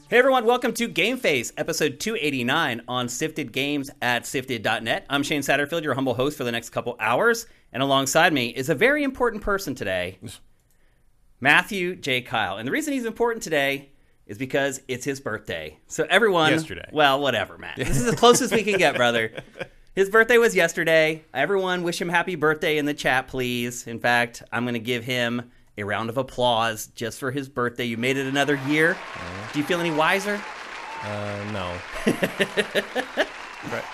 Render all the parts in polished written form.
Hey everyone, welcome to GameFace, episode 289 on Sifted Games at Sifted.net. I'm Shane Satterfield, your humble host for the next couple hours, and alongside me is a very important person today, Matthew J. Kyle. And the reason he's important today is because it's his birthday. So everyone... Yesterday. Well, whatever, Matt. This is as close as we can get, brother. His birthday was yesterday. Everyone wish him happy birthday in the chat, please. In fact, I'm going to give him a round of applause just for his birthday. You made it another year. Do you feel any wiser? No.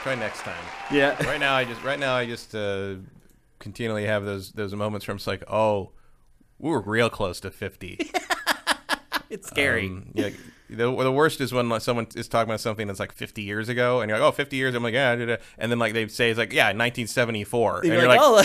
Try next time. Yeah. Right now, I just continually have those moments where I'm just like, oh, we were real close to 50. It's scary. Yeah. The worst is when someone is talking about something that's like 50 years ago, and you're like, oh, 50 years. I'm like, yeah, and then like they say it's like, yeah, 1974, and you're like, oh.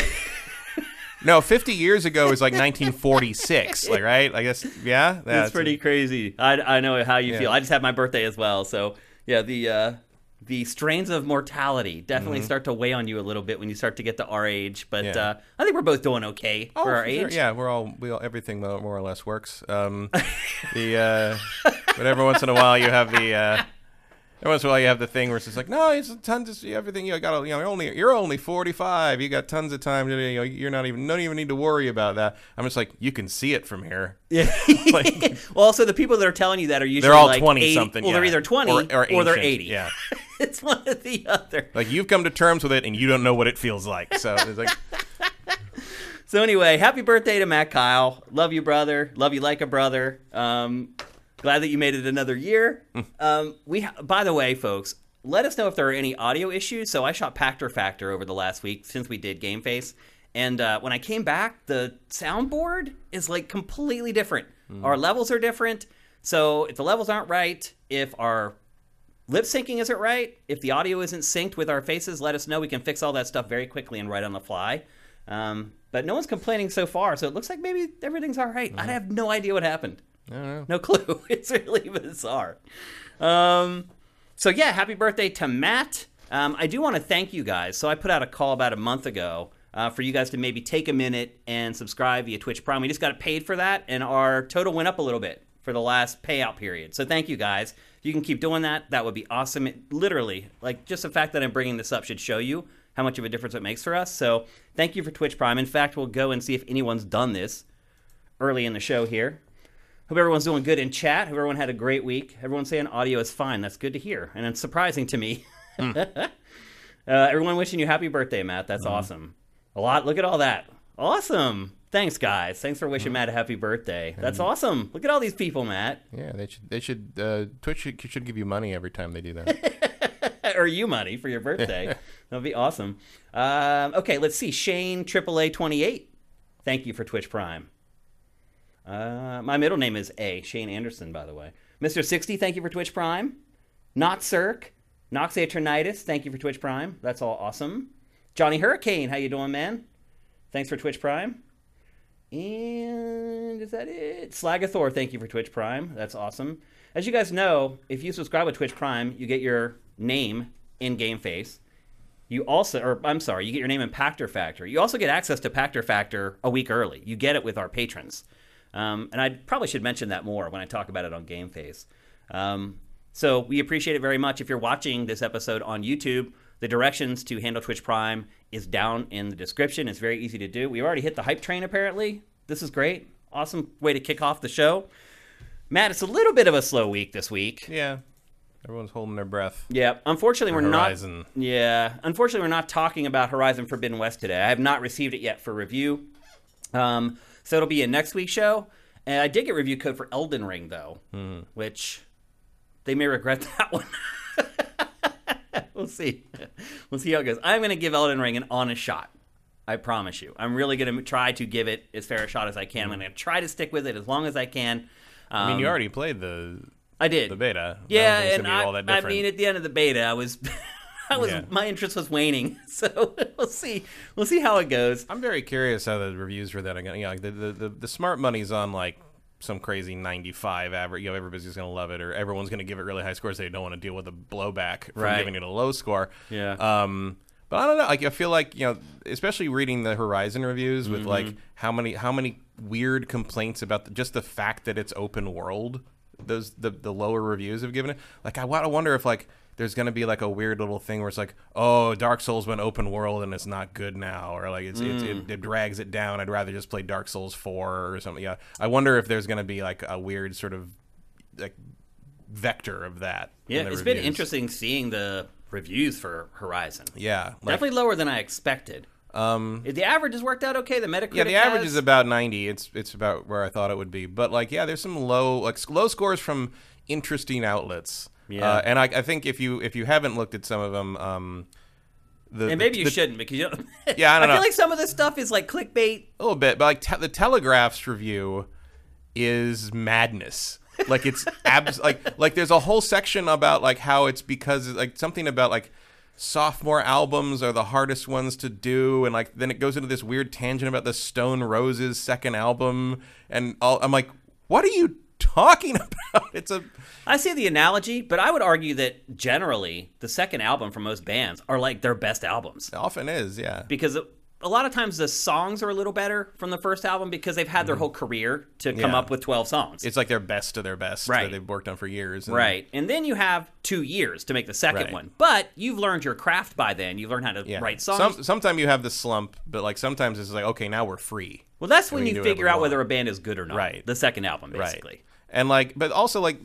No, 50 years ago is like 1946, like, right? I guess, yeah? That's pretty crazy. I know how you feel. I just had my birthday as well. So, yeah, the strains of mortality definitely start to weigh on you a little bit when you start to get to our age. But I think we're both doing okay for our age. Sure. Yeah, everything more or less works. But every once in a while you have every once in a while you have the thing where it's just like, no, it's tons of everything. You're only 45. You got tons of time. You're don't even need to worry about that. I'm just like, you can see it from here. Yeah. Well, also the people that are telling you that are usually they're all like 20 80, something. Well, they're either 20 or they're 80. Yeah. It's one or the other. Like, you've come to terms with it and you don't know what it feels like. So it's like. So anyway, happy birthday to Matt Kyle. Love you, brother. Love you like a brother. Glad that you made it another year. By the way, folks, let us know if there are any audio issues. So I shot Pactor Factor over the last week since we did GameFace. And when I came back, the soundboard is like completely different. Our levels are different. So if the levels aren't right, if our lip syncing isn't right, if the audio isn't synced with our faces, let us know. We can fix all that stuff very quickly and right on the fly. But no one's complaining so far. So it looks like maybe everything's all right. I have no idea what happened. No clue. It's really bizarre. So yeah, happy birthday to Matt. I do want to thank you guys. So I put out a call about a month ago for you guys to maybe take a minute and subscribe via Twitch Prime. We just got paid for that, and our total went up a little bit for the last payout period. So thank you guys. If you can keep doing that, that would be awesome. It literally, like, just the fact that I'm bringing this up should show you how much of a difference it makes for us. So thank you for Twitch Prime. In fact, we'll go and see if anyone's done this early in the show here. Hope everyone's doing good in chat. Hope everyone had a great week. Everyone's saying audio is fine. That's good to hear. And it's surprising to me. Everyone wishing you happy birthday, Matt. That's awesome. A lot. Look at all that. Awesome. Thanks, guys. Thanks for wishing Matt a happy birthday. That's awesome. Look at all these people, Matt. Yeah, they should Twitch should give you money every time they do that. Or you money for your birthday. That'll be awesome. Okay, let's see. Shane AAA28. Thank you for Twitch Prime. My middle name is A. Shane Anderson, by the way. Mr. 60, thank you for Twitch Prime. Not Cirque. Noxatrinitis, thank you for Twitch Prime. That's all awesome. Johnny Hurricane, how you doing, man? Thanks for Twitch Prime. And is that it? Slagathor, thank you for Twitch Prime. That's awesome. As you guys know, if you subscribe with Twitch Prime, you get your name in GameFace. You get your name in Pactor Factor. You also get access to Pactor Factor a week early. You get it with our patrons. And I probably should mention that more when I talk about it on GameFace. So we appreciate it very much. If you're watching this episode on YouTube, the directions to handle Twitch Prime is down in the description. It's very easy to do. We already hit the hype train, apparently. This is great. Awesome way to kick off the show. Matt, it's a little bit of a slow week this week. Yeah. Everyone's holding their breath. Yeah. Unfortunately, we're Horizon. not. Yeah. Unfortunately, we're not talking about Horizon Forbidden West today. I have not received it yet for review. So it'll be a next week's show. And I did get review code for Elden Ring, though, which they may regret that one. We'll see. We'll see how it goes. I'm going to give Elden Ring an honest shot. I promise you. I'm really going to try to give it as fair a shot as I can. I'm going to try to stick with it as long as I can. I mean, you already played the beta. Yeah, and I mean, at the end of the beta, my interest was waning. So we'll see. We'll see how it goes. I'm very curious how the reviews for that are going. Like the smart money's on like some crazy 95 average. Everybody's going to love it, or everyone's going to give it really high scores. They don't want to deal with the blowback from giving it a low score. Yeah. But I don't know. Like, I feel like, especially reading the Horizon reviews with like how many weird complaints about just the fact that it's open world the lower reviews have given it. Like I wonder if like there's gonna be like a weird little thing where it's like, oh, Dark Souls went open world and it's not good now, or like it drags it down. I'd rather just play Dark Souls 4 or something. Yeah, I wonder if there's gonna be like a weird sort of like vector of that. Yeah, it's been interesting seeing the reviews for Horizon. Yeah, definitely lower than I expected. The average has worked out okay. The Metacritic, yeah, the average is about 90. It's about where I thought it would be, but like, yeah, there's some low scores from interesting outlets. Yeah, and I think if you haven't looked at some of them, and maybe you shouldn't because you don't. Yeah, I don't know. I feel like some of this stuff is like clickbait. A little bit, but like the Telegraph's review is madness. Like it's like there's a whole section about like how it's because like something about like sophomore albums are the hardest ones to do, and like then it goes into this weird tangent about the Stone Roses second album, and I'm like, what are you talking about? I see the analogy, but I would argue that generally the second album for most bands are like their best albums. It often is, yeah. Because a lot of times the songs are a little better from the first album because they've had their whole career to come up with 12 songs. It's like their best of their best that they've worked on for years. Right. And then you have 2 years to make the second one. But you've learned your craft by then. You've learned how to write songs. Sometimes you have the slump, but like sometimes it's like, okay, now we're free. Well, that's when you figure out whether a band is good or not. Right. The second album, basically. Right. And like, but also like,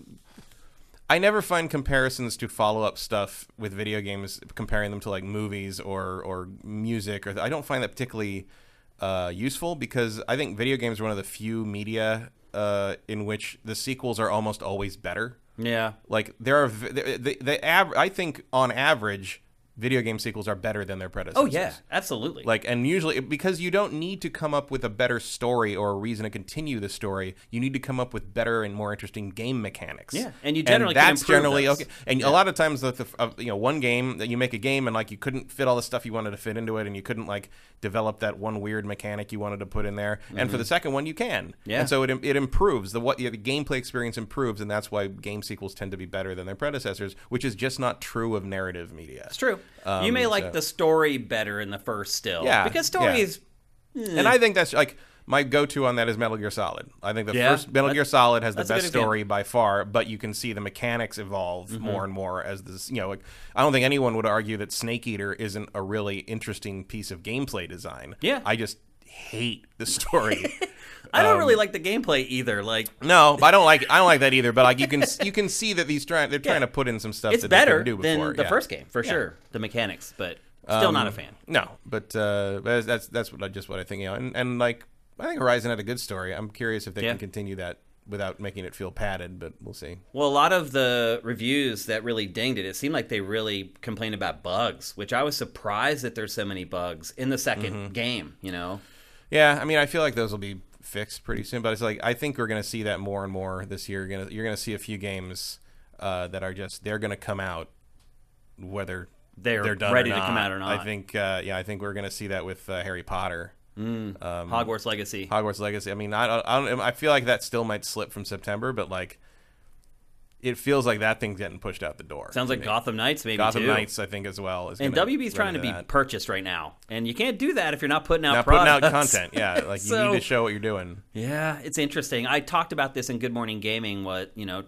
I never find comparisons to follow-up stuff with video games, comparing them to like movies or music, or I don't find that particularly useful, because I think video games are one of the few media in which the sequels are almost always better. Yeah, like there are I think on average, video game sequels are better than their predecessors. Oh yeah, absolutely. Like, and usually because you don't need to come up with a better story or a reason to continue the story, you need to come up with better and more interesting game mechanics. Yeah, and you generally can improve generally those. Okay. And a lot of times, one game that you make a game and like you couldn't fit all the stuff you wanted to fit into it, and you couldn't like develop that one weird mechanic you wanted to put in there. And for the second one, you can. Yeah. And so it improves the gameplay experience improves, and that's why game sequels tend to be better than their predecessors, which is just not true of narrative media. It's true. You may like the story better in the first still. Yeah. Because story is... And I think that's like... My go-to on that is Metal Gear Solid. I think the first Metal Gear Solid has the best story by far, but you can see the mechanics evolve more and more as this... like, I don't think anyone would argue that Snake Eater isn't a really interesting piece of gameplay design. Yeah. I just hate the story. I don't really like the gameplay either. Like, no, I don't like that either. But like you can see that they're trying to put in some stuff that they couldn't do before. It's better than the first game for sure. The mechanics, but still not a fan. No, but that's what I think. And like I think Horizon had a good story. I'm curious if they can continue that without making it feel padded, but we'll see. Well, a lot of the reviews that really dinged it seemed like they really complained about bugs, which I was surprised that there's so many bugs in the second game. Yeah, I mean, I feel like those will be fixed pretty soon, but it's like I think we're going to see that more and more this year. You're going to see a few games that are they're going to come out whether they're done ready or not. To come out or not. I think I think we're going to see that with Harry Potter. Hogwarts Legacy. I mean, I feel like that still might slip from September, but like it feels like that thing's getting pushed out the door. Sounds like Gotham Knights maybe Gotham Knights, I think, as well. And WB's trying to be purchased right now. And you can't do that if you're not putting out putting out content. Yeah, like you need to show what you're doing. Yeah, it's interesting. I talked about this in Good Morning Gaming,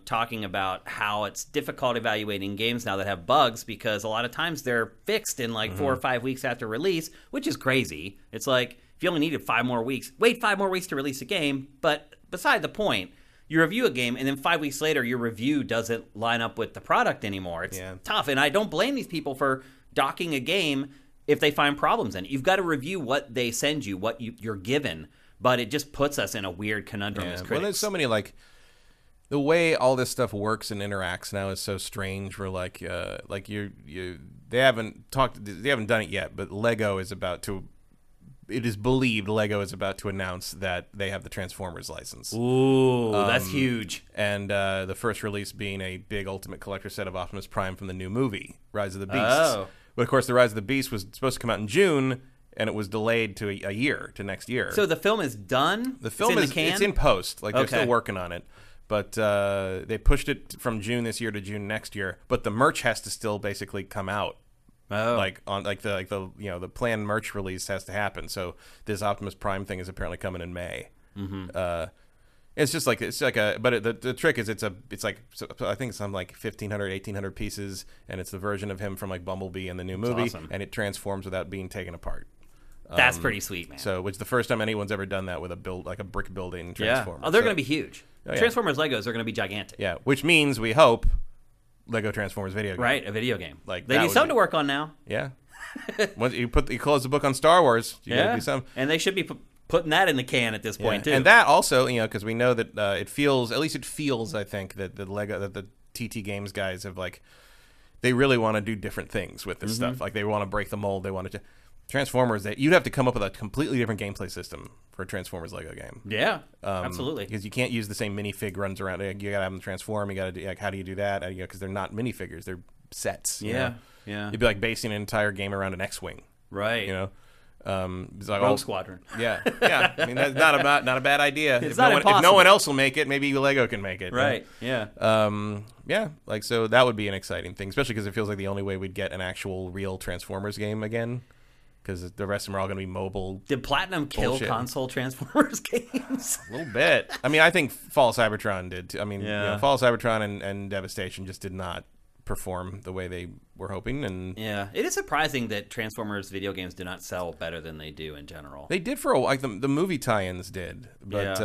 talking about how it's difficult evaluating games now that have bugs because a lot of times they're fixed in like 4 or 5 weeks after release, which is crazy. It's like if you only needed 5 more weeks, wait 5 more weeks to release a game. But beside the point, you review a game, and then 5 weeks later, your review doesn't line up with the product anymore. It's tough, and I don't blame these people for docking a game if they find problems in it. You've got to review what they send you, what you're given, but it just puts us in a weird conundrum as critics. Well, there's so many, like, the way all this stuff works and interacts now is so strange. Where they haven't done it yet, but Lego is about to. It is believed Lego is about to announce that they have the Transformers license. Ooh, that's huge. And the first release being a big Ultimate Collector set of Optimus Prime from the new movie, Rise of the Beasts. Oh. But, of course, the Rise of the Beast was supposed to come out in June, and it was delayed to a year, to next year. So the film is done? The film it's in post. Like, they're still working on it. But they pushed it from June this year to June next year. But the merch has to still basically come out. Oh. The planned merch release has to happen. So this Optimus Prime thing is apparently coming in May. It's just like but the trick is it's like I think some like 1,500, 1,800 pieces, and it's the version of him from like Bumblebee in the new movie, awesome. and it transforms without being taken apart. That's pretty sweet, man. So it's the first time anyone's ever done that with a brick building transformer. Oh, they're going to be huge. Transformers Legos are going to be gigantic. Yeah, which means we hope Lego Transformers video game. Right, a video game. Like they need something to work on now. Yeah. Once you close the book on Star Wars, you got to do something. And they should be putting that in the can at this point too. And that also, because we know that it feels, I think that the TT Games guys have like, they really want to do different things with this stuff. Like they want to break the mold. They want to Transformers. That you'd have to come up with a completely different gameplay system for a Transformers Lego game. Yeah, absolutely. Because you can't use the same minifig runs around. You got to have them transform. You got to do how do you do that? Because they're not minifigures. They're sets. Yeah. You'd be like basing an entire game around an X-wing. Right. It's like Rogue Squadron. Yeah. I mean, that's not a bad idea. It's not impossible. If no one else will make it, maybe Lego can make it. Right. Yeah. Like so that would be an exciting thing, especially because it feels like the only way we'd get an actual real Transformers game again, because the rest of them are all going to be mobile. Did Platinum kill console Transformers games? A little bit. I mean, I think Fall of Cybertron did too. I mean, Fall of Cybertron and Devastation just did not perform the way they were hoping. And yeah, it is surprising that Transformers video games do not sell better than they do in general. They did for a while. Like the movie tie-ins did, but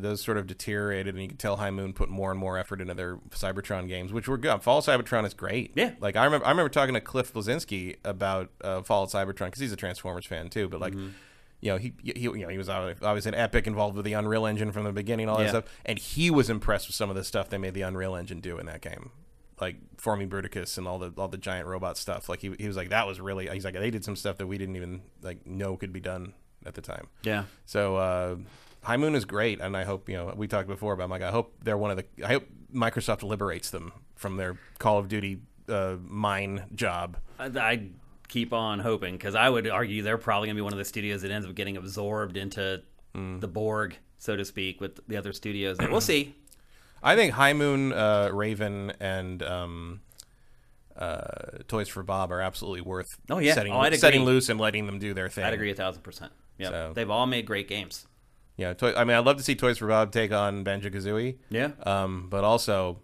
those sort of deteriorated, and you can tell High Moon put more and more effort into their Cybertron games, which were good. Fall of Cybertron is great. Yeah, like I remember talking to Cliff Blazinski about Fall of Cybertron because he's a Transformers fan too. But like, he was obviously an Epic involved with the Unreal Engine from the beginning, all that stuff, and he was impressed with some of the stuff they made the Unreal Engine do in that game. Like forming Bruticus and all the giant robot stuff. Like he was like, that was really, he's like, they did some stuff that we didn't even like know could be done at the time. Yeah. So High Moon is great, and I hope, we talked before about, like, I hope Microsoft liberates them from their Call of Duty mine job. I keep on hoping, because I would argue they're probably going to be one of the studios that ends up getting absorbed into the Borg, so to speak, with the other studios. We'll see. I think High Moon, Raven, and Toys for Bob are absolutely worth setting loose and letting them do their thing. I'd agree 1,000%. Yeah, so, they've all made great games. Yeah, I'd love to see Toys for Bob take on Banjo-Kazooie. Yeah. But also,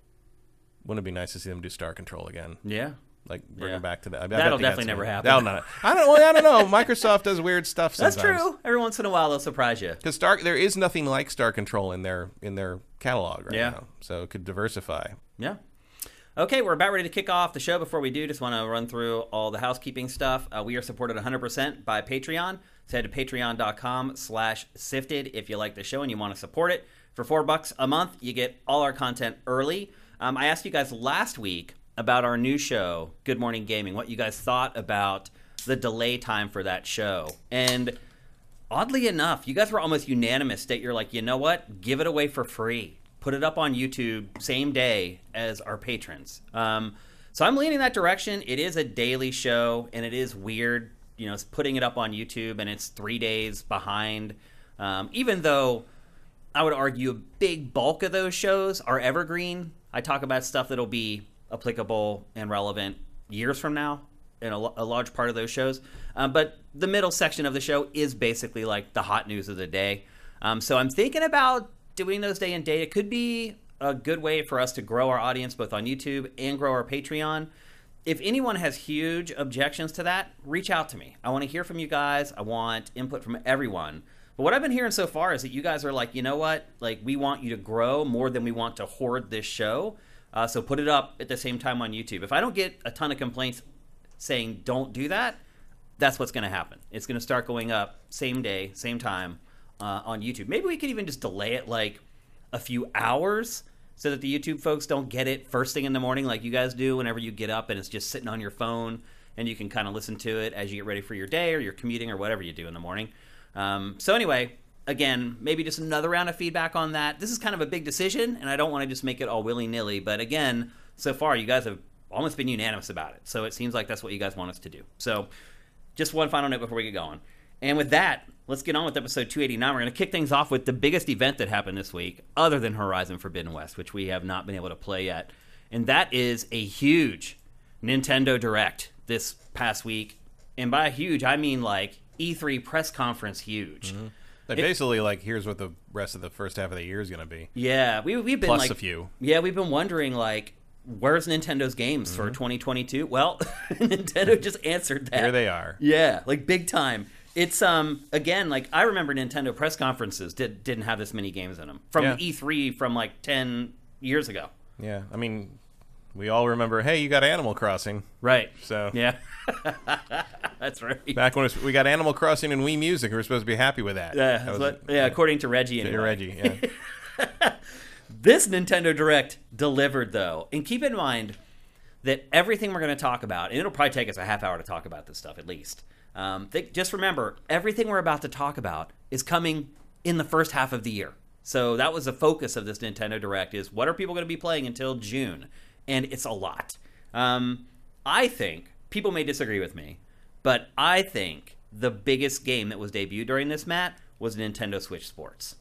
wouldn't it be nice to see them do Star Control again? Yeah. Like bring them back to that. That'll definitely never happen. I don't know. Microsoft does weird stuff sometimes. That's true. Every once in a while, they'll surprise you. Because there is nothing like Star Control in their catalog right now, so it could diversify. Yeah. Okay, we're about ready to kick off the show. Before we do, just want to run through all the housekeeping stuff. We are supported 100% by Patreon. So head to patreon.com/sifted if you like the show and you want to support it. For $4 a month, you get all our content early. I asked you guys last week about our new show, Good Morning Gaming, what you guys thought about the delay time for that show. And oddly enough, you guys were almost unanimous that you're like, you know what? Give it away for free. Put it up on YouTube same day as our patrons. So I'm leaning that direction. It is a daily show, and it is weird, putting it up on YouTube, and it's 3 days behind. Even though I would argue a big bulk of those shows are evergreen. I talk about stuff that'll be applicable and relevant years from now in a large part of those shows. But the middle section of the show is basically like the hot news of the day. So I'm thinking about doing those day and date. It could be a good way for us to grow our audience both on YouTube and grow our Patreon. If anyone has huge objections to that, reach out to me. I want to hear from you guys. I want input from everyone. But what I've been hearing so far is that you guys are like, you know what? Like, we want you to grow more than we want to hoard this show. So put it up at the same time on YouTube. If I don't get a ton of complaints saying don't do that, that's what's going to happen. It's going to start going up same day, same time on YouTube. Maybe we could even just delay it like a few hours so that the YouTube folks don't get it first thing in the morning like you guys do whenever you get up and it's just sitting on your phone and you can kind of listen to it as you get ready for your day or you're commuting or whatever you do in the morning. So anyway, again, maybe just another round of feedback on that. This is kind of a big decision, and I don't want to just make it all willy-nilly. But again, so far, you guys have almost been unanimous about it. So it seems like that's what you guys want us to do. So just one final note before we get going. And with that, let's get on with episode 289. We're going to kick things off with the biggest event that happened this week, other than Horizon Forbidden West, which we have not been able to play yet. And that is a huge Nintendo Direct this past week. And by huge, I mean like E3 press conference huge. Basically, like, here's what the rest of the first half of the year is going to be. Yeah, we've been Plus like a few. Yeah, we've been wondering like, where's Nintendo's games for 2022? Well, Nintendo just answered that. Here they are. Yeah, like big time. It's again, like I remember Nintendo press conferences didn't have this many games in them from E3 from like 10 years ago. Yeah, I mean, we all remember, hey, you got Animal Crossing. Right. So yeah. That's right. Back when we got Animal Crossing and Wii Music, we were supposed to be happy with that. Yeah, according to Reggie anyway. Reggie, yeah. This Nintendo Direct delivered, though. And keep in mind that everything we're going to talk about, and it'll probably take us a half hour to talk about this stuff at least. Just remember, everything we're about to talk about is coming in the first half of the year. So that was the focus of this Nintendo Direct, is what are people going to be playing until June? And it's a lot. I think, people may disagree with me, but I think the biggest game that was debuted during this, Matt, was Nintendo Switch Sports.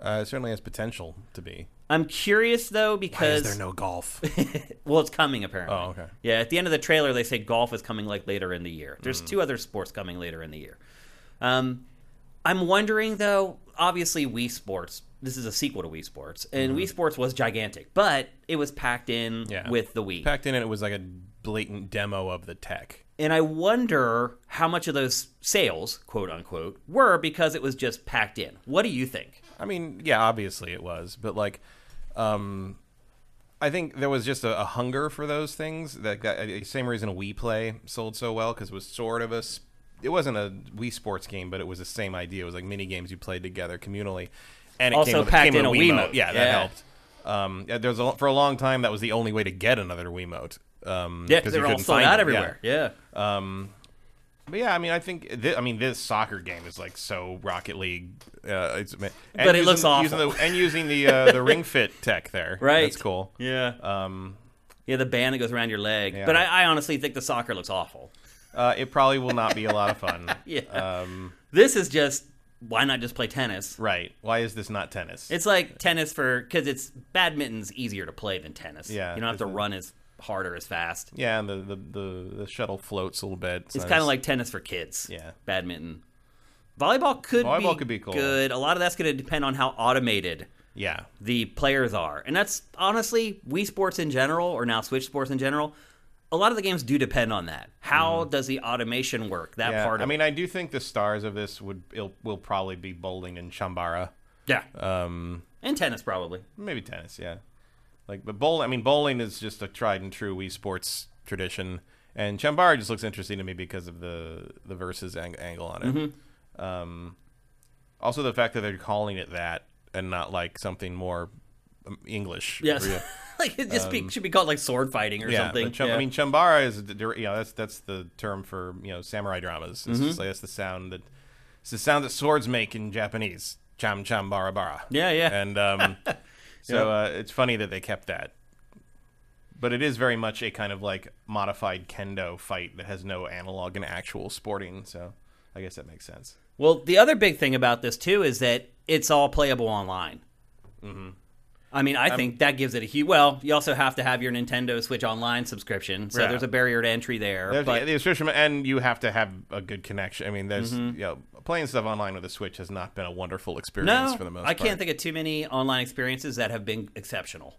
It certainly has potential to be. I'm curious, though, because... Why is there no golf? Well, it's coming, apparently. Oh, okay. Yeah, at the end of the trailer, they say golf is coming, like, later in the year. There's two other sports coming later in the year. I'm wondering, though, obviously Wii Sports, this is a sequel to Wii Sports, and Wii Sports was gigantic, but it was packed in with the Wii. Packed in, and it was like a blatant demo of the tech. And I wonder how much of those sales, quote unquote, were because it was just packed in. What do you think? I mean, yeah, obviously it was, but like, I think there was just a hunger for those things. That got, same reason Wii Play sold so well, because it was sort of it wasn't a Wii Sports game, but it was the same idea. It was like mini games you played together communally, and it also packed in a Wiimote. Yeah, that helped. For a long time, that was the only way to get another Wiimote. Because they were all sold out everywhere. Yeah. But yeah, I mean, I think this soccer game is like so Rocket League. But it looks awful. Using the Ring Fit tech there. Right. That's cool. Yeah. Yeah, the band that goes around your leg. Yeah. But I honestly think the soccer looks awful. It probably will not be a lot of fun. Yeah. This is just, why not just play tennis? Right. Why is this not tennis? It's like tennis because badminton's easier to play than tennis. Yeah. You don't have to run as hard or as fast. Yeah, and the shuttle floats a little bit. It's kind of like tennis for kids. Yeah. Badminton. Volleyball could be cool. Good. A lot of that's going to depend on how automated the players are. And that's honestly Wii Sports in general, or now Switch Sports in general. A lot of the games do depend on that. How does the automation work? That part of I mean, I do think the stars of this will probably be bowling and Chambara. Yeah. And tennis probably. Maybe tennis, yeah. But bowling is just a tried and true Wii Sports tradition, and Chambara just looks interesting to me because of the versus angle on it. Also, the fact that they're calling it that and not like something more English. Yes, like it just should be called like sword fighting or something. I mean, Chambara is that's the term for samurai dramas. It's just like, that's the sound that swords make in Japanese. Chambara bara. Yeah, yeah. And so it's funny that they kept that. But it is very much a kind of like modified kendo fight that has no analog in actual sporting, so I guess that makes sense. Well, the other big thing about this, too, is that it's all playable online. I mean, I think that gives it a huge... Well, you also have to have your Nintendo Switch Online subscription, so there's a barrier to entry there. But the subscription, and you have to have a good connection. I mean, there's playing stuff online with the Switch has not been a wonderful experience for the most part. I can't think of too many online experiences that have been exceptional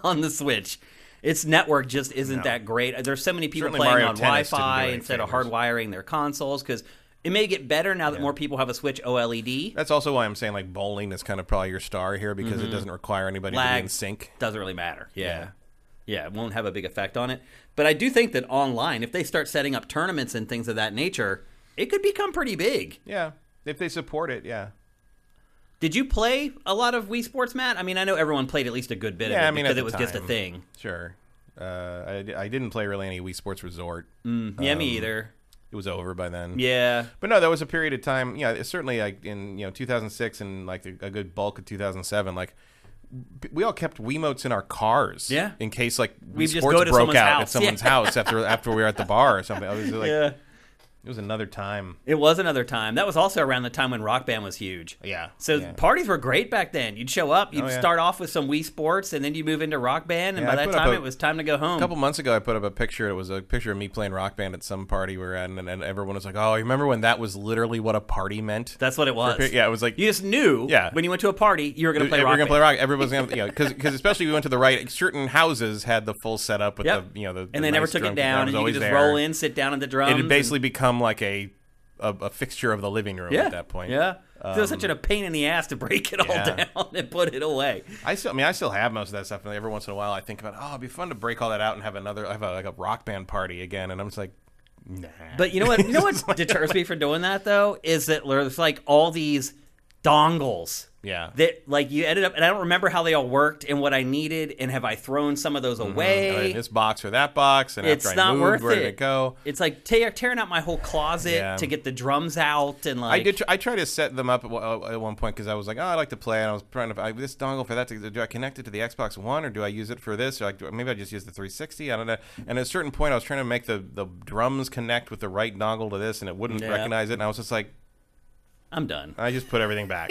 on the Switch. Its network just isn't that great. There's so many people playing on Wi-Fi instead of hardwiring their consoles, because it may get better now that more people have a Switch OLED. That's also why I'm saying like bowling is kind of probably your star here, because it doesn't require anybody to be in sync. Doesn't really matter. Yeah, it won't have a big effect on it. But I do think that online, if they start setting up tournaments and things of that nature, it could become pretty big. Yeah, if they support it, Did you play a lot of Wii Sports, Matt? I mean, I know everyone played at least a good bit of it because it was just a thing. Sure. I didn't play really any Wii Sports Resort. Yeah, me either. It was over by then. Yeah. But no, there was a period of time, certainly like in 2006 and like a good bulk of 2007, like we all kept Wiimotes in our cars. Yeah. In case like Wii Sports broke out at someone's house after we were at the bar or something. I was like, It was another time. It was another time. That was also around the time when Rock Band was huge. Yeah. So parties were great back then. You'd show up, you'd start off with some Wii Sports, and then you move into Rock Band, and by that time it was time to go home. A couple months ago, I put up a picture. It was a picture of me playing Rock Band at some party we were at, and everyone was like, "Oh, you remember when that was literally what a party meant?" That's what it was. Yeah, it was like you just knew. when you went to a party, you were going to play Rock Band. We're going to play Rock. Everybody's going to, because especially we went to the right. Certain houses had the full setup with the and they never took it down, and you could just roll in, sit down at the drums. It had basically become like a fixture of the living room at that point. Yeah. It was such a pain in the ass to break it all down and put it away. I still have most of that stuff, and every once in a while I think about, it'd be fun to break all that out and have a Rock Band party again, and I'm just like, nah. But you know what deters me from doing that though is that there's like all these dongles. Yeah. That like you ended up, and I don't remember how they all worked and what I needed, and have I thrown some of those away? This box or that box, and it's after not I moved, worth where did it go? It's like tearing out my whole closet to get the drums out, and like I tried to set them up at one point because I was like, I like to play, and I was trying to this dongle for that. Do I connect it to the Xbox One or do I use it for this? Or maybe I just use the 360. I don't know. And at a certain point, I was trying to make the drums connect with the right dongle to this, and it wouldn't recognize it, and I was just like, I'm done. I just put everything back.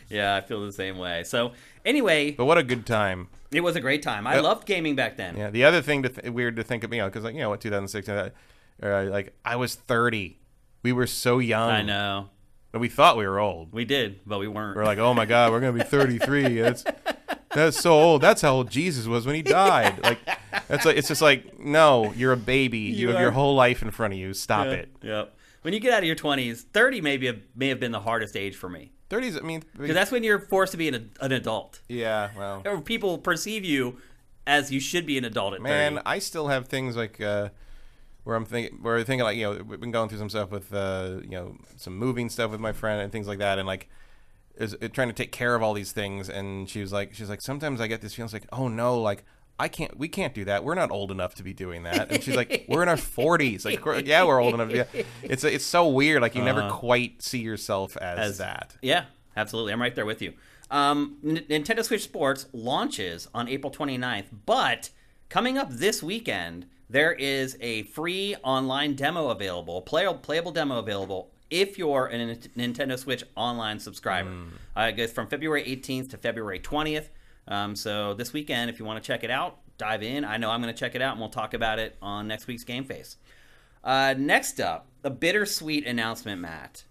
Yeah, I feel the same way. So anyway, but what a good time! It was a great time. I loved gaming back then. Yeah. The other thing weird to think of, because what 2016, like I was 30. We were so young. I know. But we thought we were old. We did, but we weren't. We're like, oh my god, we're gonna be 33. That's so old. That's how old Jesus was when he died. Like, it's just like, no, you're a baby. You have your whole life in front of you. Stop it. Yep. When you get out of your 20s, 30 may have been the hardest age for me. 30s, I mean, because that's when you're forced to be an adult. Yeah, well, or people perceive you as you should be an adult at 30. Man, I still have things like where I'm thinking like we've been going through some stuff with some moving stuff with my friend and things like that, and like trying to take care of all these things. And she's like sometimes I get this feeling like, oh no, like we can't do that. We're not old enough to be doing that. And she's like, we're in our 40s. Like, yeah, we're old enough. Yeah, it's so weird. Like you never quite see yourself as that. Yeah, absolutely. I'm right there with you. Nintendo Switch Sports launches on April 29th, but coming up this weekend, there is a free online demo available, playable demo available if you're a Nintendo Switch Online subscriber. It goes from February 18th to February 20th. So this weekend, if you want to check it out, dive in. I know I'm going to check it out, and we'll talk about it on next week's GameFace. Next up, a bittersweet announcement, Matt.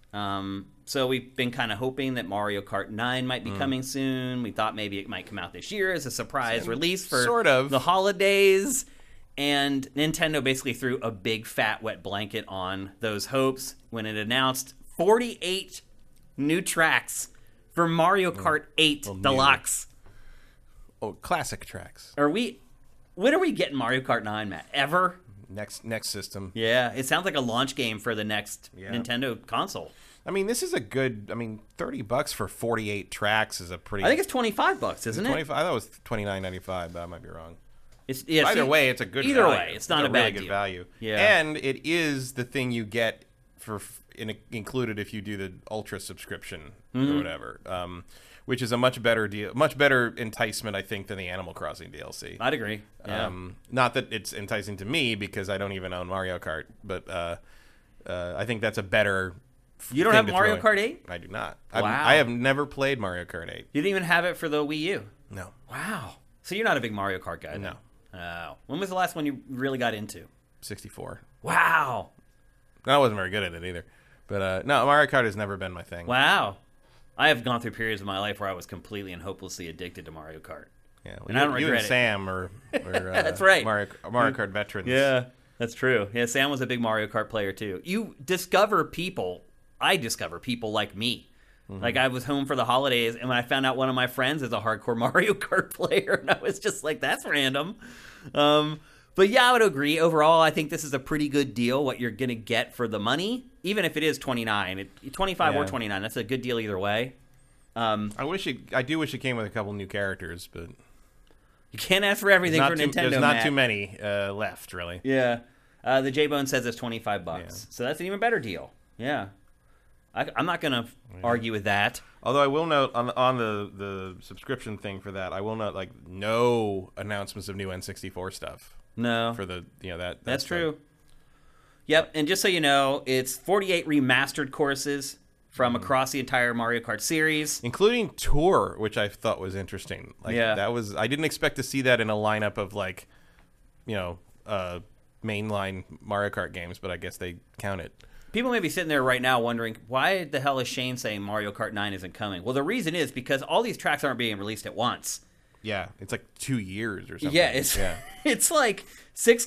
So we've been kind of hoping that Mario Kart 9 might be coming soon. We thought maybe it might come out this year as a surprise release for the holidays. And Nintendo basically threw a big fat wet blanket on those hopes when it announced 48 new tracks for Mario Kart 8 Deluxe. Oh, classic tracks. When are we getting Mario Kart 9, Matt? Ever? Next system. Yeah, it sounds like a launch game for the next Nintendo console. I mean, this is a good. I mean, $30 for 48 tracks is a pretty. I think it's $25, isn't it? 25. I thought it was $29.95, but I might be wrong. Either way, it's a good. Either value. way, it's not a bad really deal. Good value. Yeah, and it is the thing you get included if you do the Ultra subscription or whatever. Which is a much better deal, much better enticement, I think, than the Animal Crossing DLC. I'd agree. Yeah. Not that it's enticing to me because I don't even own Mario Kart, but I think that's a better. You don't have Mario Kart 8? I do not. Wow. I have never played Mario Kart 8. You didn't even have it for the Wii U? No. Wow. So you're not a big Mario Kart guy? No. Oh. When was the last one you really got into? 64. Wow. No, I wasn't very good at it either. But no, Mario Kart has never been my thing. Wow. I have gone through periods of my life where I was completely and hopelessly addicted to Mario Kart. Yeah, well, and I don't regret you and Sam are that's right. Mario Kart veterans. Yeah, that's true. Yeah, Sam was a big Mario Kart player too. I discover people like me. Like I was home for the holidays, and when I found out one of my friends is a hardcore Mario Kart player, and I was just like, that's random. But yeah, I would agree. Overall, I think this is a pretty good deal, what you're going to get for the money, even if it is $29. $25 or $29, that's a good deal either way. I do wish it came with a couple new characters, but you can't ask for everything for Nintendo. There's not too many left, really. Yeah. The J-Bone says it's $25, so that's an even better deal. Yeah. I'm not going to argue with that. Although I will note on the subscription thing for that, I will note like no announcements of new N64 stuff. No, for the that. That's true. Yep, and just so you know, it's 48 remastered courses from across the entire Mario Kart series, including Tour, which I thought was interesting. Like, that was, I didn't expect to see that in a lineup of like, mainline Mario Kart games, but I guess they count it. People may be sitting there right now wondering, why the hell is Shane saying Mario Kart 9 isn't coming? Well, the reason is because all these tracks aren't being released at once. Yeah, it's like 2 years or something. Yeah, it's like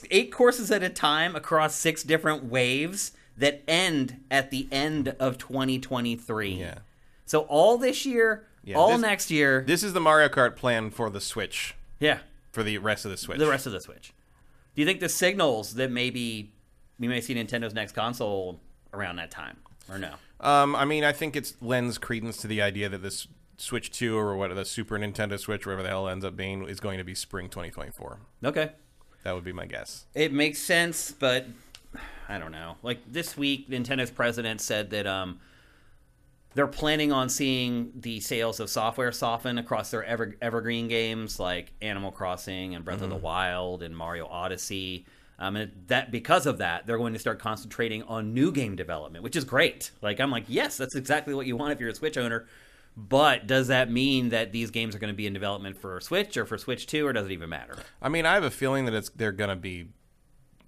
8 courses at a time across 6 different waves that end at the end of 2023. Yeah. So all this year, next year. This is the Mario Kart plan for the Switch. Yeah. For the rest of the Switch. The rest of the Switch. Do you think this signals that maybe we may see Nintendo's next console around that time, or no? I mean, I think it lends credence to the idea that this Switch 2 or what the Super Nintendo Switch, whatever the hell it ends up being, is going to be spring 2024. Okay. That would be my guess. It makes sense, but I don't know. Like this week, Nintendo's president said that they're planning on seeing the sales of software soften across their evergreen games like Animal Crossing and Breath of the Wild and Mario Odyssey. And that because of that, they're going to start concentrating on new game development, which is great. Like I'm like, yes, that's exactly what you want if you're a Switch owner. But does that mean that these games are going to be in development for Switch or for Switch 2, or does it even matter? I mean, I have a feeling that they're going to be,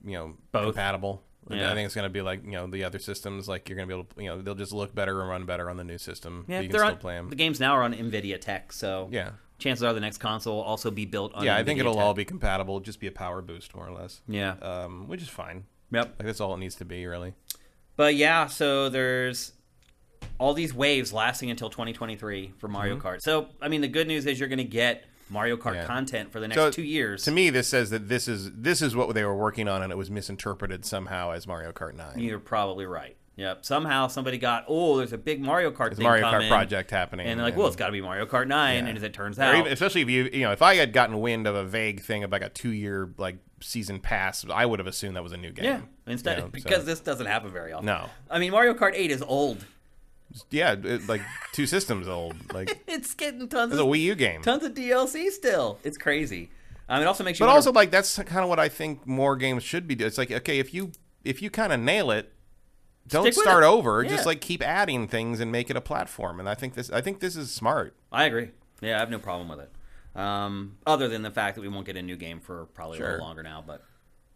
both compatible. Yeah. I think it's going to be like, the other systems, like you're going to be able to, they'll just look better and run better on the new system. Yeah, you can still play them. The games now are on NVIDIA tech, so yeah. Chances are the next console will also be built on NVIDIA I think it'll tech. all be compatible, just be a power boost more or less. Yeah. Which is fine. Yep. Like that's all it needs to be, really. But yeah, so there's all these waves lasting until 2023 for Mario Kart. So, I mean, the good news is you're going to get Mario Kart content for the next 2 years. To me, this says that this is what they were working on, and it was misinterpreted somehow as Mario Kart 9. You're probably right. Yep. Somehow somebody got, there's a big Mario Kart thing Mario coming. Kart project happening. And they're like, it's got to be Mario Kart 9. And as it turns out. Even, especially if if I had gotten wind of a vague thing of like a 2-year season pass, I would have assumed that was a new game. Yeah. Instead, because this doesn't happen very often. No. I mean, Mario Kart 8 is old. Yeah, like 2 systems old. Like it's getting tons. It's a Wii U game. Tons of DLC still. It's crazy. It also makes you. But also, that's kind of what I think more games should be. It's like, okay, if you kind of nail it, don't start over. Yeah. Just keep adding things and make it a platform. And I think this is smart. I agree. Yeah, I have no problem with it. Other than the fact that we won't get a new game for probably a little longer now, but.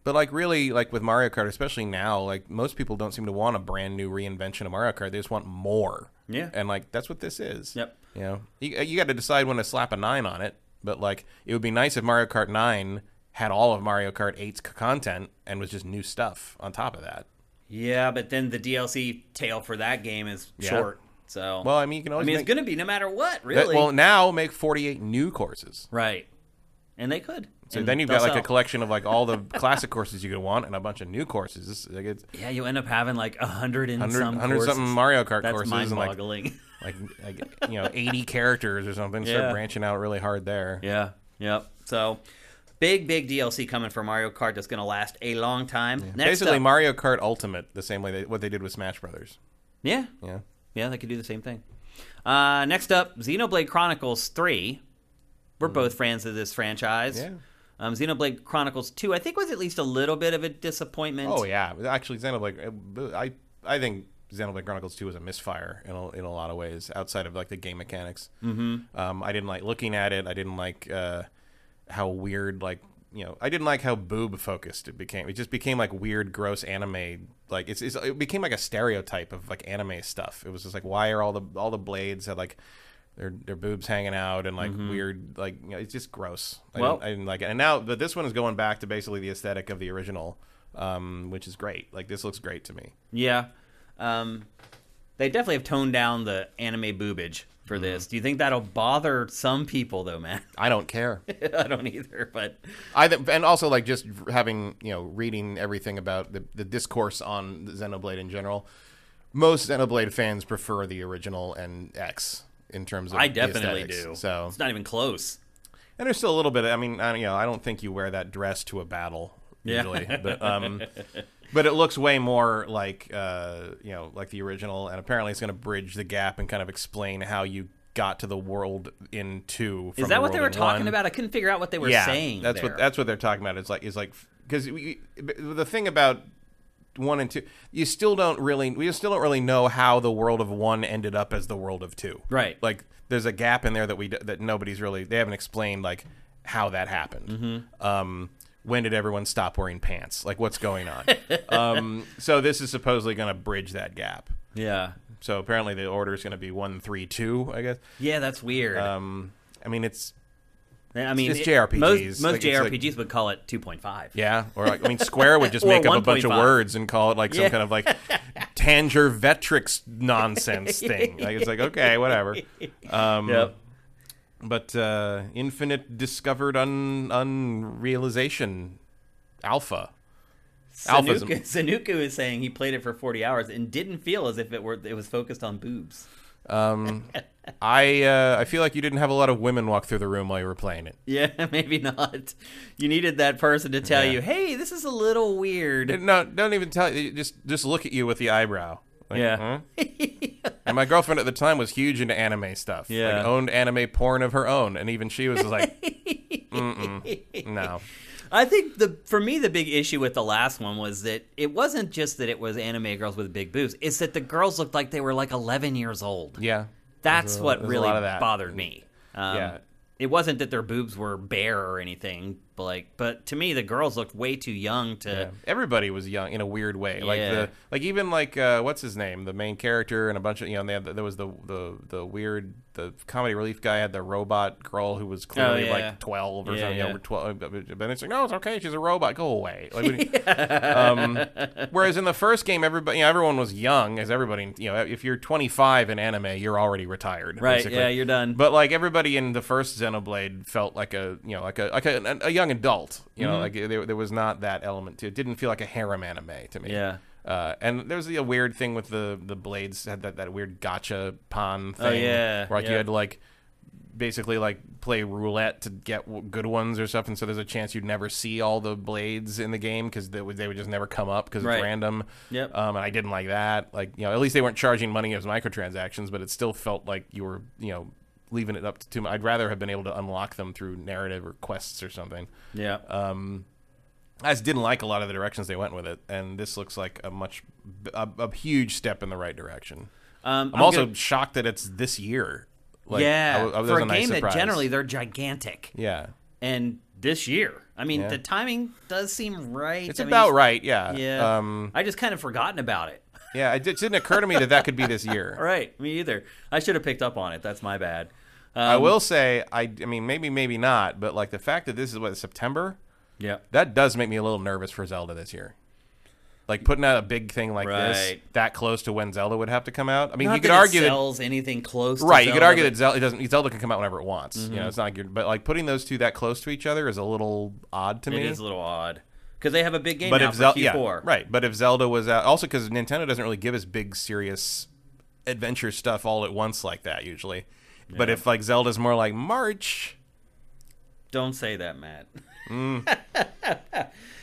But really, with Mario Kart, especially now, most people don't seem to want a brand new reinvention of Mario Kart. They just want more. Yeah. And that's what this is. Yep. You got to decide when to slap a 9 on it. But it would be nice if Mario Kart 9 had all of Mario Kart 8's content and was just new stuff on top of that. Yeah, but then the DLC tail for that game is short. So well, I mean, you can always. it's going to be no matter what, really. Now make 48 new courses. Right. And they could. So then you've got a collection of all the classic courses you could want and a bunch of new courses. You end up having 100 and some 100 something Mario Kart courses. That's mind-boggling. And 80 characters or something. Start branching out really hard there. Yeah. Yep. So big DLC coming for Mario Kart that's going to last a long time. Yeah. Basically, Mario Kart Ultimate, the same way what they did with Smash Brothers. Yeah. Yeah. Yeah, they could do the same thing. Next up, Xenoblade Chronicles 3. We're both fans of this franchise. Yeah. Xenoblade Chronicles 2, I think, was at least a little bit of a disappointment. Oh, yeah. Actually, Xenoblade, I think Xenoblade Chronicles 2 was a misfire in a lot of ways, outside of the game mechanics. Mm-hmm. I didn't like looking at it. I didn't like how weird, I didn't like how boob focused it became. It just became weird, gross anime. It became a stereotype of anime stuff. It was just why are all the blades had their boobs hanging out and weird it's just gross. I didn't like it. And now, but this one is going back to basically the aesthetic of the original, which is great. This looks great to me. Yeah, they definitely have toned down the anime boobage for this. Do you think that'll bother some people though, man? I don't care. I don't either, but and also just having reading everything about the discourse on Xenoblade in general. Most Xenoblade fans prefer the original and X. In terms of I definitely do. So it's not even close. And there's still a little bit. I mean, I don't think you wear that dress to a battle usually, but it looks way more like the original. And apparently, it's going to bridge the gap and kind of explain how you got to the world in 2. Is that what they were talking about? I couldn't figure out what they were saying. That's what they're talking about. It's like because the thing about 1 and 2, we still don't really know how the world of 1 ended up as the world of 2. Right. Like, there's a gap in there that nobody's really, they haven't explained, like, how that happened. When did everyone stop wearing pants? Like, what's going on? So this is supposedly going to bridge that gap. Yeah. So apparently the order is going to be 1, 3, 2, I guess. Yeah, that's weird. I mean, it's it's JRPGs. Most JRPGs would call it 2.5. Yeah, or like, I mean, Square would just make up a bunch of words and call it like some kind of like Tanger Vetrix nonsense thing. Like, it's like, okay, whatever. Yep. But Infinite discovered unrealization alpha. Sanuku is saying he played it for 40 hours and didn't feel as if it was focused on boobs. I feel like you didn't have a lot of women walk through the room while you were playing it. Yeah, maybe not. You needed that person to tell you, "Hey, this is a little weird." No, don't even tell you. Just look at you with the eyebrow. Like, yeah. And my girlfriend at the time was huge into anime stuff. Yeah. Like, owned anime porn of her own, and even she was like, no. I think for me the big issue with the last one was that it wasn't just that it was anime girls with big boobs. It's that the girls looked like they were like 11 years old. Yeah. That's what really bothered me. Yeah. It wasn't that their boobs were bare or anything, but to me the girls looked way too young to. Yeah. Everybody was young in a weird way. Yeah. Like what's his name, the main character, and a bunch of there was the weird comedy relief guy had the robot girl who was clearly like 12 or something. Over 12, but it's like, no, it's okay, she's a robot. Go away. Like, whereas in the first game, everyone was young, as everybody. If you're 25 in anime, you're already retired. Right. Basically. Yeah, you're done. But like everybody in the first Xenoblade felt like a young adult. Like there was not that element to it. Didn't feel like a harem anime to me. Yeah. And there's a weird thing with the blades had that weird gacha pawn thing. Oh, yeah. Where you had to like basically like play roulette to get good ones or stuff, and so there's a chance you'd never see all the blades in the game because they would just never come up because it's random. Yep. And I didn't like that. Like, at least they weren't charging money as microtransactions, but it still felt like you were leaving it up to too much. I'd rather have been able to unlock them through narrative or quests or something. Yeah. I just didn't like a lot of the directions they went with it, and this looks like a huge step in the right direction. I'm also shocked that it's this year. Like, for a game nice that generally they're gigantic. Yeah. And this year, I mean, the timing does seem right. It's about right, yeah. Yeah. I just kind of forgotten about it. Yeah, it didn't occur to me that could be this year. Right, me either. I should have picked up on it. That's my bad. I will say, I mean, maybe not, but like the fact that this is September. Yeah, that does make me a little nervous for Zelda this year. Like putting out a big thing like this that close to when Zelda would have to come out. I mean, not you could argue that sells anything close. To right, Zelda, you could argue that Zelda can come out whenever it wants. It's not good, but like putting those two that close to each other is a little odd to me. It is a little odd because they have a big game now for Q4. Yeah, right, but if Zelda was out, also because Nintendo doesn't really give us big, serious adventure stuff all at once like that usually. Yeah. But if like Zelda's more like March, don't say that, Matt.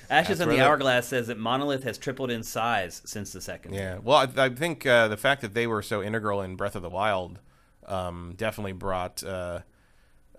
Ashes on the Hourglass says that Monolith has tripled in size since the second. Yeah, well, I think the fact that they were so integral in Breath of the Wild definitely brought a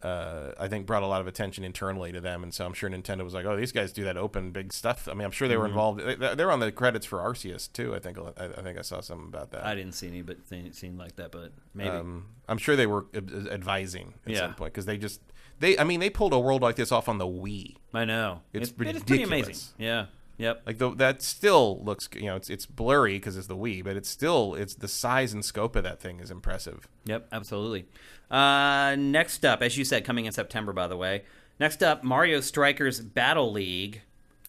lot of attention internally to them, and so I'm sure Nintendo was like, "Oh, these guys do that open big stuff." I mean, I'm sure they were involved. They were on the credits for Arceus too. I think I saw something about that. I didn't see any, but it seemed like that. But maybe I'm sure they were advising at some point because they pulled a world like this off on the Wii. I know. It's ridiculous. It's pretty amazing. Yeah. Yep. Like that still looks, it's blurry because it's the Wii, but it's the size and scope of that thing is impressive. Yep, absolutely. Next up, as you said, coming in September, by the way. Next up, Mario Strikers Battle League,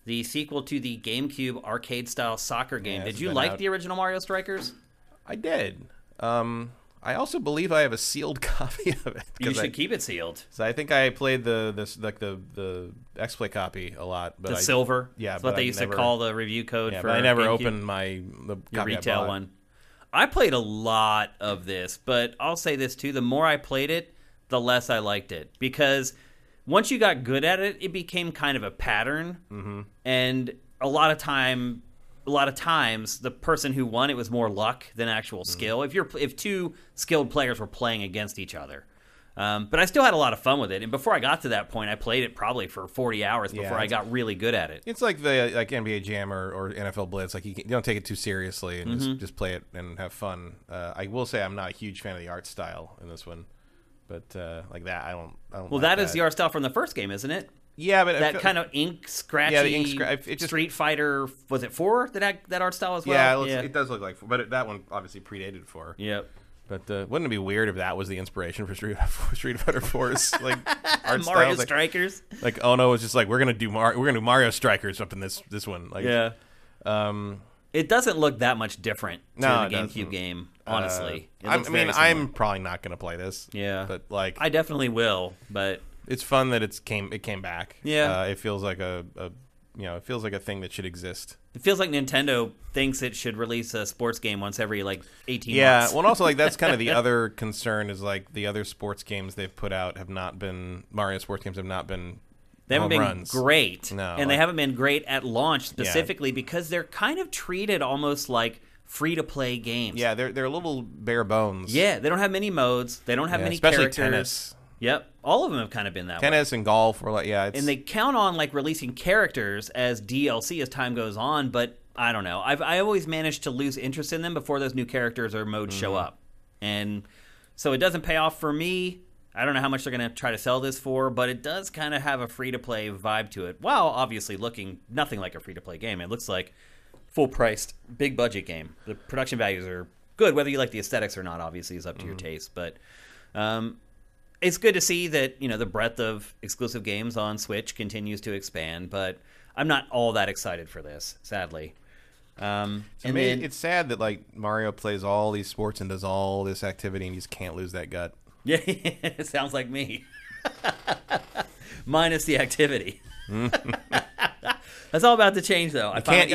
the sequel to the GameCube arcade-style soccer game. Yeah, Did you like the original Mario Strikers? I did. I also believe I have a sealed copy of it. You should keep it sealed. So I think I played the X-Play copy a lot. But silver? Yeah. That's what they used to call the review code for but I never GameCube. opened your retail one. I played a lot of this, but I'll say this too. The more I played it, the less I liked it. Because once you got good at it, it became kind of a pattern. Mm-hmm. And a lot of times, the person who won, it was more luck than actual skill. If two skilled players were playing against each other, But I still had a lot of fun with it. And before I got to that point, I played it probably for 40 hours before I got really good at it. It's like the NBA Jam or NFL Blitz. Like you don't take it too seriously and just play it and have fun. I will say I'm not a huge fan of the art style in this one, but like that I don't. Well, like that is the art style from the first game, isn't it? Yeah, but that kind of ink scratchy. Street Fighter, was it 4? That art style as well. Yeah, it does look like 4, but that one obviously predated 4. Yep. But wouldn't it be weird if that was the inspiration for Street Fighter 4's like art Mario styles? Strikers? Like Ono was just like, we're gonna do Mario Strikers up in this one. Like, yeah. It doesn't look that much different to the GameCube game, honestly. I'm probably not gonna play this. Yeah. But like, I definitely will. But it's fun that it came back. Yeah. It feels like it feels like a thing that should exist. It feels like Nintendo thinks it should release a sports game once every 18 months. Yeah, well, and also that's kind of the other concern is the other sports games they've put out have not been Mario sports games have not been. They haven't been runs. Great, no, and they haven't been great at launch specifically because they're kind of treated almost like free-to-play games. Yeah, they're a little bare bones. Yeah, they don't have many modes. They don't have many especially characters. Tennis. Yep, all of them have kind of been that way. Tennis and golf were and they count on releasing characters as DLC as time goes on, but I don't know. I always manage to lose interest in them before those new characters or modes show up, and so it doesn't pay off for me. I don't know how much they're going to try to sell this for, but it does kind of have a free-to-play vibe to it, while obviously looking nothing like a free-to-play game. It looks like full-priced, big-budget game. The production values are good. Whether you like the aesthetics or not, obviously, is up to your taste, but it's good to see that the breadth of exclusive games on Switch continues to expand, but I'm not all that excited for this, sadly. It's sad that Mario plays all these sports and does all this activity and he just can't lose that gut. Yeah, it sounds like me. Minus the activity. That's all about to change, though.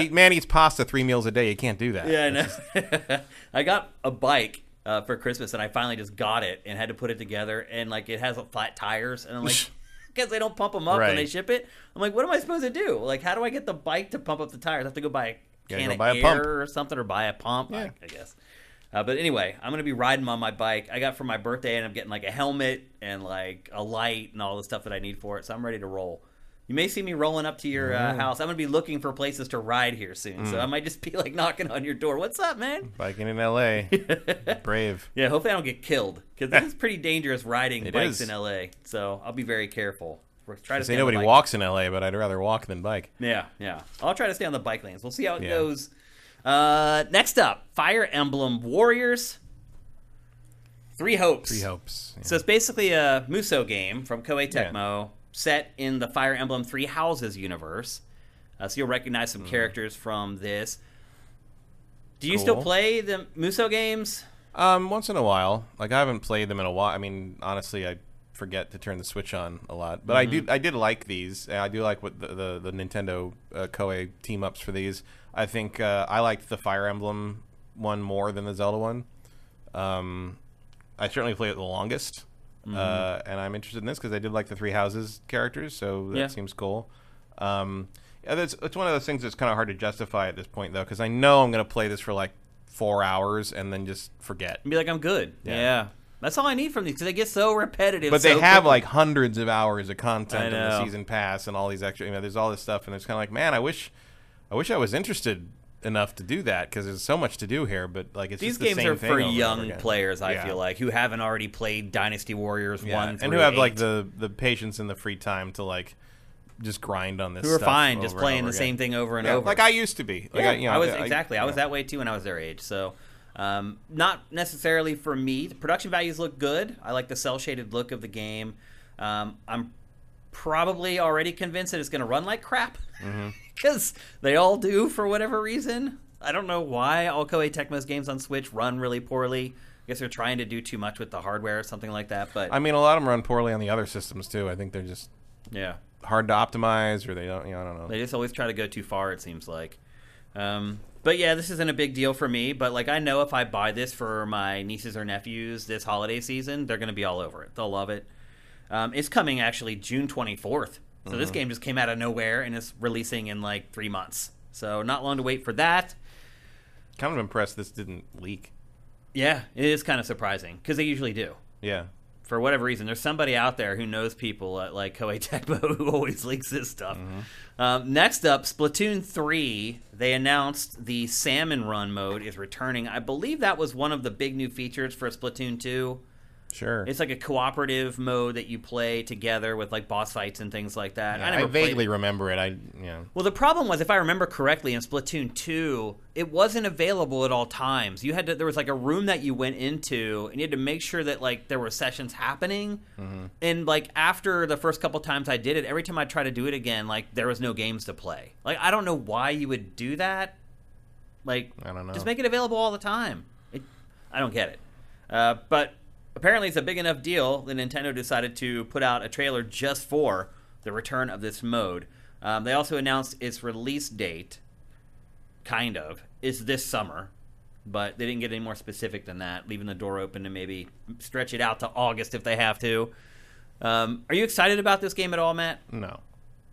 Man eats pasta 3 meals a day. You can't do that. Yeah, I know. I got a bike for Christmas, and I finally just got it and had to put it together. And it has flat tires, and I'm like, because they don't pump them up when they ship it. I'm like, what am I supposed to do? How do I get the bike to pump up the tires? I have to go buy a can of air or something, or buy a pump. Yeah. I guess. But anyway, I'm going to be riding on my bike. I got for my birthday, and I'm getting a helmet and a light and all the stuff that I need for it. So I'm ready to roll. You may see me rolling up to your house. I'm going to be looking for places to ride here soon. So I might just be knocking on your door. What's up, man? Biking in L.A. Brave. Yeah, hopefully I don't get killed, because it is pretty dangerous riding bikes in L.A. So I'll be very careful. Try to say nobody walks in L.A., but I'd rather walk than bike. Yeah. I'll try to stay on the bike lanes. We'll see how it goes. Next up, Fire Emblem Warriors. Three Hopes. Yeah. So it's basically a Musou game from Koei Tecmo set in the Fire Emblem Three Houses universe. So you'll recognize some characters from this. Do you still play the Musou games? Once in a while. I haven't played them in a while. I mean, honestly, I forget to turn the Switch on a lot. But I did like these. I do like what the Nintendo Koei team ups for these. I think I liked the Fire Emblem one more than the Zelda one. I certainly played it the longest, and I'm interested in this because I did like the Three Houses characters, so that seems cool. It's one of those things that's kind of hard to justify at this point, though, because I know I'm going to play this for 4 hours and then just forget. And be like, I'm good. Yeah. That's all I need from these, because they get so repetitive. But they have hundreds of hours of content in the season pass and all these extra. There's all this stuff, and it's kind of man, I wish I was interested enough to do that, because there's so much to do here. But it's these just the games same are thing for over young and over players. I feel like, who haven't already played Dynasty Warriors 1 and who have the patience and the free time to just grind on this. Who are stuff fine just playing the again. same thing over and over, like I used to be. I was I was that way too when I was their age. So. Not necessarily for me. The production values look good. I like the cel-shaded look of the game. I'm probably already convinced that it's going to run like crap, because they all do for whatever reason. I don't know why all Koei Tecmo's games on Switch run really poorly. I guess they're trying to do too much with the hardware or something like that. But I mean, a lot of them run poorly on the other systems too. I think they're just hard to optimize, or they don't. I don't know. They just always try to go too far, it seems like. But yeah, this isn't a big deal for me. But I know if I buy this for my nieces or nephews this holiday season, they're going to be all over it. They'll love it. It's coming actually June 24th. So this game just came out of nowhere and it's releasing in 3 months. So not long to wait for that. Kind of impressed this didn't leak. Yeah, it is kind of surprising, because they usually do. Yeah. for whatever reason, there's somebody out there who knows people at like Koei Tecmo who always leaks this stuff. Next up, Splatoon 3. They announced the Salmon Run mode is returning. I believe that was one of the big new features for Splatoon 2. Sure. It's like a cooperative mode that you play together with like boss fights and things like that. Yeah, I vaguely remember it. Well, the problem was, if I remember correctly, in Splatoon 2, it wasn't available at all times. You had to, there was like a room that you went into, and you had to make sure that like there were sessions happening. And like after the first couple times I did it, every time I tried to do it again, like there was no games to play. Like I don't know why you would do that. Like I don't know. Just make it available all the time. I don't get it. But apparently, it's a big enough deal that Nintendo decided to put out a trailer just for the return of this mode. They also announced its release date, is this summer, but they didn't get any more specific than that, leaving the door open to maybe stretch it out to August if they have to. Are you excited about this game at all, Matt? No.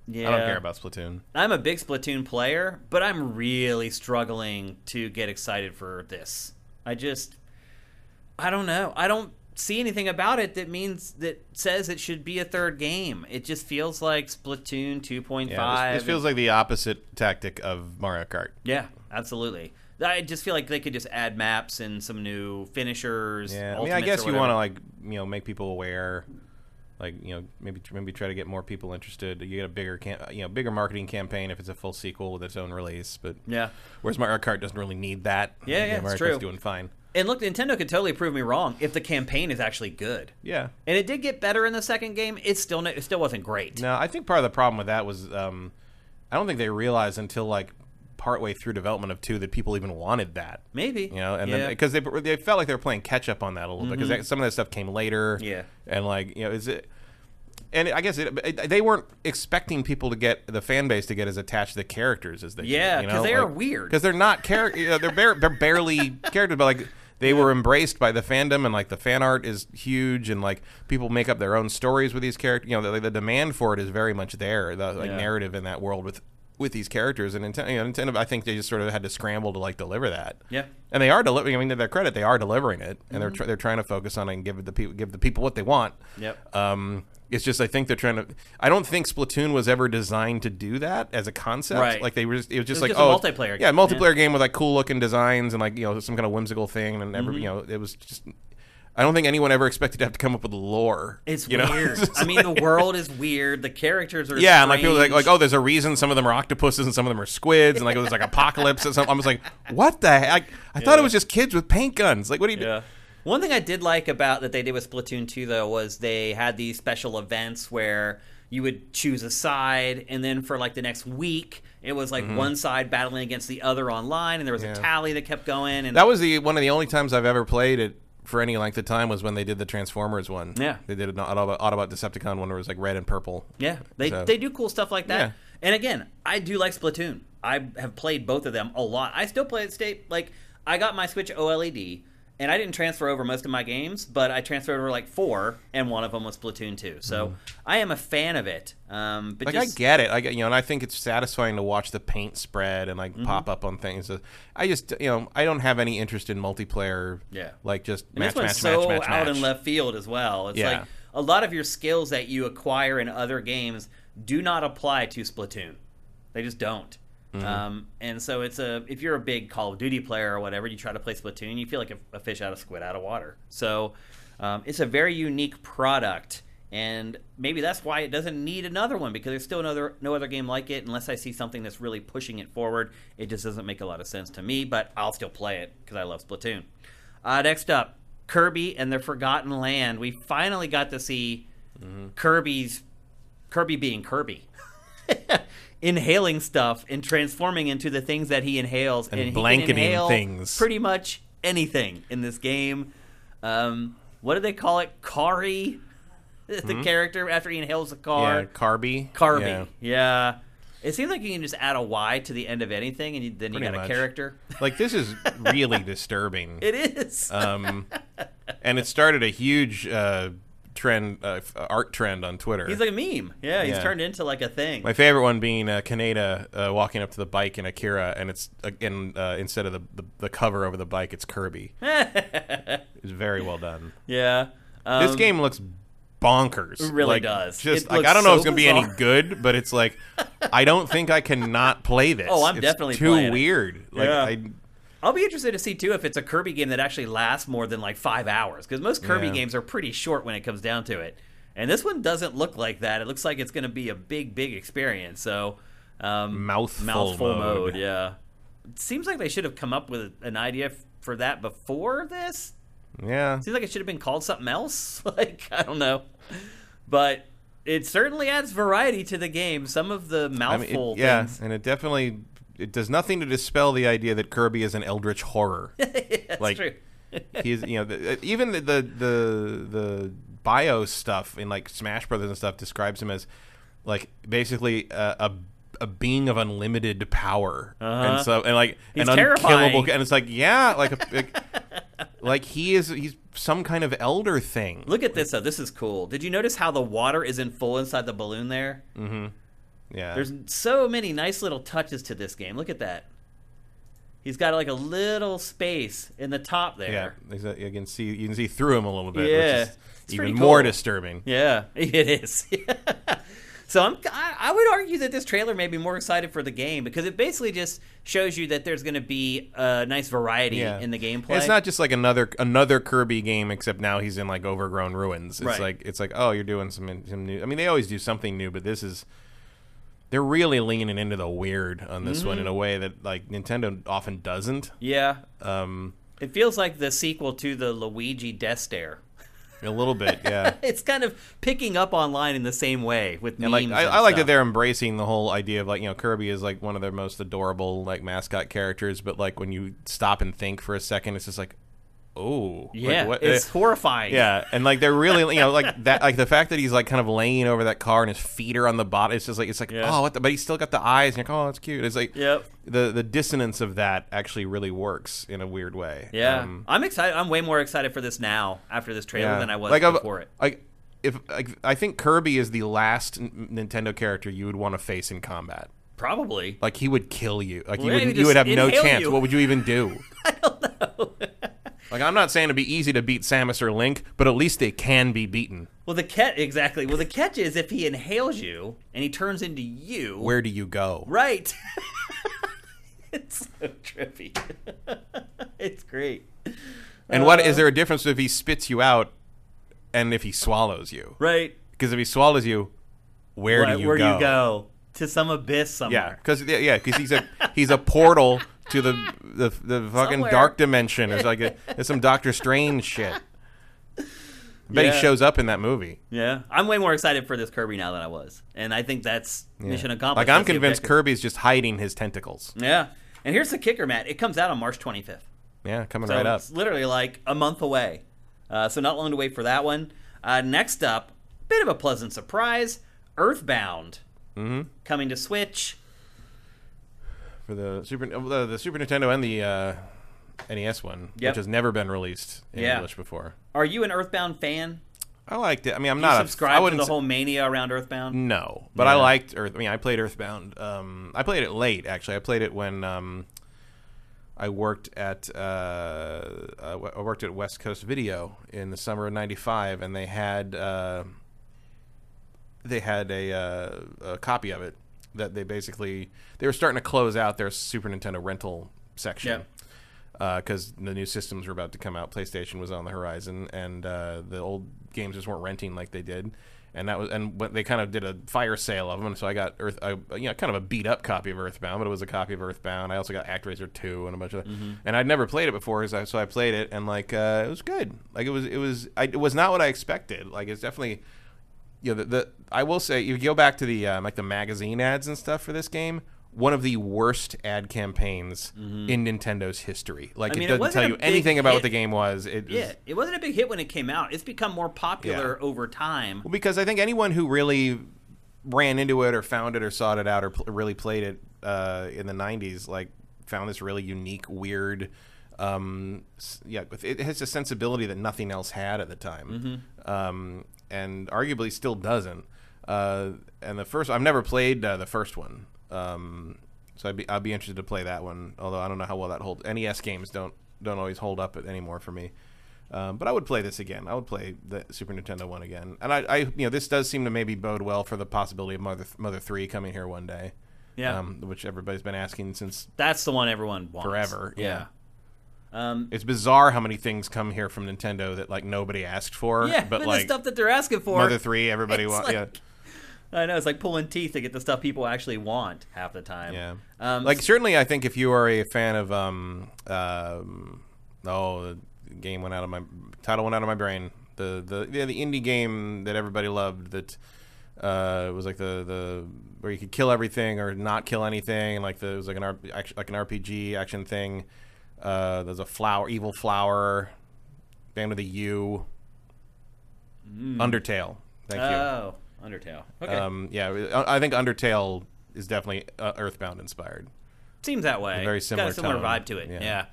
Yeah. I don't care about Splatoon. I'm a big Splatoon player, but I'm really struggling to get excited for this. I don't know. I don't see anything about it that says it should be a third game. It just feels like Splatoon 2.5. Yeah, this feels like the opposite tactic of Mario Kart. Yeah, absolutely. I just feel like they could just add maps and some new finishers. Yeah, I mean, I guess you want to like make people aware, like maybe try to get more people interested. You get a bigger marketing campaign if it's a full sequel with its own release. But yeah, whereas Mario Kart doesn't really need that. Yeah, Mario it's true. Kart's doing fine. And look, Nintendo could totally prove me wrong if the campaign is actually good. Yeah. And it did get better in the second game. It still wasn't great. No, I think part of the problem with that was I don't think they realized until like partway through development of 2 that people even wanted that. Maybe. And then because they felt like they were playing catch up on that a little bit because some of that stuff came later. Yeah. And like is it. And I guess they weren't expecting people to get the fan base to get as attached to the characters as they did. Because they are weird. Because they're not they're barely characters, but like they were embraced by the fandom, and like the fan art is huge, and like people make up their own stories with these characters. The demand for it is very much there. The narrative in that world with these characters, and Nintendo, I think they just sort of had to scramble to like deliver that. Yeah. And they are delivering. I mean, to their credit, they are delivering it, and they're trying to focus on it and give the people what they want. Yep. It's just I think they're trying to. I don't think Splatoon was ever designed to do that as a concept. Right. Like it was just a multiplayer game. Yeah, multiplayer game with like cool looking designs and like some kind of whimsical thing, and it was just. I don't think anyone ever expected to have to come up with lore. It's weird. I mean, the world is weird. The characters are and like people are like, oh, there's a reason some of them are octopuses and some of them are squids, and like there's like apocalypse and something. I was like, what the heck? I thought it was just kids with paint guns. Like, what do you do? One thing I did like about that they did with Splatoon 2, though, was they had these special events where you would choose a side, and then for like the next week, it was like one side battling against the other online, and there was a tally that kept going. And that was one of the only times I've ever played it for any length of time was when they did the Transformers one. Yeah. They did an Autobot Decepticon one where it was like red and purple. Yeah. They do cool stuff like that. Yeah. And again, I do like Splatoon. I have played both of them a lot. I still play it like I got my Switch OLED. And I didn't transfer over most of my games, but I transferred over like 4, and one of them was Splatoon 2. So I am a fan of it. But like I get it, and I think it's satisfying to watch the paint spread and like pop up on things. I just, I don't have any interest in multiplayer. Yeah, like just match. Out in left field as well. It's like a lot of your skills that you acquire in other games do not apply to Splatoon. They just don't. And so if you're a big Call of Duty player or whatever, you try to play Splatoon, you feel like a fish out of squid out of water. So it's a very unique product, and maybe that's why it doesn't need another one, because there's still no other game like it. Unless I see something that's really pushing it forward, it just doesn't make a lot of sense to me, but I'll still play it because I love Splatoon. Next up, Kirby and the Forgotten Land. We finally got to see Kirby being Kirby. Inhaling stuff and transforming into the things that he inhales, and blanketing things. Pretty much anything in this game. What do they call it? Kari, the character after he inhales a car. Yeah, Carby. Yeah. It seems like you can just add a Y to the end of anything, and then you got a character. Like, this is really disturbing. It is. And it started a huge art trend on Twitter. He's like a meme. Yeah, he's turned into like a thing. My favorite one being Kaneda walking up to the bike in Akira, and it's instead of the cover over the bike, it's Kirby. It's very well done. Yeah. This game looks bonkers. It really does. Just like I don't know if it's gonna be any good, but it's like I don't think I can not play this. Oh, I'm it's definitely too playing weird. it. Like Yeah. I'll be interested to see too if it's a Kirby game that actually lasts more than like 5 hours, because most Kirby games are pretty short when it comes down to it, and this one doesn't look like that. It looks like it's going to be a big experience. So mouthful mode. Yeah, it seems like they should have come up with an idea for that before this. Yeah, seems like it should have been called something else. Like, I don't know, but it certainly adds variety to the game. Some of the mouthful things. And it does nothing to dispel the idea that Kirby is an eldritch horror. That's like, true. He's, even the bio stuff in like Smash Brothers and stuff describes him as like basically a being of unlimited power, and so he's an terrifying. unkillable. And it's like like he's some kind of elder thing. Look at this though. This is cool. Did you notice how the water isn't full inside the balloon there? Mm-hmm. Yeah. There's so many nice little touches to this game. Look at that. He's got like a little space in the top there. Yeah, you can see through him a little bit. Yeah, which is it's even pretty more cool. disturbing. Yeah, it is. So I would argue that this trailer made me more excited for the game, because it basically just shows you that there's going to be a nice variety in the gameplay. It's not just like another Kirby game, except now he's in like overgrown ruins. It's like oh, you're doing some new. I mean, they always do something new, but they're really leaning into the weird on this one in a way that like Nintendo often doesn't. Yeah. It feels like the sequel to the Luigi Death Stare. A little bit, yeah. It's kind of picking up online in the same way with memes. And I like that they're embracing the whole idea of like, Kirby is like one of their most adorable like mascot characters, but like when you stop and think for a second, it's just like, oh, yeah, like, what? It's horrifying. Yeah, and like they're really, like that, like the fact that he's like kind of laying over that car and his feet are on the bottom. It's just like oh, what the, but he's still got the eyes. And you're like, oh, that's cute. It's like the dissonance of that actually really works in a weird way. Yeah, I'm excited. I'm way more excited for this now after this trailer than I was before it. I think Kirby is the last Nintendo character you would want to face in combat. Probably. Like he would kill you. Like Well, you would have no chance. you. What would you even do? I don't know. Like, I'm not saying it'd be easy to beat Samus or Link, but at least they can be beaten. Well, the catch is if he inhales you and he turns into you. Where do you go? Right. It's so trippy. It's great. And what is there a difference if he spits you out and if he swallows you? Right. Because if he swallows you, where do you go? To some abyss somewhere. Yeah, because he's a portal to the fucking Somewhere. dark dimension. It's like it's some Doctor Strange shit. I bet he shows up in that movie. Yeah, I'm way more excited for this Kirby now than I was, and I think that's mission accomplished. Like I'm That's the convinced objective. Kirby's just hiding his tentacles. Yeah, and here's the kicker, Matt. It comes out on March 25th. Yeah, coming So right up. it's literally like a month away. So not long to wait for that one. Next up, bit of a pleasant surprise, Earthbound. Coming to Switch. For the Super Nintendo and the NES one, which has never been released in English before. Are you an Earthbound fan? I liked it. I mean, I'm Do not you subscribe to the whole mania around Earthbound? No, but I liked I played Earthbound. I played it late, actually. I played it when I worked at West Coast Video in the summer of '95, and they had a copy of it that they were starting to close out their Super Nintendo rental section because the new systems were about to come out. PlayStation was on the horizon, and the old games just weren't renting like they did. And they kind of did a fire sale of them, and so I got kind of a beat up copy of Earthbound, but it was a copy of Earthbound. I also got ActRaiser 2 and a bunch of, and I'd never played it before, so I played it, and like it was good. Like it was not what I expected. Like it's definitely, I will say, if you go back to the like the magazine ads and stuff for this game, one of the worst ad campaigns in Nintendo's history. Like, it doesn't tell you anything about what the game was. It wasn't a big hit when it came out. It's become more popular over time. Well, because I think anyone who really ran into it or found it or sought it out or really played it in the 90s, like, found this really unique, weird... it has a sensibility that nothing else had at the time. And arguably still doesn't. And the first... I've never played the first one. So I'd be interested to play that one, although I don't know how well that holds. NES games don't always hold up anymore for me. But I would play this again. I would play the Super Nintendo one again. And I this does seem to maybe bode well for the possibility of Mother 3 coming here one day. Yeah. Which everybody's been asking since that's the one everyone wants. Forever. Yeah. It's bizarre how many things come here from Nintendo that like nobody asked for. Yeah, but the like stuff that they're asking for. Mother 3, everybody wants. Yeah. I know, it's like pulling teeth to get the stuff people actually want half the time. Yeah. Like certainly, I think if you are a fan of the game went out of my title went out of my brain. The indie game that everybody loved that was like the where you could kill everything or not kill anything. Like it was like an RPG action thing. There's a evil flower, band with a U. Undertale. Thank you. Oh, Undertale. Okay. Yeah, I think Undertale is definitely Earthbound inspired. Seems that way. A very similar, got a similar vibe to it. Yeah.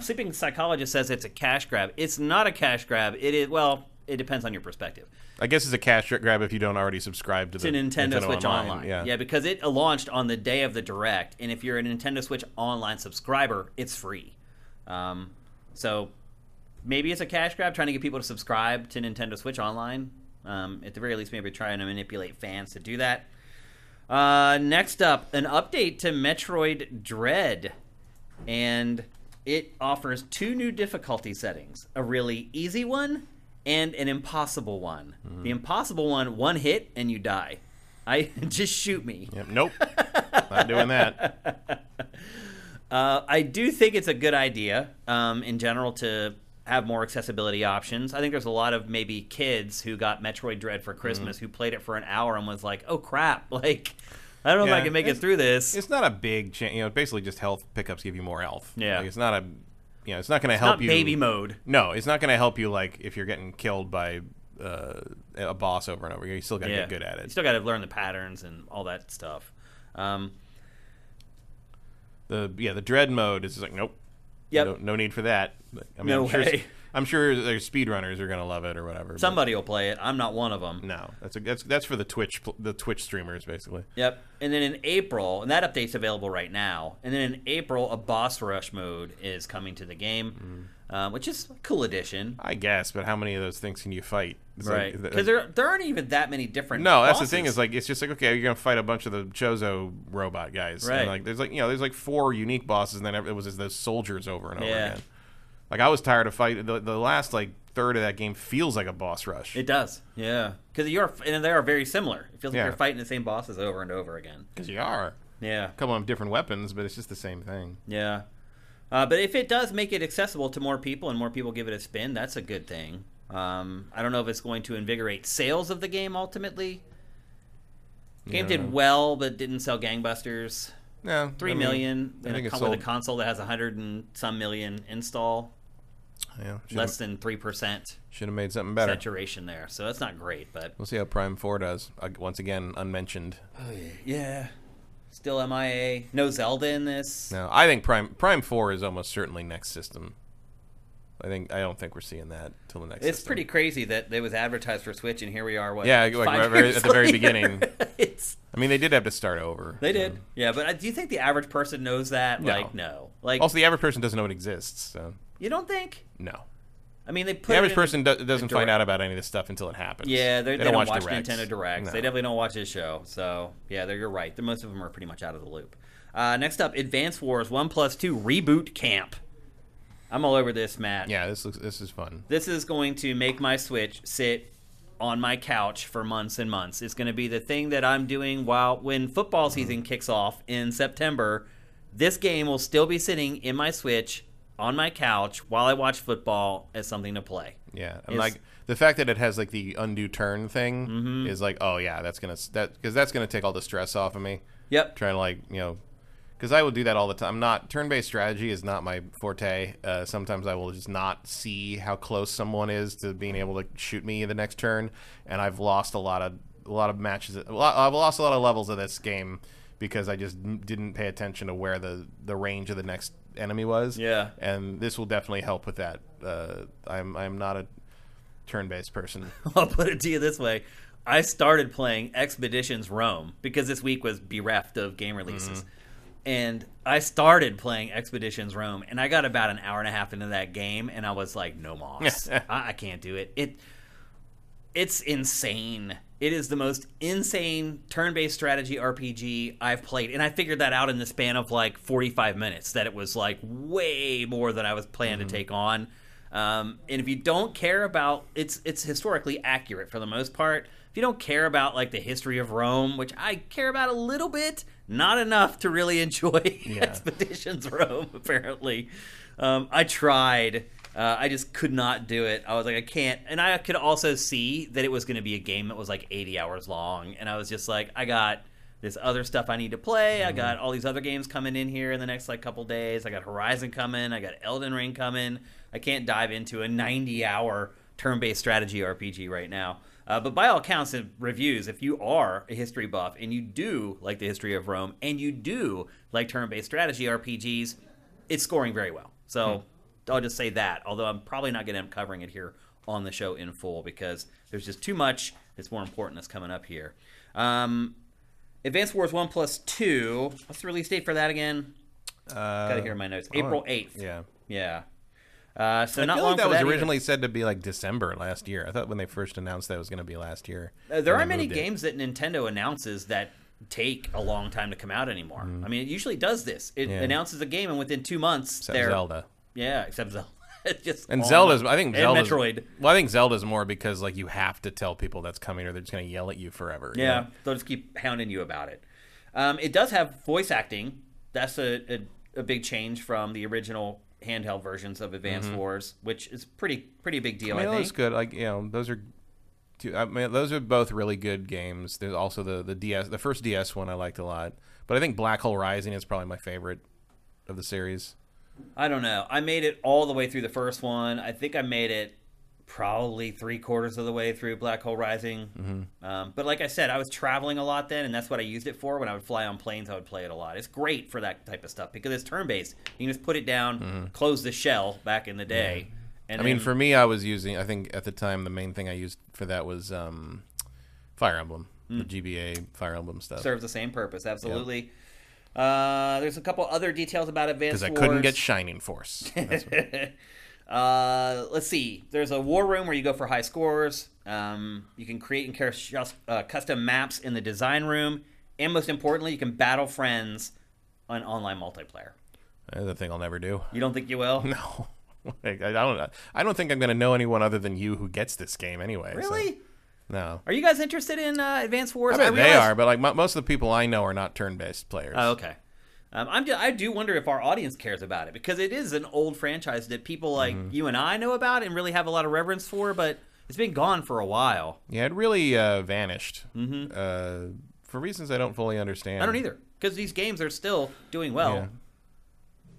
Sleeping Psychologist says it's a cash grab. It's not a cash grab. It is. Well, it depends on your perspective. I guess it's a cash grab if you don't already subscribe to the Nintendo Switch Online. Yeah, because it launched on the day of the Direct, and if you're a Nintendo Switch Online subscriber, it's free. So maybe it's a cash grab trying to get people to subscribe to Nintendo Switch Online. At the very least, maybe trying to manipulate fans to do that. Next up, an update to Metroid Dread. And it offers 2 new difficulty settings. A really easy one and an impossible one. Mm-hmm. The impossible one hit and you die. Just shoot me. Yep. Nope. Not doing that. I do think it's a good idea in general to have more accessibility options. I think there's a lot of maybe kids who got Metroid Dread for Christmas who played it for an hour and was like, oh crap, like I don't know if I can make it through this. It's not a big change, basically just health pickups give you more health. Yeah. Like, it's not it's not going to help you. It's not baby mode. No, it's not going to help you like if you're getting killed by a boss over and over. You still got to get good at it. You still got to learn the patterns and all that stuff. The Dread mode is like nope. Yep. No need for that. I mean, no way. I'm sure there's speedrunners who are going to love it or whatever. Somebody will play it. I'm not one of them. No, that's for the Twitch streamers basically. Yep. And then in April, and that update's available right now. And then in April, a boss rush mode is coming to the game, which is a cool addition. I guess, but how many of those things can you fight? Right. Because there aren't even that many different. No, that's bosses. the thing. Is like it's just like okay, you're gonna fight a bunch of the Chozo robot guys. Right. And like there's like 4 unique bosses, and then it was just those soldiers over and over again. Like I was tired of fighting. The last like third of that game feels like a boss rush. It does, yeah. Because they are very similar. It feels like you're fighting the same bosses over and over again. Because you are. Yeah. A couple of different weapons, but it's just the same thing. Yeah. But if it does make it accessible to more people and more people give it a spin, that's a good thing. I don't know if it's going to invigorate sales of the game ultimately. The game did well, but didn't sell gangbusters. No, 3 million with a console that has 100 and some million install. Yeah, less than 3%. Should have made something better. Saturation there, so that's not great. But we'll see how Prime 4 does. Once again, unmentioned. Oh yeah, still MIA. No Zelda in this. No, I think Prime 4 is almost certainly next system. I don't think we're seeing that till the next. It's system. Pretty crazy that it was advertised for Switch, and here we are. What? Yeah, like at the very beginning. I mean, they did have to start over. They did, yeah. But do you think the average person knows that? No. Like, no. Like, also, the average person doesn't know it exists. So you don't think? No. I mean, the average person doesn't find out about any of this stuff until it happens. Yeah, they don't watch Directs. Nintendo Directs. No. They definitely don't watch this show. So yeah, you're right. Most of them are pretty much out of the loop. Next up, Advance Wars 1+2 Reboot Camp. I'm all over this, Matt. Yeah, this is fun. This is going to make my Switch sit on my couch for months and months. It's going to be the thing that I'm doing when football season kicks off in September. This game will still be sitting in my Switch on my couch while I watch football as something to play. Yeah, and like the fact that it has like the undo turn thing is like, oh yeah, that's gonna take all the stress off of me. Yep. Trying to because I will do that all the time. Turn-based strategy is not my forte. Sometimes I will just not see how close someone is to being able to shoot me the next turn, and I've lost a lot of matches. I've lost a lot of levels of this game because I just didn't pay attention to where the range of the next enemy was. Yeah. And this will definitely help with that. I'm not a turn-based person. I'll put it to you this way. I started playing Expeditions Rome because this week was bereft of game releases. And I started playing Expeditions Rome, and I got about an hour and a half into that game, and I was like, no moss. I can't do it. It's insane. It is the most insane turn-based strategy RPG I've played, and I figured that out in the span of like 45 minutes, that it was like way more than I was planning to take on. And if you don't care about, it's historically accurate for the most part. If you don't care about like the history of Rome, which I care about a little bit, not enough to really enjoy Expeditions Rome, apparently. I tried. I just could not do it. I was like, I can't. And I could also see that it was going to be a game that was like 80 hours long. And I was just like, I got this other stuff I need to play. I got all these other games coming in here in the next like couple days. I got Horizon coming. I got Elden Ring coming. I can't dive into a 90-hour turn-based strategy RPG right now. But by all accounts and reviews, if you are a history buff and you do like the history of Rome and you do like turn-based strategy RPGs, it's scoring very well. So I'll just say that, although I'm probably not going to end up covering it here on the show in full because there's just too much that's more important that's coming up here. Advance Wars 1+2. What's the release date for that again? Got to hear my notes. April 8th. Yeah. So I not feel long like that for was that originally said to be like December last year. I thought when they first announced that it was going to be last year. There aren't many games that Nintendo announces that take a long time to come out anymore. I mean, it usually does this. It announces a game, and within 2 months, Except Zelda. Yeah, except Zelda. Zelda's. I think Zelda's. Metroid. Well, I think Zelda's more because like you have to tell people that's coming, or they're just going to yell at you forever. Yeah, they'll just keep hounding you about it. It does have voice acting. That's a big change from the original handheld versions of Advance Wars, which is pretty big deal. I think that's good. Like those are. Those are both really good games. There's also the DS, the first DS one I liked a lot, but I think Black Hole Rising is probably my favorite of the series. I don't know. I made it all the way through the first one. I think I made it probably 3/4 of the way through Black Hole Rising. But like I said, I was traveling a lot then, and that's what I used it for. When I would fly on planes, I would play it a lot. It's great for that type of stuff because it's turn-based. You can just put it down, close the shell back in the day. And I mean, for me, I was using, I think at the time, the main thing I used for that was Fire Emblem, the GBA Fire Emblem stuff. Serves the same purpose, absolutely. There's a couple other details about Advance Wars. Because I couldn't get Shining Force. Let's see. There's a war room where you go for high scores. You can create and care custom maps in the design room. And most importantly, you can battle friends on online multiplayer. That's a thing I'll never do. You don't think you will? No. I don't think I'm going to know anyone other than you who gets this game anyway. Really? So, no. Are you guys interested in Advance Wars? I mean, they are, but like most of the people I know are not turn-based players. Oh, okay. I do wonder if our audience cares about it because it is an old franchise that people like you and I know about and really have a lot of reverence for, but it's been gone for a while. Yeah, it really vanished for reasons I don't fully understand. I don't either because these games are still doing well. Yeah.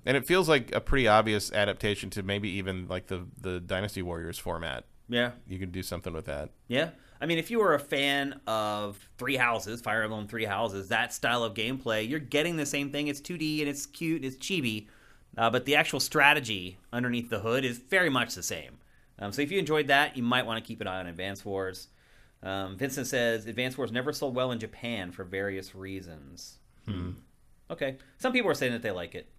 And it feels like a pretty obvious adaptation to maybe even like the Dynasty Warriors format. Yeah. You could do something with that. Yeah. I mean, if you were a fan of Three Houses, Fire Emblem Three Houses, that style of gameplay, you're getting the same thing. It's 2D and it's cute, it's chibi, but the actual strategy underneath the hood is very much the same. So if you enjoyed that, you might want to keep an eye on Advance Wars. Vincent says, Advance Wars never sold well in Japan for various reasons. Okay. Some people are saying that they like it.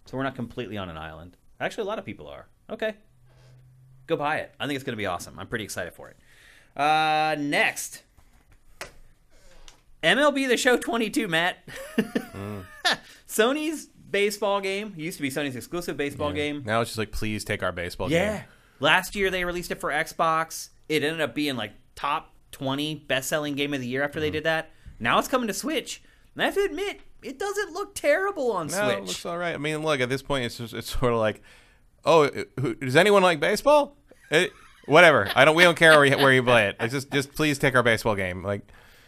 So we're not completely on an island. Actually, a lot of people are. Okay. Go buy it. I think it's going to be awesome. I'm pretty excited for it. Next. MLB The Show 22, Matt. Sony's baseball game. It used to be Sony's exclusive baseball game. Now it's just like, please take our baseball game. Yeah. Last year they released it for Xbox. It ended up being like top 20 best-selling game of the year after they did that. Now it's coming to Switch. And I have to admit, it doesn't look terrible on Switch. No, it looks all right. I mean, look, at this point, it's sort of like, oh, does anyone like baseball? Whatever. We don't care where you play it. It's just please take our baseball game. Like,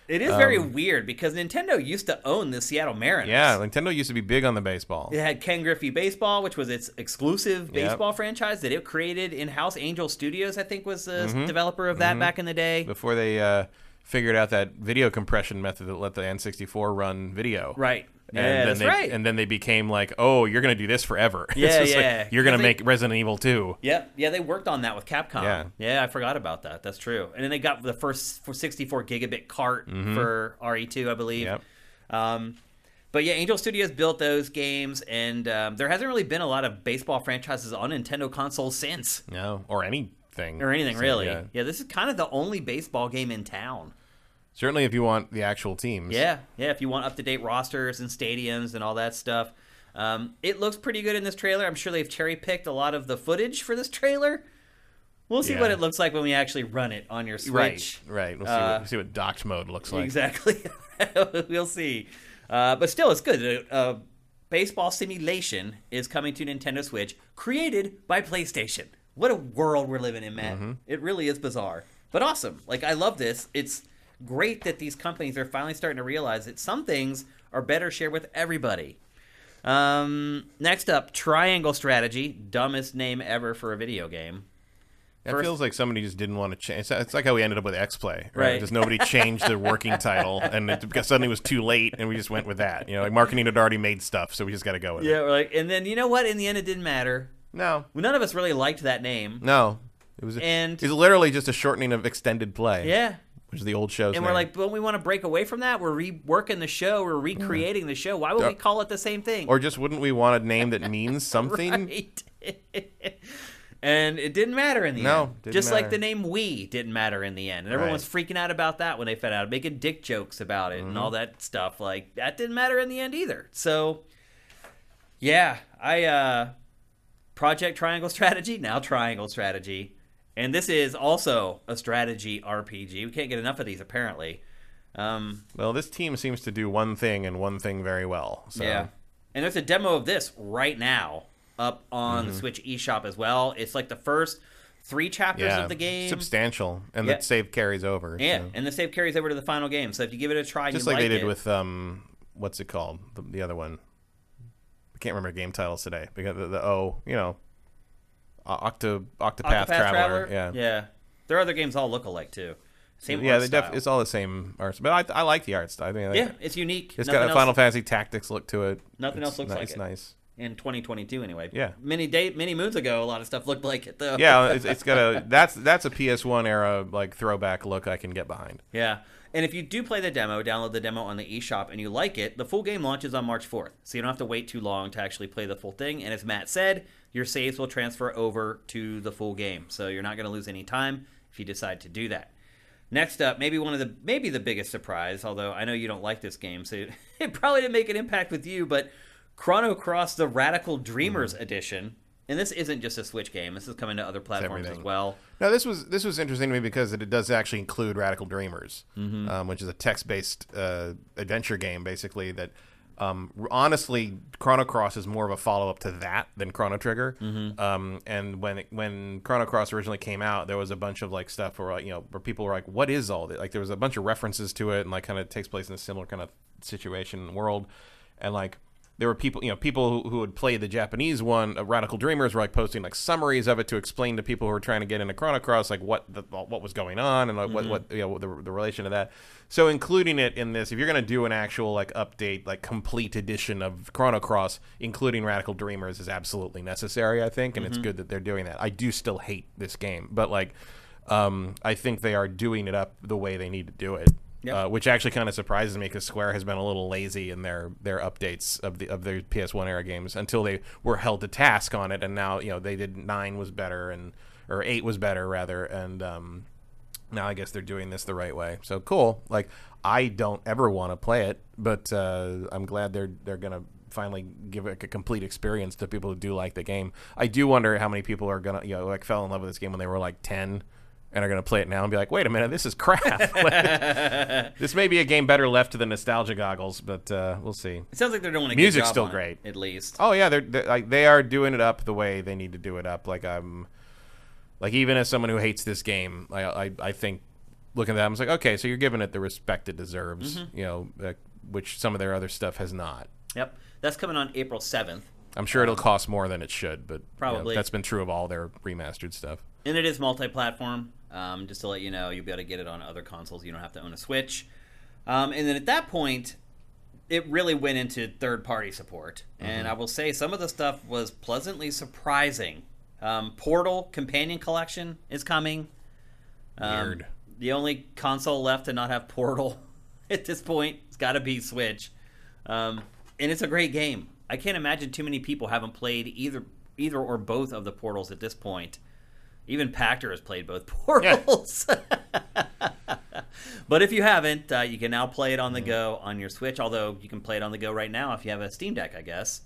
it is very weird because Nintendo used to own the Seattle Mariners. Yeah, Nintendo used to be big on the baseball. It had Ken Griffey Baseball, which was its exclusive baseball franchise that it created in-house. Angel Studios, I think, was the developer of that back in the day. Before they figured out that video compression method that let the N64 run video. Right. And that's right. And then they became like, oh, you're going to do this forever. Yeah, like, you're going to make Resident Evil 2. Yeah, they worked on that with Capcom. Yeah, I forgot about that. That's true. And then they got the first 64 gigabit cart for RE2, I believe. Yep. But yeah, Angel Studios built those games, and there hasn't really been a lot of baseball franchises on Nintendo consoles since. No, or anything. Or anything, really. Yeah, This is kind of the only baseball game in town. certainly if you want the actual teams. Yeah, if you want up-to-date rosters and stadiums and all that stuff. It looks pretty good in this trailer. I'm sure they've cherry-picked a lot of the footage for this trailer. We'll see what it looks like when we actually run it on your Switch. Right. We'll see what docked mode looks like. Exactly. We'll see. But still, it's good. Baseball simulation is coming to Nintendo Switch, created by PlayStation. What a world we're living in, Matt. Mm-hmm. It really is bizarre. But awesome. Like, I love this. It's great that these companies are finally starting to realize that some things are better shared with everybody. Next up, Triangle Strategy. Dumbest name ever for a video game. It feels like somebody just didn't want to change. It's like how we ended up with X-Play, right? Just nobody changed the working title, and because suddenly it was too late, and we just went with that. Like marketing had already made stuff, so we just got to go with it. Yeah, we're like, and then you know what? In the end, it didn't matter. No, none of us really liked that name. No, it was literally just a shortening of Extended Play. Yeah. Which is the old show's name. We're like, don't we want to break away from that? We're reworking the show. We're recreating the show. Why would we call it the same thing? Or just wouldn't we want a name that means something? Right. And it didn't matter in the end. Just like the name Wii didn't matter in the end. And everyone was freaking out about that when they found out, making dick jokes about it and all that stuff. Like, that didn't matter in the end either. So, yeah, Project Triangle Strategy, now Triangle Strategy. And this is also a strategy RPG. We can't get enough of these, apparently. Well, this team seems to do one thing and one thing very well. So. Yeah. And there's a demo of this right now up on the Switch eShop as well. It's like the first 3 chapters of the game. Substantial. And the save carries over. Yeah, so. And the save carries over to the final game. So if you give it a try and just you like like they did with, what's it called? The other one. I can't remember game titles today. Because Octopath Traveler. Yeah. Their other games all look alike, too. Same art style. It's all the same art. But I like the art style. I mean, it's unique. It's got a Final Fantasy Tactics look to it. Nothing else looks like it. It's nice. In 2022, anyway. Yeah. Many moons ago, a lot of stuff looked like it, though. Yeah, it's got that's a PS1 era like throwback look I can get behind. Yeah. And if you do play the demo, download the demo on the eShop, and you like it, the full game launches on March 4th. So you don't have to wait too long to actually play the full thing. And as Matt said, your saves will transfer over to the full game. So you're not going to lose any time if you decide to do that. Next up, maybe the biggest surprise, although I know you don't like this game, so it probably didn't make an impact with you, but Chrono Cross: The Radical Dreamers Edition. And this isn't just a Switch game. This is coming to other platforms as well. No, this was interesting to me because it does actually include Radical Dreamers, which is a text-based adventure game, basically. That honestly, Chrono Cross is more of a follow-up to that than Chrono Trigger. And when Chrono Cross originally came out, there was a bunch of like stuff where where people were like, "What is all this?" Like there was a bunch of references to it, and like kind of takes place in a similar kind of situation and world, and like. There were people who had played the Japanese one, Radical Dreamers, were like posting like summaries of it to explain to people who were trying to get into Chrono Cross like what was going on and like, what the relation to that. So including it in this, if you're going to do an actual like update, like complete edition of Chrono Cross, including Radical Dreamers is absolutely necessary, I think, and it's good that they're doing that. I do still hate this game, but like I think they are doing it up the way they need to do it. Yep. Which actually kind of surprises me because Square has been a little lazy in their updates of their PS1 era games until they were held to task on it, and now they did 9 was better or 8 was better rather, and now I guess they're doing this the right way. So cool. Like I don't ever want to play it, but I'm glad they're gonna finally give it a complete experience to people who do like the game. I do wonder how many people are gonna like fell in love with this game when they were like 10. And are going to play it now and be like, wait a minute, this is crap. This may be a game better left to the nostalgia goggles, but we'll see. It sounds like they're doing a good Music's job still on great, it, at least. Oh yeah, they are doing it up the way they need to do it up. Like even as someone who hates this game, I think looking at that, I'm like, okay, so you're giving it the respect it deserves. Which some of their other stuff has not. Yep, that's coming on April 7th. I'm sure it'll cost more than it should, but probably that's been true of all their remastered stuff. And it is multi-platform. Just to let you know, you'll be able to get it on other consoles. You don't have to own a Switch. And then at that point, it really went into third-party support. And I will say some of the stuff was pleasantly surprising. Portal Companion Collection is coming. Weird. The only console left to not have Portal at this point has got to be Switch. And it's a great game. I can't imagine too many people haven't played either or both of the Portals at this point. Even Pactor has played both Portals. Yeah. But if you haven't, you can now play it on the go on your Switch, although you can play it on the go right now if you have a Steam Deck, I guess.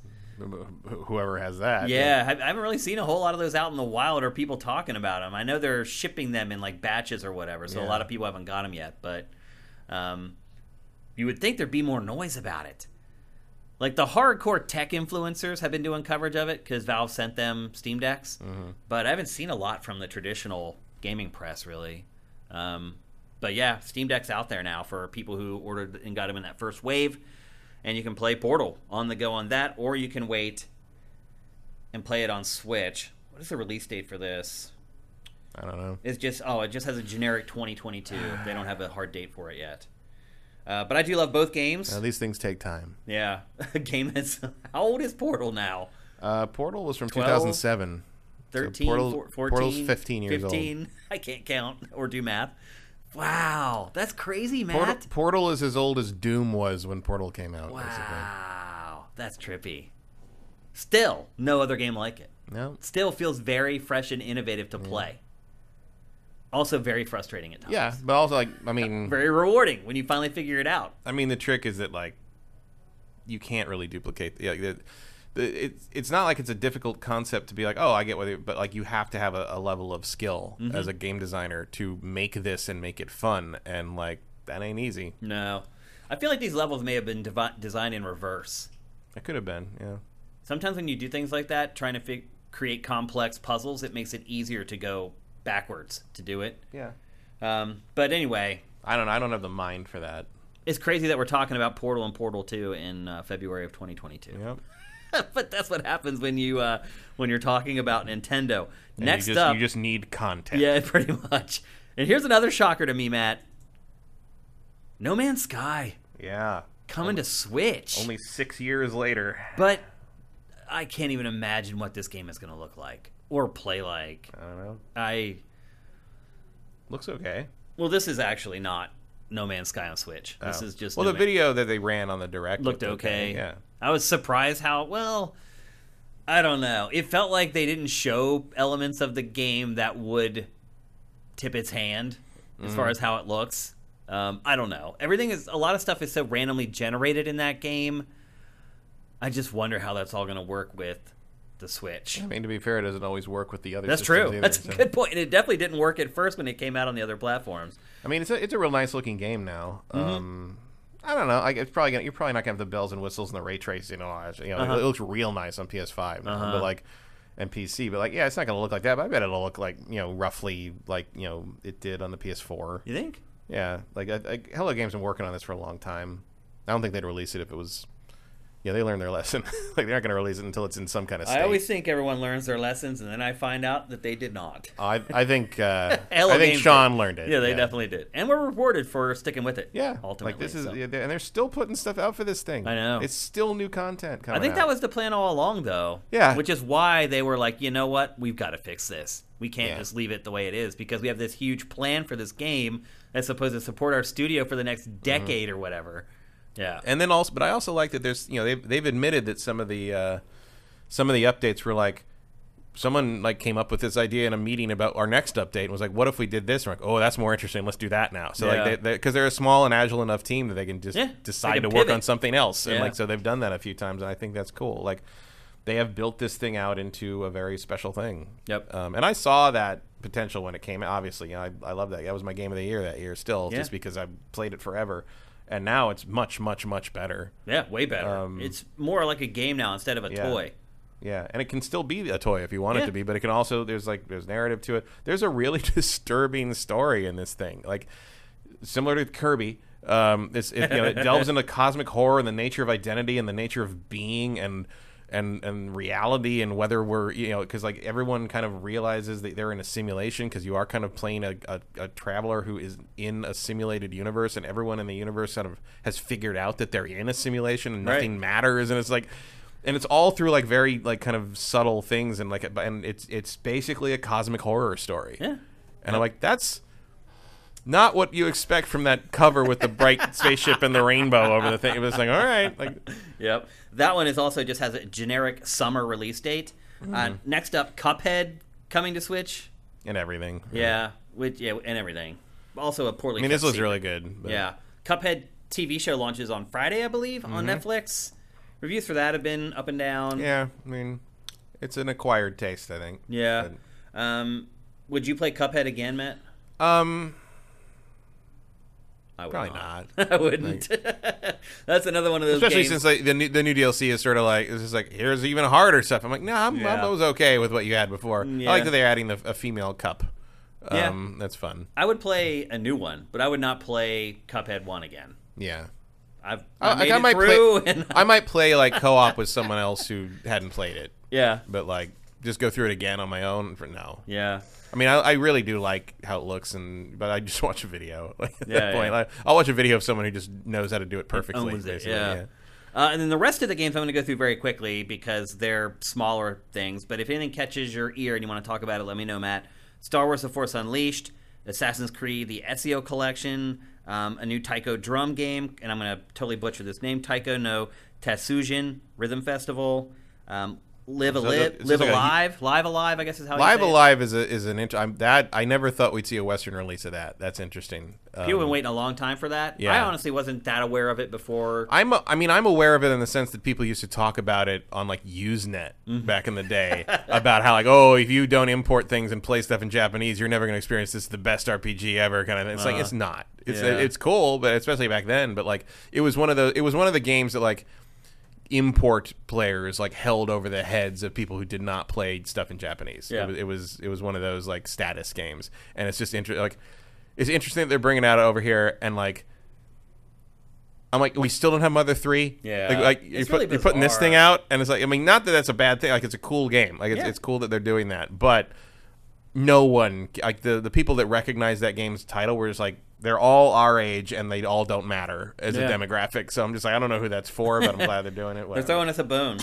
Whoever has that. Yeah, I haven't really seen a whole lot of those out in the wild or people talking about them. I know they're shipping them in like batches or whatever, so a lot of people haven't got them yet. But you would think there'd be more noise about it. Like the hardcore tech influencers have been doing coverage of it because Valve sent them Steam Decks. But I haven't seen a lot from the traditional gaming press, really. But yeah, Steam Deck's out there now for people who ordered and got them in that first wave. And you can play Portal on the go on that, or you can wait and play it on Switch. What is the release date for this? I don't know. It just has a generic 2022. They don't have a hard date for it yet. But I do love both games. Now, these things take time. Yeah. A game that's... How old is Portal now? Portal was from 12, 2007. 13, so 14, Portal's 15 years 15. Old. I can't count or do math. Wow, that's crazy, Matt. Portal is as old as Doom was when Portal came out. Wow, basically. That's trippy. Still, no other game like it. No. Still feels very fresh and innovative to play. Also very frustrating at times. Yeah, but also, like, I mean... very rewarding when you finally figure it out. I mean, the trick is that, like, you can't really duplicate... it's not like it's a difficult concept to be like, oh, I get what it... But, like, you have to have a level of skill as a game designer to make this and make it fun. And, like, that ain't easy. No. I feel like these levels may have been designed in reverse. It could have been, yeah. Sometimes when you do things like that, trying to create complex puzzles, it makes it easier to go backwards to do it. Yeah. But anyway, I don't have the mind for that. It's crazy that we're talking about Portal and Portal 2 in February of 2022. Yep. But that's what happens when you're talking about Nintendo. And Next up, you just need content. Yeah, pretty much. And here's another shocker to me, Matt. No Man's Sky. Yeah. Coming to Switch. Only 6 years later. But I can't even imagine what this game is going to look like or play like. I don't know. Looks okay. Well, this is actually not No Man's Sky on Switch. This is just... the video that they ran on the Direct looked okay. Yeah. I was surprised how... Well, I don't know. It felt like they didn't show elements of the game that would tip its hand as far as how it looks. I don't know. A lot of stuff is so randomly generated in that game. I just wonder how that's all going to work with the Switch. I mean, to be fair, it doesn't always work with the other That's systems true. either, That's a good point. And it definitely didn't work at first when it came out on the other platforms. I mean, it's a real nice looking game now. I don't know. You're probably not gonna have the bells and whistles and the ray tracing and all that. It looks real nice on PS5, but like, and PC. But like, yeah, it's not gonna look like that. But I bet it'll look like roughly like it did on the PS4. You think? Yeah, like Hello Games been working on this for a long time. I don't think they'd release it if it was. Yeah, they learned their lesson. Like, they're not going to release it until it's in some kind of state. I always think everyone learns their lessons, and then I find out that they did not. I think Sean learned it. Yeah, they definitely did, and we're rewarded for sticking with it. Yeah, ultimately. Like this is, and they're still putting stuff out for this thing. I know it's still new content coming. I think that was the plan all along, though. Yeah, which is why they were like, you know what, we've got to fix this. We can't just leave it the way it is because we have this huge plan for this game that's supposed to support our studio for the next decade or whatever. Yeah, and then also, but I also like that there's, they've admitted that some of the updates were like, someone like came up with this idea in a meeting about our next update and was like, what if we did this? And we're like, oh, that's more interesting. Let's do that now. So like, because they're a small and agile enough team that they can just decide to work on something else, and so they've done that a few times, and I think that's cool. Like, they have built this thing out into a very special thing. Yep. And I saw that potential when it came out. Obviously, I love that. That was my game of the year that year still, just because I've played it forever. And now it's much, much, much better. Yeah, way better. It's more like a game now instead of a toy. Yeah, and it can still be a toy if you want it to be, but it can also, there's narrative to it. There's a really disturbing story in this thing. Like, similar to Kirby, it delves into cosmic horror and the nature of identity and the nature of being and reality, and whether we're, because like everyone kind of realizes that they're in a simulation, because you are kind of playing a traveler who is in a simulated universe, and everyone in the universe kind of has figured out that they're in a simulation and nothing matters, and it's like, and it's all through like very like kind of subtle things, and like, and it's basically a cosmic horror story. Yeah. And I'm like, that's not what you expect from that cover with the bright spaceship and the rainbow over the thing. It was like, all right. Like, yep. That one is also just has a generic summer release date. Next up, Cuphead coming to Switch. And everything. Yeah. And everything. Also a poorly this kept was secret. really good. But. Yeah. Cuphead TV show launches on Friday, I believe, on Netflix. Reviews for that have been up and down. Yeah, I mean, it's an acquired taste, I think. Yeah. Would you play Cuphead again, Matt? I would Probably not. I wouldn't. That's another one of those Especially games. since the new DLC is sort of like, it's just like, here's even harder stuff. I'm like, I was okay with what you had before. Yeah. I like that they're adding a female cup. Yeah. That's fun. I would play a new one, but I would not play Cuphead 1 again. Yeah. I might play. I might play like co-op with someone else who hadn't played it. Yeah. But like, just go through it again on my own for no. Yeah. I mean, I really do like how it looks, but I just watch a video. Like at that point, yeah. like, I'll watch a video of someone who just knows how to do it perfectly. Basically. Yeah. And then the rest of the games I'm going to go through very quickly because they're smaller things. But if anything catches your ear and you want to talk about it, let me know, Matt. Star Wars: The Force Unleashed, Assassin's Creed: The Ezio Collection, a new Taiko drum game, and I'm going to totally butcher this name. Taiko no Tatsujin Rhythm Festival. Live Alive, I guess is how Live you say Alive is an I never thought we'd see a Western release of that. That's interesting. People have been waiting a long time for that. Yeah. I honestly wasn't that aware of it before. I'm aware of it in the sense that people used to talk about it on like Usenet back in the day about how like, oh, if you don't import things and play stuff in Japanese, you're never going to experience this is the best RPG ever kind of thing. It's like it's not. It's cool, but especially back then. But like it was one of the games that like import players like held over the heads of people who did not play stuff in Japanese. Yeah. It was one of those like status games, and it's just it's interesting that they're bringing it out over here, and like I'm like, we still don't have Mother 3. Yeah, like you're putting this thing out, and it's like, I mean, not that that's a bad thing. Like it's a cool game. Like it's cool that they're doing that, but no one like the people that recognize that game's title were just like, they're all our age, and they all don't matter as a demographic. So I'm just like, I don't know who that's for, but I'm glad they're doing it. They're throwing us a bone.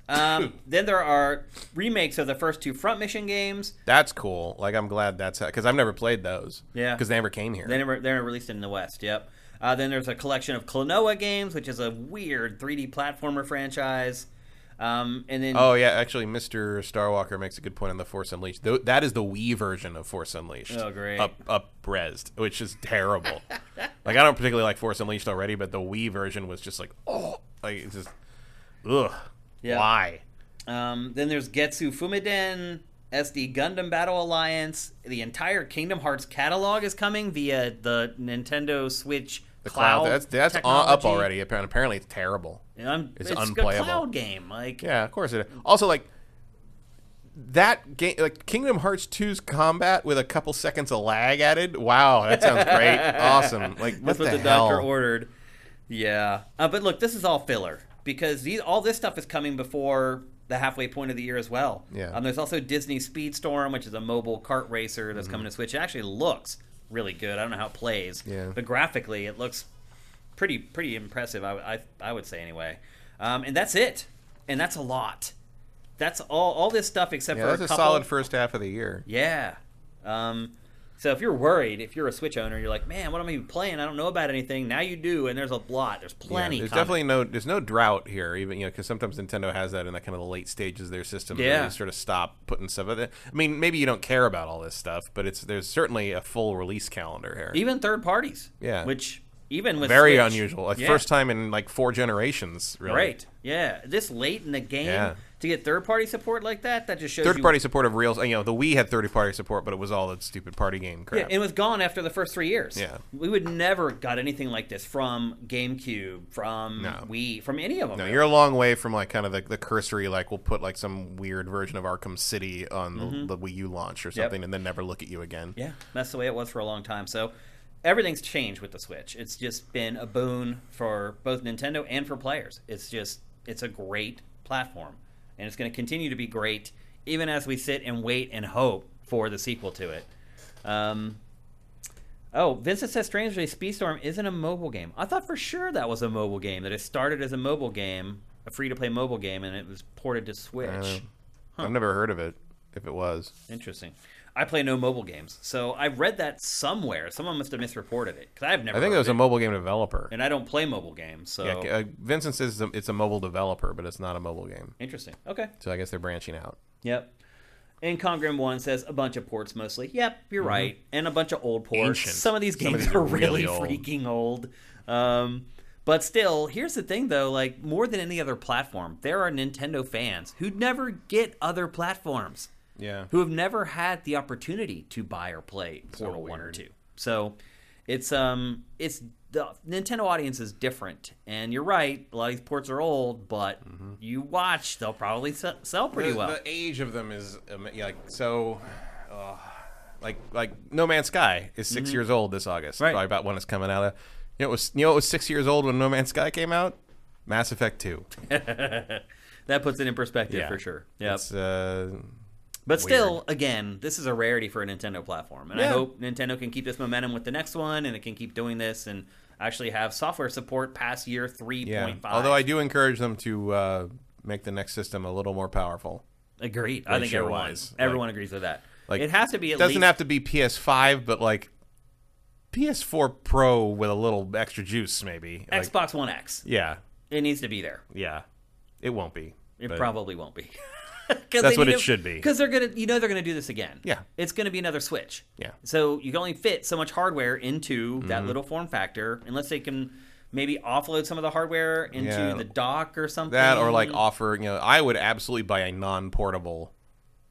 Then there are remakes of the first two Front Mission games. That's cool. Like, I'm glad that's because I've never played those. Yeah, because they never came here. They're never released in the West. Yep. Then there's a collection of Klonoa games, which is a weird 3D platformer franchise. And then actually, Mr. Starwalker makes a good point on the Force Unleashed. That is the Wii version of Force Unleashed. Oh, great. Up-resed, which is terrible. Like, I don't particularly like Force Unleashed already, but the Wii version was just like, it's just, ugh. Yeah. Why? Then there's Getsu Fumiden, SD Gundam Battle Alliance. The entire Kingdom Hearts catalog is coming via the Nintendo Switch cloud. That's up already. Apparently, it's terrible. It's unplayable. A cloud game. Like, yeah, of course it is. Also, like that game, like Kingdom Hearts 2's combat with a couple seconds of lag added. Wow, that sounds great. Awesome. Like, what that's what the hell? doctor ordered. Yeah, but look, this is all filler because all this stuff is coming before the halfway point of the year as well. Yeah. There's also Disney Speedstorm, which is a mobile kart racer that's coming to Switch. It actually looks really good. I don't know how it plays, but graphically it looks pretty impressive. I would say anyway. And that's it. And that's a lot. That's all this stuff except for a couple. That's a solid first half of the year. Yeah. So if you're worried, if you're a Switch owner, you're like, man, what am I even playing? I don't know about anything. Now you do, and there's a lot. There's plenty. There's definitely no drought here, even because sometimes Nintendo has that in that kind of the late stages of their system. Yeah, they sort of stop putting stuff in it. I mean, maybe you don't care about all this stuff, but there's certainly a full release calendar here. Even third parties. Yeah, which even with very Switch, unusual. Like first time in like 4 generations. Really. Right. Yeah. This late in the game. Yeah. To get third-party support like that just shows third-party support of real. The Wii had third-party support, but it was all that stupid party game crap. Yeah, it was gone after the first 3 years. Yeah, we would never got anything like this from GameCube, from Wii, from any of them. No, you're a long way from like kind of the cursory, like we'll put like some weird version of Arkham City on the Wii U launch or something, and then never look at you again. Yeah, that's the way it was for a long time. So everything's changed with the Switch. It's just been a boon for both Nintendo and for players. It's a great platform. And it's going to continue to be great, even as we sit and wait and hope for the sequel to it. Vincent says, strangely, Speedstorm isn't a mobile game. I thought for sure that was a mobile game, that it started as a mobile game, a free-to-play mobile game, and it was ported to Switch. I've never heard of it, if it was. Interesting. I play no mobile games. So I read that somewhere. Someone must have misreported it because I've never. I think it was a mobile game developer, and I don't play mobile games. So yeah, Vincent says it's a mobile developer, but it's not a mobile game. Interesting. Okay. So I guess they're branching out. Yep. And Congrim1 says a bunch of ports mostly. Yep, you're right. And a bunch of old ports. Ancient. Some of these games are really freaking old. But still, here's the thing, though. Like, more than any other platform, there are Nintendo fans who never get other platforms. Yeah. Who have never had the opportunity to buy or play Portal 1 or 2. So it's the Nintendo audience is different. And you're right, a lot of these ports are old, but you watch, they'll probably sell pretty well. The age of them is like so like No Man's Sky is 6 years old this August. Right. Probably about when it's coming out. It was 6 years old when No Man's Sky came out? Mass Effect 2. That puts it in perspective for sure. Yep. It's but still, again, this is a rarity for a Nintendo platform. And I hope Nintendo can keep this momentum with the next one, and it can keep doing this and actually have software support past year 3.5. Yeah. Although I do encourage them to make the next system a little more powerful. Agreed. I think everyone agrees with that. Like, it has to be at least... It doesn't have to be PS5, but like PS4 Pro with a little extra juice, maybe. Xbox One X. Yeah. It needs to be there. Yeah. It won't be. It probably won't be. That's what it should be. Because they're gonna do this again. Yeah, it's gonna be another Switch. Yeah. So you can only fit so much hardware into that little form factor, unless they can maybe offload some of the hardware into the dock or something. That or like offer. I would absolutely buy a non-portable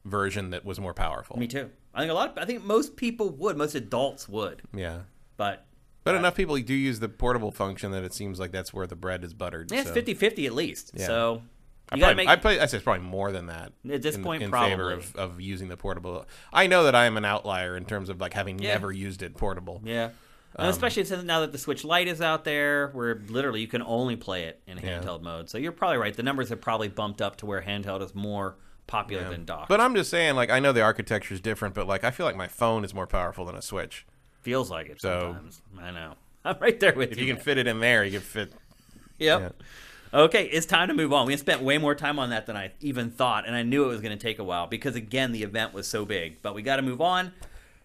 version that was more powerful. Me too. I think most people would. Most adults would. Yeah. But enough people do use the portable function that it seems like that's where the bread is buttered. Yeah, it's 50-50 at least. Yeah. So. I'd say it's probably more than that at this point. In probably. favor of using the portable. I know that I am an outlier in terms of like having never used it portable. Yeah, and especially since now that the Switch Lite is out there, where literally you can only play it in handheld mode. So you're probably right. The numbers have probably bumped up to where handheld is more popular than dock. But I'm just saying, like, I know the architecture is different, but like I feel like my phone is more powerful than a Switch. Feels like it sometimes. I know. I'm right there with you. If you can fit it in there, you can fit. Yep. Yeah. Okay, it's time to move on. We spent way more time on that than I even thought, and I knew it was going to take a while because, again, the event was so big. But we got to move on.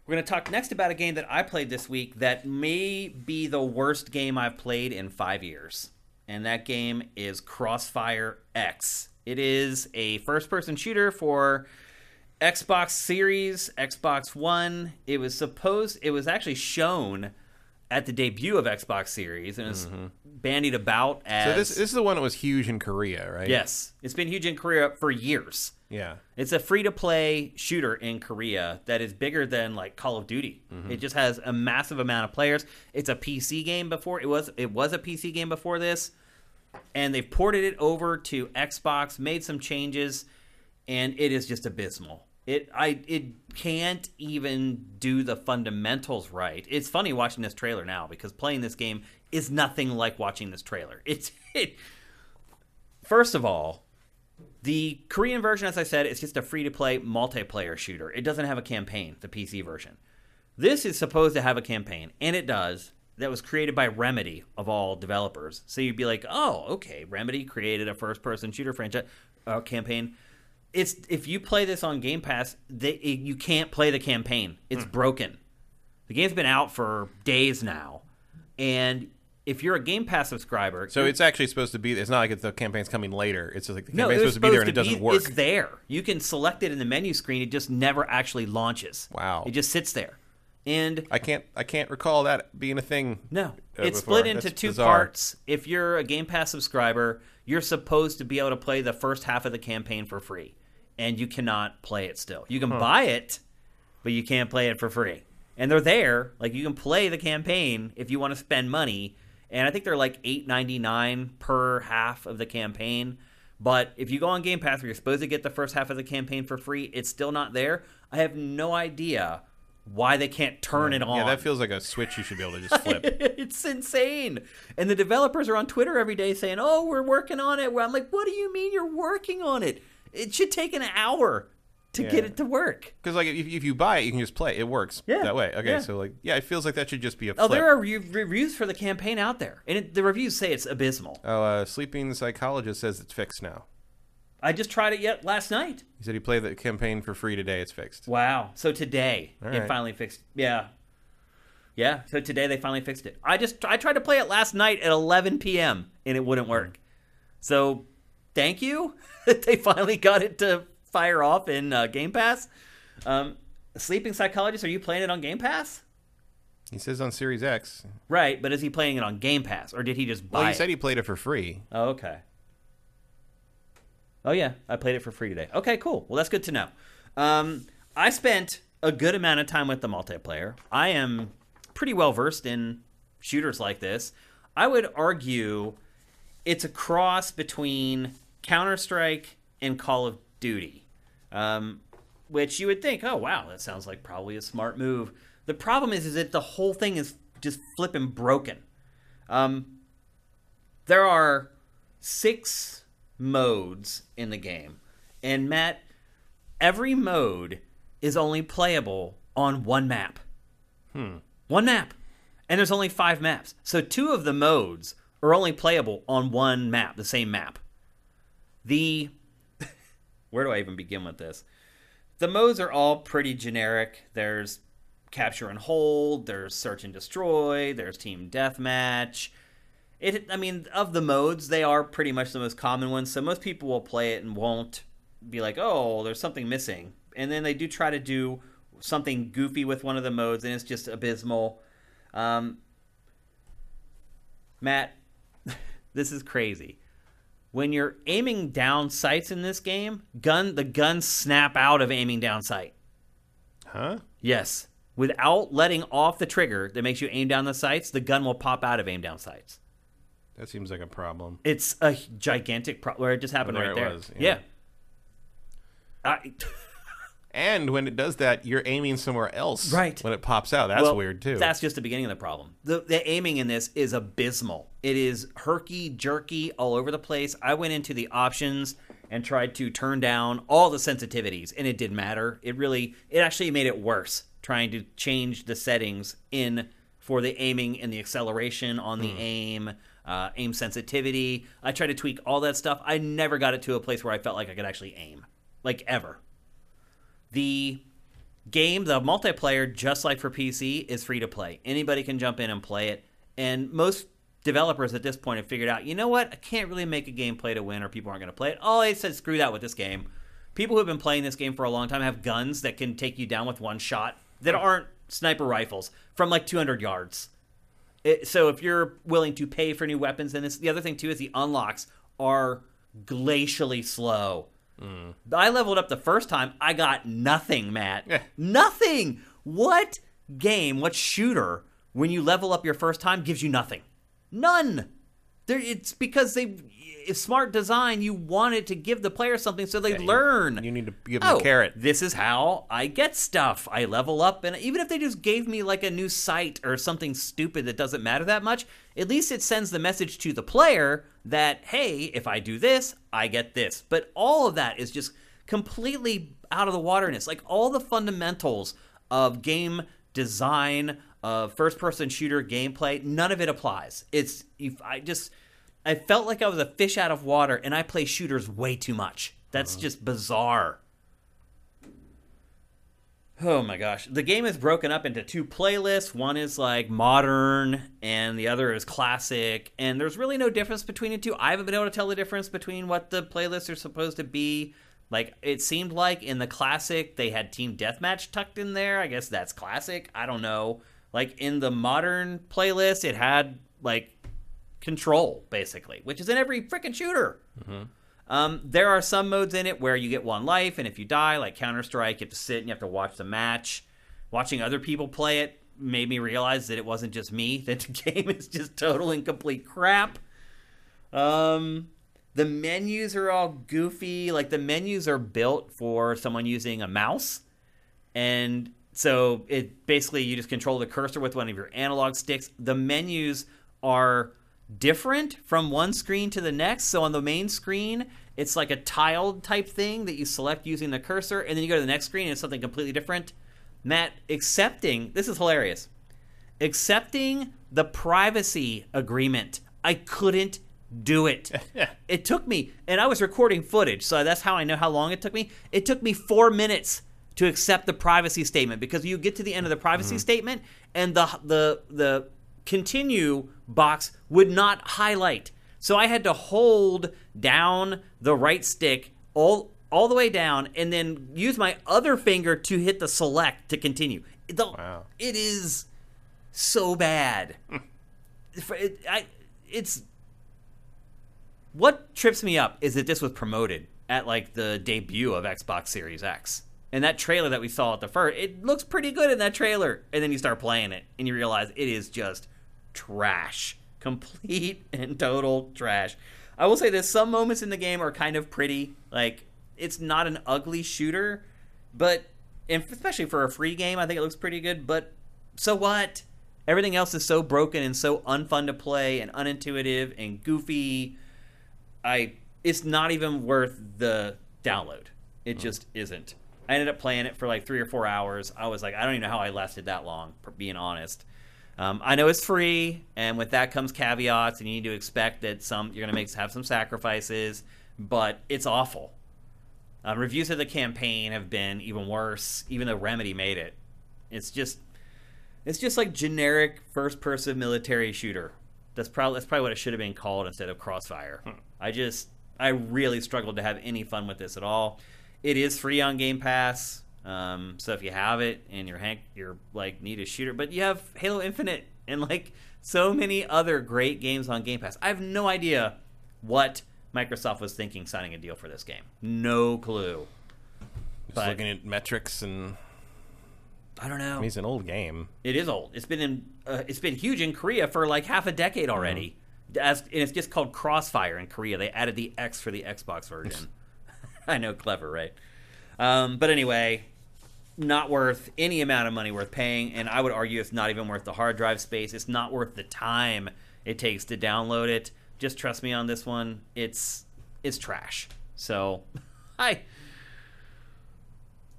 We're going to talk next about a game that I played this week that may be the worst game I've played in 5 years. And that game is CrossfireX. It is a first-person shooter for Xbox Series, Xbox One. It was actually shown at the debut of Xbox Series, and it's bandied about as... So this is the one that was huge in Korea, right? Yes. It's been huge in Korea for years. Yeah. It's a free-to-play shooter in Korea that is bigger than, like, Call of Duty. It just has a massive amount of players. It's a PC game before... It was a PC game before this, and they've ported it over to Xbox, made some changes, and it is just abysmal. It can't even do the fundamentals right. It's funny watching this trailer now because playing this game is nothing like watching this trailer. First of all, the Korean version, as I said, is just a free-to-play multiplayer shooter. It doesn't have a campaign, the PC version. This is supposed to have a campaign, and it does. That was created by Remedy, of all developers. So you'd be like, oh, okay, Remedy created a first-person shooter franchise campaign. If you play this on Game Pass, you can't play the campaign. It's broken. The game's been out for days now, and if you're a Game Pass subscriber, so it's actually supposed to be. It's not like the campaign's coming later. It's just like the campaign's supposed to be there and it doesn't work. It's there. You can select it in the menu screen. It just never actually launches. Wow. It just sits there, and I can't recall that being a thing. No, it's split into two parts. If you're a Game Pass subscriber, you're supposed to be able to play the first half of the campaign for free. And you cannot play it still. You can buy it, but you can't play it for free. And they're there. Like, you can play the campaign if you want to spend money. And I think they're like $8.99 per half of the campaign. But if you go on Game Pass where you're supposed to get the first half of the campaign for free, it's still not there. I have no idea why they can't turn it on. Yeah, that feels like a switch you should be able to just flip. It's insane. And the developers are on Twitter every day saying, oh, we're working on it. I'm like, what do you mean you're working on it? It should take an hour to get it to work. Because like if you buy it, you can just play. It works that way. Okay, so like it feels like that should just be a flip. Oh, there are reviews for the campaign out there, and the reviews say it's abysmal. Oh, Sleeping Psychologist says it's fixed now. I just tried it last night. He said he played the campaign for free today. It's fixed. Wow. So today it finally fixed. Yeah. Yeah. So today they finally fixed it. I tried to play it last night at 11 p.m. and it wouldn't work. So thank you that they finally got it to fire off in Game Pass. Sleeping Psychologist, are you playing it on Game Pass? He says on Series X. Right, but is he playing it on Game Pass, or did he just buy it? Well, he said he played it for free. Oh, okay. Oh, yeah, I played it for free today. Okay, cool. Well, that's good to know. I spent a good amount of time with the multiplayer. I am pretty well versed in shooters like this. I would argue it's a cross between Counter-Strike and Call of Duty, which you would think, oh, wow, that sounds like probably a smart move. The problem is that the whole thing is just flipping broken. There are 6 modes in the game. And Matt, every mode is only playable on one map. One map. And there's only 5 maps. So 2 of the modes are only playable on one map, the same map. Where do I even begin with this? The modes are all pretty generic. There's capture and hold, there's search and destroy, there's team deathmatch. Of the modes, they are pretty much the most common ones, so most people will play it and won't be like, oh, there's something missing. And then they do try to do something goofy with one of the modes, and it's just abysmal. Matt, this is crazy. When you're aiming down sights in this game, the guns snap out of aiming down sight. Huh? Yes. Without letting off the trigger that makes you aim down the sights, the gun will pop out of aim down sights. That seems like a problem. It's a gigantic problem. Where it just happened right there. Yeah. And when it does that, you're aiming somewhere else. Right. When it pops out. That's weird, too. That's just the beginning of the problem. The aiming in this is abysmal. It is herky-jerky all over the place. I went into the options and tried to turn down all the sensitivities, and it didn't matter. It actually made it worse, trying to change the settings for the aiming and the acceleration on the aim sensitivity. I tried to tweak all that stuff. I never got it to a place where I felt like I could actually aim, like ever. The game, the multiplayer, just like for PC, is free to play. Anybody can jump in and play it. And most developers at this point have figured out, you know what? I can't really make a game play to win or people aren't going to play it. Oh, they said screw that with this game. People who have been playing this game for a long time have guns that can take you down with one shot that aren't sniper rifles from like 200 yards. So if you're willing to pay for new weapons, then the other thing too is the unlocks are glacially slow. I leveled up the first time. I got nothing, Matt. Nothing. What shooter, when you level up your first time, gives you nothing? None. It's because it's smart design. You want it to give the player something so they learn. You need to give them a carrot. This is how I get stuff. I level up, and even if they just gave me like a new sight or something stupid that doesn't matter that much, at least it sends the message to the player that, hey, if I do this, I get this. But all of that is just completely out of the water, and it's like all the fundamentals of game design, of first-person shooter gameplay, none of it applies. I felt like I was a fish out of water, and I play shooters way too much. That's just bizarre. Oh my gosh. The game is broken up into 2 playlists. One is like modern, and the other is classic. And there's really no difference between the two. I haven't been able to tell the difference between what the playlists are supposed to be. Like, it seemed like in the classic, they had Team Deathmatch tucked in there. I guess that's classic. I don't know. Like, in the modern playlist, it had, like, Control, basically, which is in every freaking shooter. There are some modes in it where you get 1 life, and if you die, like Counter-Strike, you have to sit and you have to watch the match. Watching other people play it made me realize that it wasn't just me, that the game is just total and complete crap. The menus are all goofy. Like, the menus are built for someone using a mouse, and so it basically, you just control the cursor with one of your analog sticks. The menus are different from one screen to the next. So on the main screen, it's like a tiled type thing that you select using the cursor, and then you go to the next screen and it's something completely different. Matt, this is hilarious, accepting the privacy agreement, I couldn't do it. It took me, and I was recording footage, so that's how I know how long it took me. It took me 4 minutes to accept the privacy statement, because you get to the end of the privacy statement, and the continue box would not highlight. So I had to hold down the right stick all the way down, and then use my other finger to hit the select to continue. Wow. It is so bad. What trips me up is that this was promoted at like the debut of Xbox Series X. And that trailer that we saw at the first, it looks pretty good in that trailer. And then you start playing it, and you realize it is just trash. Complete and total trash. I will say this, some moments in the game are kind of pretty. Like, it's not an ugly shooter, but, and especially for a free game, I think it looks pretty good. But so what? Everything else is so broken and so unfun to play and unintuitive and goofy. It's not even worth the download. It just isn't. I ended up playing it for like 3 or 4 hours. I was like, I don't even know how I lasted that long, for being honest. I know it's free, and with that comes caveats, and you need to expect that you're going to have some sacrifices, but it's awful. Reviews of the campaign have been even worse, even though Remedy made it. It's just like generic first-person military shooter. That's probably what it should have been called instead of Crossfire. I really struggled to have any fun with this at all. It is free on Game Pass, so if you have it and you're like need a shooter, but you have Halo Infinite and like so many other great games on Game Pass. I have no idea what Microsoft was thinking signing a deal for this game. No clue. Just looking at metrics, and I don't know. I mean, it's an old game. It is old. It's been huge in Korea for like half a decade already. And it's just called Crossfire in Korea. They added the X for the Xbox version. I know, clever, right? But anyway, not worth any amount of money worth paying, and I would argue it's not even worth the hard drive space. It's not worth the time it takes to download it. Just trust me on this one. It's trash. So I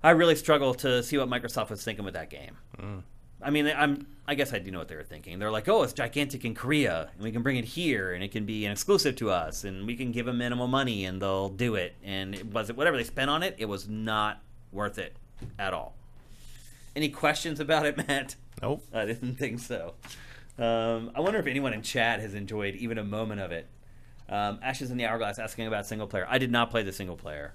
really struggle to see what Microsoft was thinking with that game. I mean, I guess I do know what they were thinking. They're like, oh, it's gigantic in Korea, and we can bring it here, and it can be an exclusive to us, and we can give them minimal money, and they'll do it. And whatever they spent on it, it was not worth it at all. Any questions about it, Matt? Nope. I didn't think so. I wonder if anyone in chat has enjoyed even a moment of it. Ashes in the Hourglass asking about single player. I did not play the single player.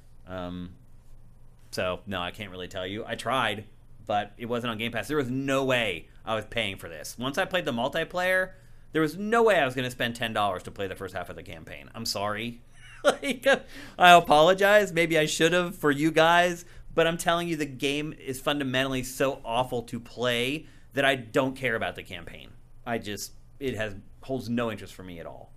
So, no, I can't really tell you. I tried, but it wasn't on Game Pass. There was no way I was paying for this. Once I played the multiplayer, there was no way I was going to spend $10 to play the first half of the campaign. I'm sorry. I apologize. Maybe I should have for you guys, but I'm telling you, the game is fundamentally so awful to play that I don't care about the campaign. It holds no interest for me at all.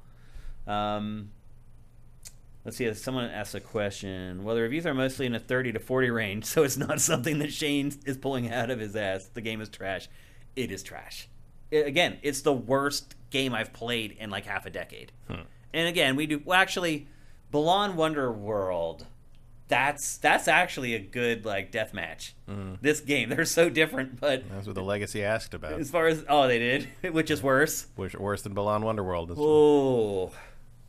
Let's see, someone asked a question. Well, the reviews are mostly in a 30 to 40 range, so it's not something that Shane is pulling out of his ass. The game is trash. It is trash. Again, it's the worst game I've played in like half a decade. And again, actually, Balan Wonderworld, that's actually a good like death match. This game, they're so different, but that's what the Legacy asked about. As far as they did, which is worse. Worse than Balan Wonderworld. Oh,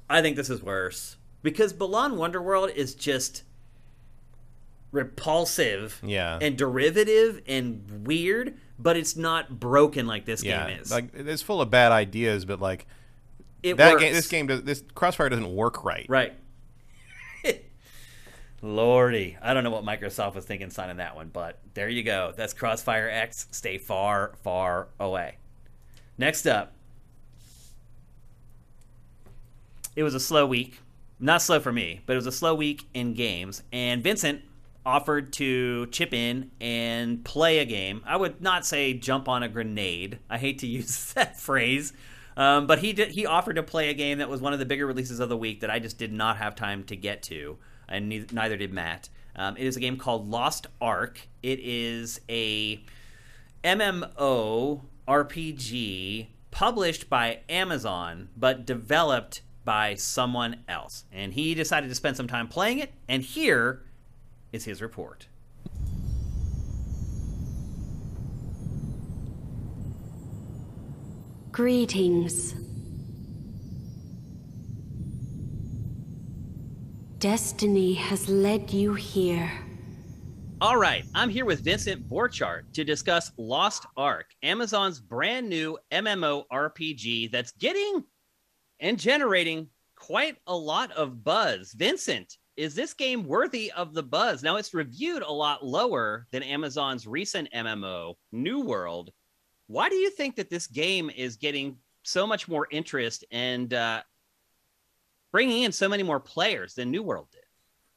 I think this is worse. Because Balan Wonderworld is just repulsive and derivative and weird, but it's not broken like this game is. Like, it's full of bad ideas, but like this Crossfire doesn't work right. Right. Lordy, I don't know what Microsoft was thinking signing that one, but there you go. That's CrossfireX. Stay far, far away. Next up, it was a slow week. Not slow for me, but it was a slow week in games. And Vincent offered to chip in and play a game. I would not say jump on a grenade. I hate to use that phrase. But he offered to play a game that was one of the bigger releases of the week that I just did not have time to get to. And neither did Matt. It is a game called Lost Ark. It is a MMO RPG published by Amazon, but developed by someone else. And he decided to spend some time playing it, and here is his report. Greetings. Destiny has led you here. All right, I'm here with Vincent Borchardt to discuss Lost Ark, Amazon's brand new MMORPG that's getting and generating quite a lot of buzz. Vincent, is this game worthy of the buzz? Now, it's reviewed a lot lower than Amazon's recent MMO, New World. Why do you think that this game is getting so much more interest and bringing in so many more players than New World did?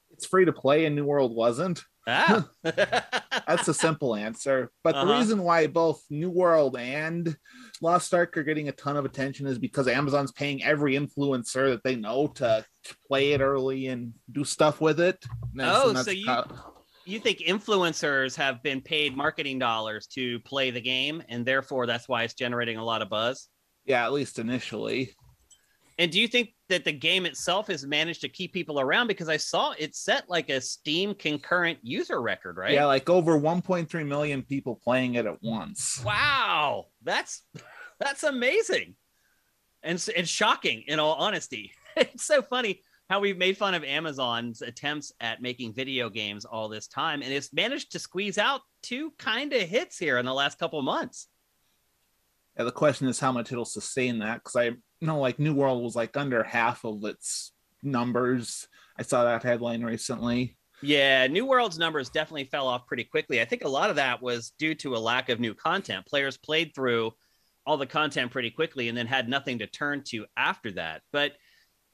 It's free to play and New World wasn't. Ah. That's a simple answer. But the reason why both New World and Lost Ark are getting a ton of attention is because Amazon's paying every influencer that they know to play it early and do stuff with it. So you think influencers have been paid marketing dollars to play the game, and therefore that's why it's generating a lot of buzz? Yeah, at least initially. And do you think that the game itself has managed to keep people around? Because I saw it set like a Steam concurrent user record, right? Yeah, like over 1.3 million people playing it at once. Wow, that's amazing, and shocking. In all honesty, it's so funny how we've made fun of Amazon's attempts at making video games all this time, and it's managed to squeeze out 2 kind of hits here in the last couple of months. Yeah, the question is how much it'll sustain that, because I know like New World was like under half of its numbers. I saw that headline recently. Yeah, New World's numbers definitely fell off pretty quickly. I think a lot of that was due to a lack of new content. Players played through all the content pretty quickly and then had nothing to turn to after that. But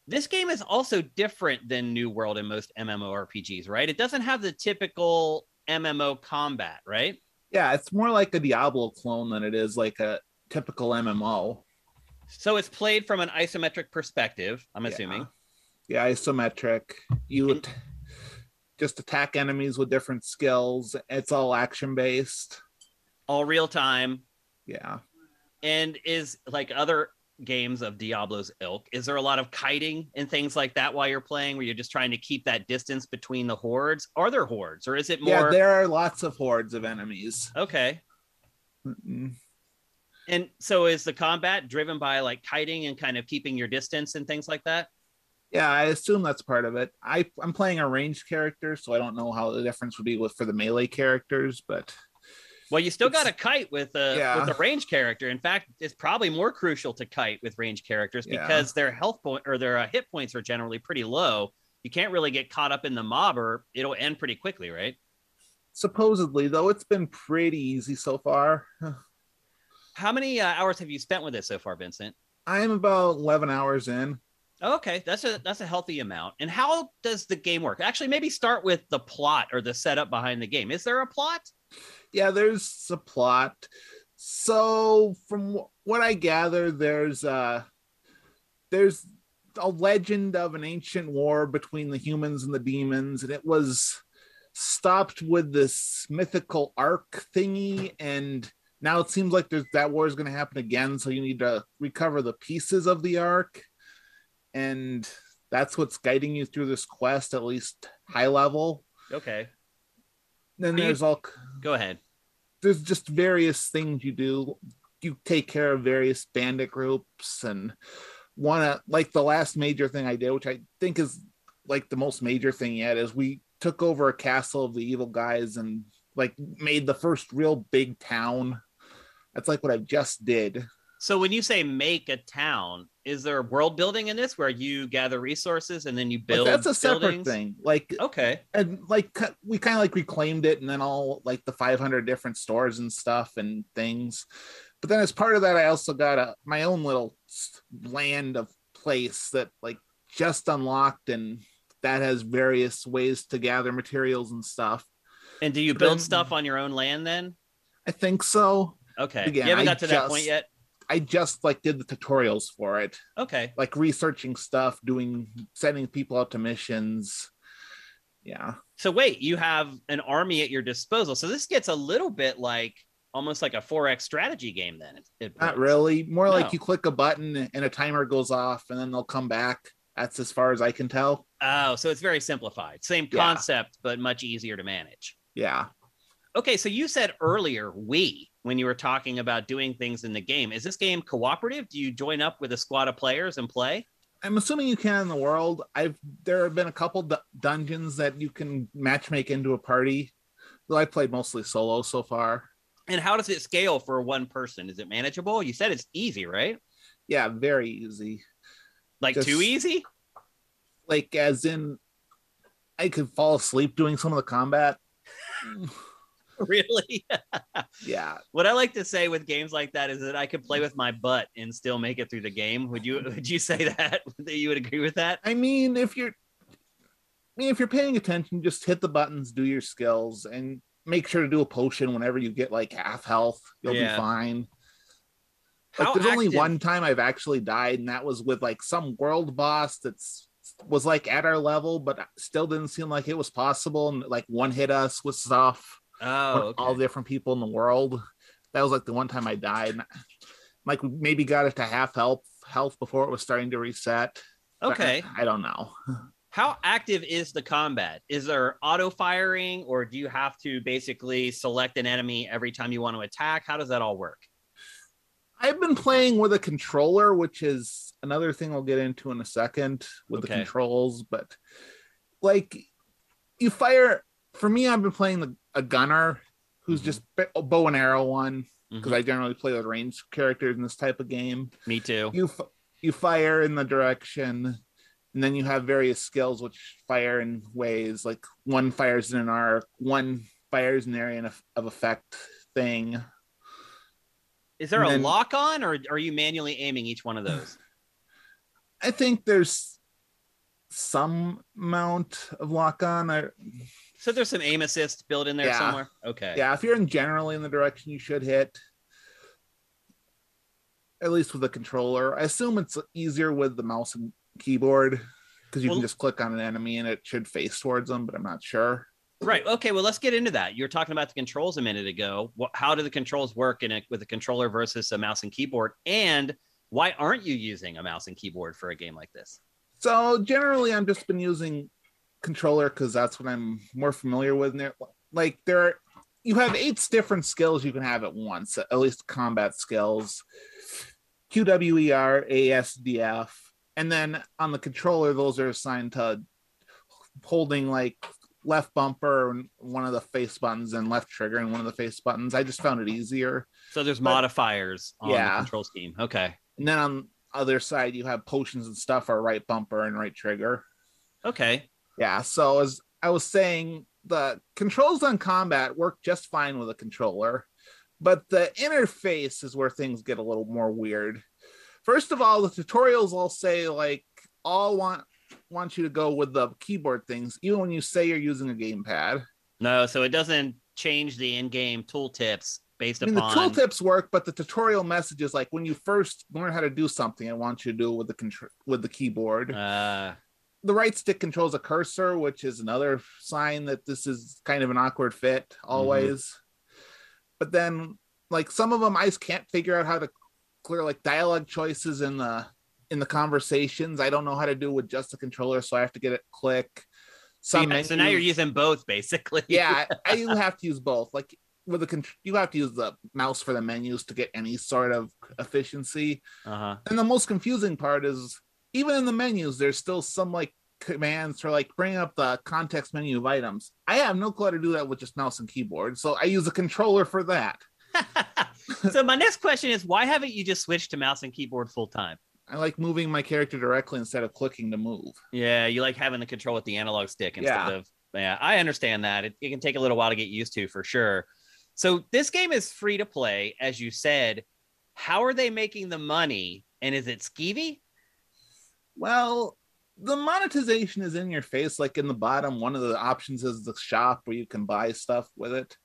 this game is also different than New World in most MMORPGs, right? It doesn't have the typical MMO combat, right? Yeah, it's more like a Diablo clone than it is like a typical MMO. So it's played from an isometric perspective, I'm assuming. Yeah, isometric. You would just attack enemies with different skills. It's all action-based. All real time. Yeah. And is like other games of Diablo's ilk, is there a lot of kiting and things like that while you're playing, where you're just trying to keep that distance between the hordes? Are there hordes, or is it more... Yeah, there are lots of hordes of enemies. Okay. And so is the combat driven by like kiting and kind of keeping your distance and things like that? Yeah, I assume that's part of it. I'm playing a ranged character, so I don't know how the difference would be for the melee characters, but... Well, you still got to kite with a ranged character. In fact, it's probably more crucial to kite with ranged characters because their health point or their hit points are generally pretty low. You can't really get caught up in the mob, or it'll end pretty quickly, right? Supposedly, though, it's been pretty easy so far. How many hours have you spent with this so far, Vincent? I'm about 11 hours in. Okay, that's a healthy amount. And how does the game work? Actually, maybe start with the plot or the setup behind the game. Is there a plot? Yeah, there's a plot. So from what I gather, there's a legend of an ancient war between the humans and the demons, and it was stopped with this mythical ark thingy, and now it seems like that war is going to happen again, so you need to recover the pieces of the ark, and that's what's guiding you through this quest, at least high level. Okay. Then Go ahead. There's just various things you do. You take care of various bandit groups, and like the last major thing I did, which I think is like the most major thing yet, is we took over a castle of the evil guys and like made the first real big town. That's like what I just did. So when you say make a town, is there world building in this where you gather resources and then you build? But that's a separate buildings? thing. Like, okay. And like we kind of like reclaimed it, and then all like the 500 different stores and stuff and things. But then as part of that, I also got my own little land of place that like just unlocked, and that has various ways to gather materials and stuff. And do you build stuff on your own land then? I think so. Okay. Again, you haven't got to that point yet? I just like did the tutorials for it. Okay. Like researching stuff, sending people out to missions. Yeah. So wait, you have an army at your disposal. So this gets a little bit like almost like a 4X strategy game then. Not really. More like you click a button and a timer goes off and then they'll come back. That's as far as I can tell. Oh, so it's very simplified. Same concept, but much easier to manage. Yeah. Okay, so you said earlier when you were talking about doing things in the game. Is this game cooperative? Do you join up with a squad of players and play? I'm assuming you can in the world. There have been a couple dungeons that you can matchmake into a party. Though I played mostly solo so far. And how does it scale for one person? Is it manageable? You said it's easy, right? Yeah, very easy. Like too easy? Like as in I could fall asleep doing some of the combat. Really? Yeah. What I like to say with games like that is that I could play with my butt and still make it through the game. Would you say that you would agree with that? I mean, if you're paying attention, just hit the buttons, do your skills, and make sure to do a potion whenever you get like half health. You'll be fine. Like, there's only one time I've actually died, and that was with like some world boss was like at our level, but still didn't seem like it was possible, and like one hit us with stuff. Okay. All the different people in the world. That was like the one time I died. Like maybe got it to half health before it was starting to reset. Okay. I don't know. How active is the combat? Is there auto firing, or do you have to basically select an enemy every time you want to attack? How does that all work? I've been playing with a controller, which is another thing I'll get into in a second with the controls. But like you fire, for me, I've been playing a gunner who's just a bow and arrow one, because I generally play with ranged characters in this type of game. Me too. You fire in the direction, and then you have various skills which fire in ways. Like one fires in an arc, one fires in an area of effect thing. Is there a lock on, or are you manually aiming each one of those? I think there's some amount of lock on. So there's some aim assist built in there somewhere? Okay. Yeah, if you're generally in the direction you should hit, at least with the controller. I assume it's easier with the mouse and keyboard, because you can just click on an enemy and it should face towards them, but I'm not sure. Right. Okay, well, let's get into that. You were talking about the controls a minute ago. How do the controls work with a controller versus a mouse and keyboard? And why aren't you using a mouse and keyboard for a game like this? So generally, I've just been using controller because that's what I'm more familiar with. Like you have 8 different skills you can have at once, at least combat skills. QWER, ASDF, and then on the controller, those are assigned to holding like left bumper and one of the face buttons, and left trigger and one of the face buttons. I just found it easier. So there's modifiers on the control scheme. Okay. And then on the other side, you have potions and stuff are right bumper and right trigger. Okay. Yeah. So as I was saying, the controls on combat work just fine with a controller, but the interface is where things get a little more weird. First of all, the tutorials all say like all want you to go with the keyboard things, even when you say you're using a gamepad. No, so it doesn't change the in-game tooltips based upon. The tooltips work, but the tutorial message is like when you first learn how to do something, I want you to do it with the keyboard. The right stick controls a cursor, which is another sign that this is kind of an awkward fit always. But then, like some of them, I just can't figure out how to clear like dialogue choices in the conversations. I don't know how to do with just the controller, so I have to get it click. So now you're using both, basically. Yeah, you have to use both. Like with you have to use the mouse for the menus to get any sort of efficiency. And the most confusing part is even in the menus, there's still some like commands for like bring up the context menu of items. I have no clue how to do that with just mouse and keyboard, so I use a controller for that. So my next question is, why haven't you just switched to mouse and keyboard full time? I like moving my character directly instead of clicking to move. Yeah, you like having the control with the analog stick instead of. Yeah, I understand that. It can take a little while to get used to, for sure. So this game is free to play, as you said. How are they making the money? And is it skeevy? Well, the monetization is in your face. Like in the bottom, one of the options is the shop where you can buy stuff with it.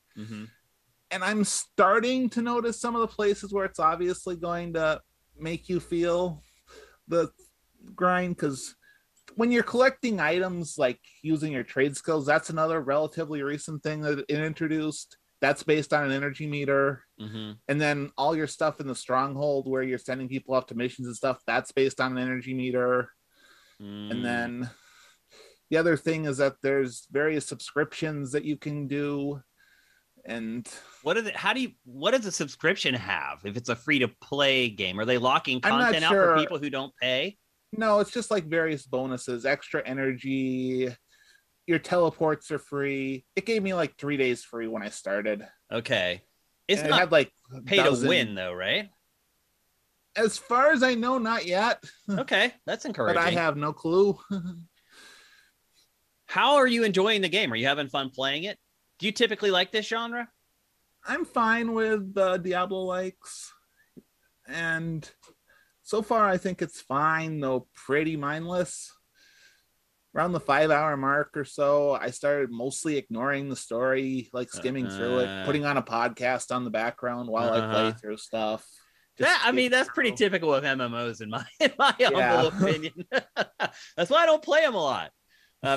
And I'm starting to notice some of the places where it's obviously going to make you feel the grind, because when you're collecting items like using your trade skills, that's another relatively recent thing that it introduced. That's based on an energy meter. And then all your stuff in the stronghold where you're sending people off to missions and stuff, that's based on an energy meter. And then the other thing is that there's various subscriptions that you can do. And what does a subscription have if it's a free to play game? Are they locking content out for people who don't pay? No, it's just like various bonuses, extra energy. Your teleports are free. It gave me like 3 days free when I started. Okay. It's And it not had like a pay to win dozen. though, right? As far as I know, not yet, Okay, that's but I encouraging. have no clue. How are you enjoying the game? Are you having fun playing it? Do you typically like this genre? I'm fine with Diablo likes, and so far I think it's fine, though pretty mindless. Around the 5 hour mark or so, I started mostly ignoring the story, like skimming through it, Uh, putting on a podcast on the background while I play uh-huh. through stuff. That Just I mean, skimming that's pretty through. typical of MMOs in my in my humble Yeah. opinion. That's why I don't play them a lot.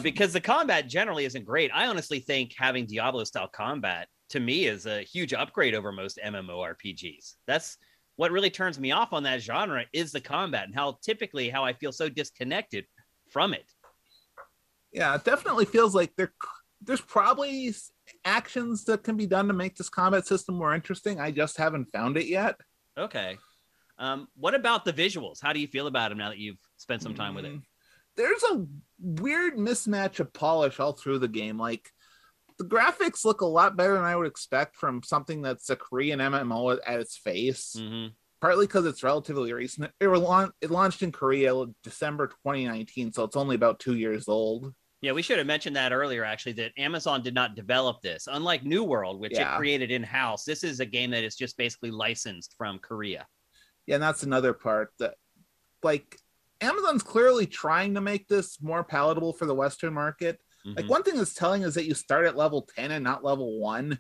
Because the combat generally isn't great. I honestly think having Diablo style combat to me is a huge upgrade over most MMORPGs. That's what really turns me off on that genre is the combat and how I feel so disconnected from it. Yeah, it definitely feels like there's probably actions that can be done to make this combat system more interesting. I just haven't found it yet. Okay. What about the visuals? How do you feel about them now that you've spent some time with it? There's a weird mismatch of polish all through the game. Like the graphics look a lot better than I would expect from something that's a Korean MMO at its face. Mm-hmm. Partly because it's relatively recent. It launched in Korea December 2019, so it's only about 2 years old. Yeah, we should have mentioned that earlier, actually, that Amazon did not develop this. Unlike New World, which it Yeah. created in house, this is a game that is just basically licensed from Korea. Yeah, and that's another part that, like, Amazon's clearly trying to make this more palatable for the Western market. Like, Mm-hmm. one thing that's telling is that you start at level 10 and not level 1.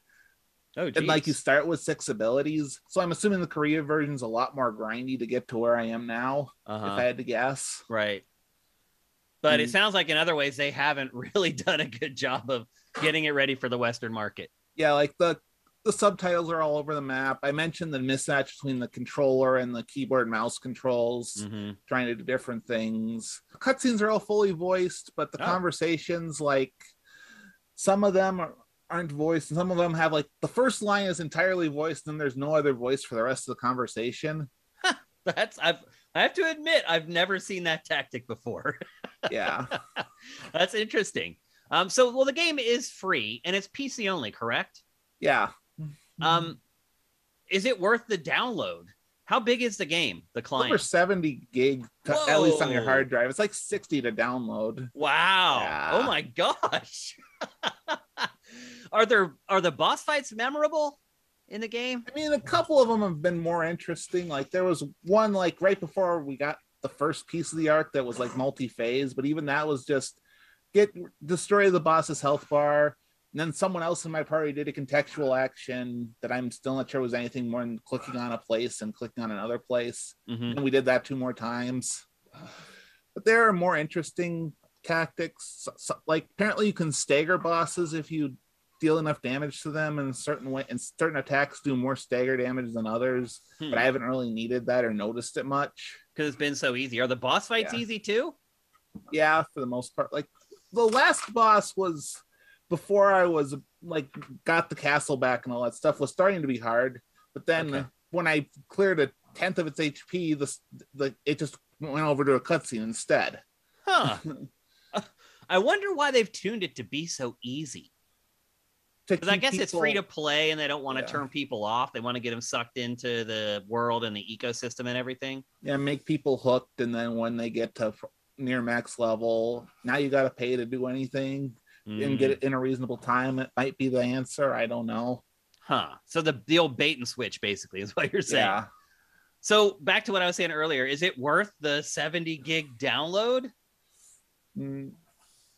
Oh, And, like, you geez. start with 6 abilities. So I'm assuming the Korea version's a lot more grindy to get to where I am now, Uh if huh. I had to guess. Right. But it And sounds like in other ways, they haven't really done a good job of getting it ready for the Western market. yeah, like the subtitles are all over the map. I mentioned the mismatch between the controller and the keyboard mouse controls, Mm-hmm. trying to do different things. The cutscenes are all fully voiced, but the Oh, conversations, like some of them aren't voiced, and some of them have like the first line is entirely voiced, and there's no other voice for the rest of the conversation. I have to admit, I've never seen that tactic before. Yeah, That's interesting. So the game is free and it's PC only, correct? yeah. Um, is it worth the download? How big is the game, the Over client? 70 gig, at least on your Whoa. hard drive. It's like 60 to download. Wow. Oh Yeah. my gosh. Are the boss fights memorable in the game? I mean, a couple of them have been more interesting. Like there was one like right before we got the first piece of the arc that was like multi-phase, but even that was just get destroy the boss's health bar. And then someone else in my party did a contextual action that I'm still not sure was anything more than clicking on a place and clicking on another place. Mm-hmm. And we did that 2 more times. But there are more interesting tactics. Like apparently you can stagger bosses if you deal enough damage to them in a certain way, and certain attacks do more stagger damage than others. But I haven't really needed that or noticed it much. Because it's been so easy. Are the boss fights Yeah. easy too? Yeah, for the most part. Like the last boss was before I was like got the castle back and all that stuff was starting to be hard. But then Okay. when I cleared a tenth of its HP, it just went over to a cutscene instead. Huh. I wonder why they've tuned it to be so easy. Because I guess it's free to play and they don't want to turn people off. They want to get them sucked into the world and the ecosystem and everything. Yeah, make people hooked, and then when they get to near max level, now you got to pay to do anything and get it in a reasonable time. It might be the answer. I don't know. Huh. So the old bait and switch basically is what you're saying. Yeah. So back to what I was saying earlier, is it worth the 70 gig download?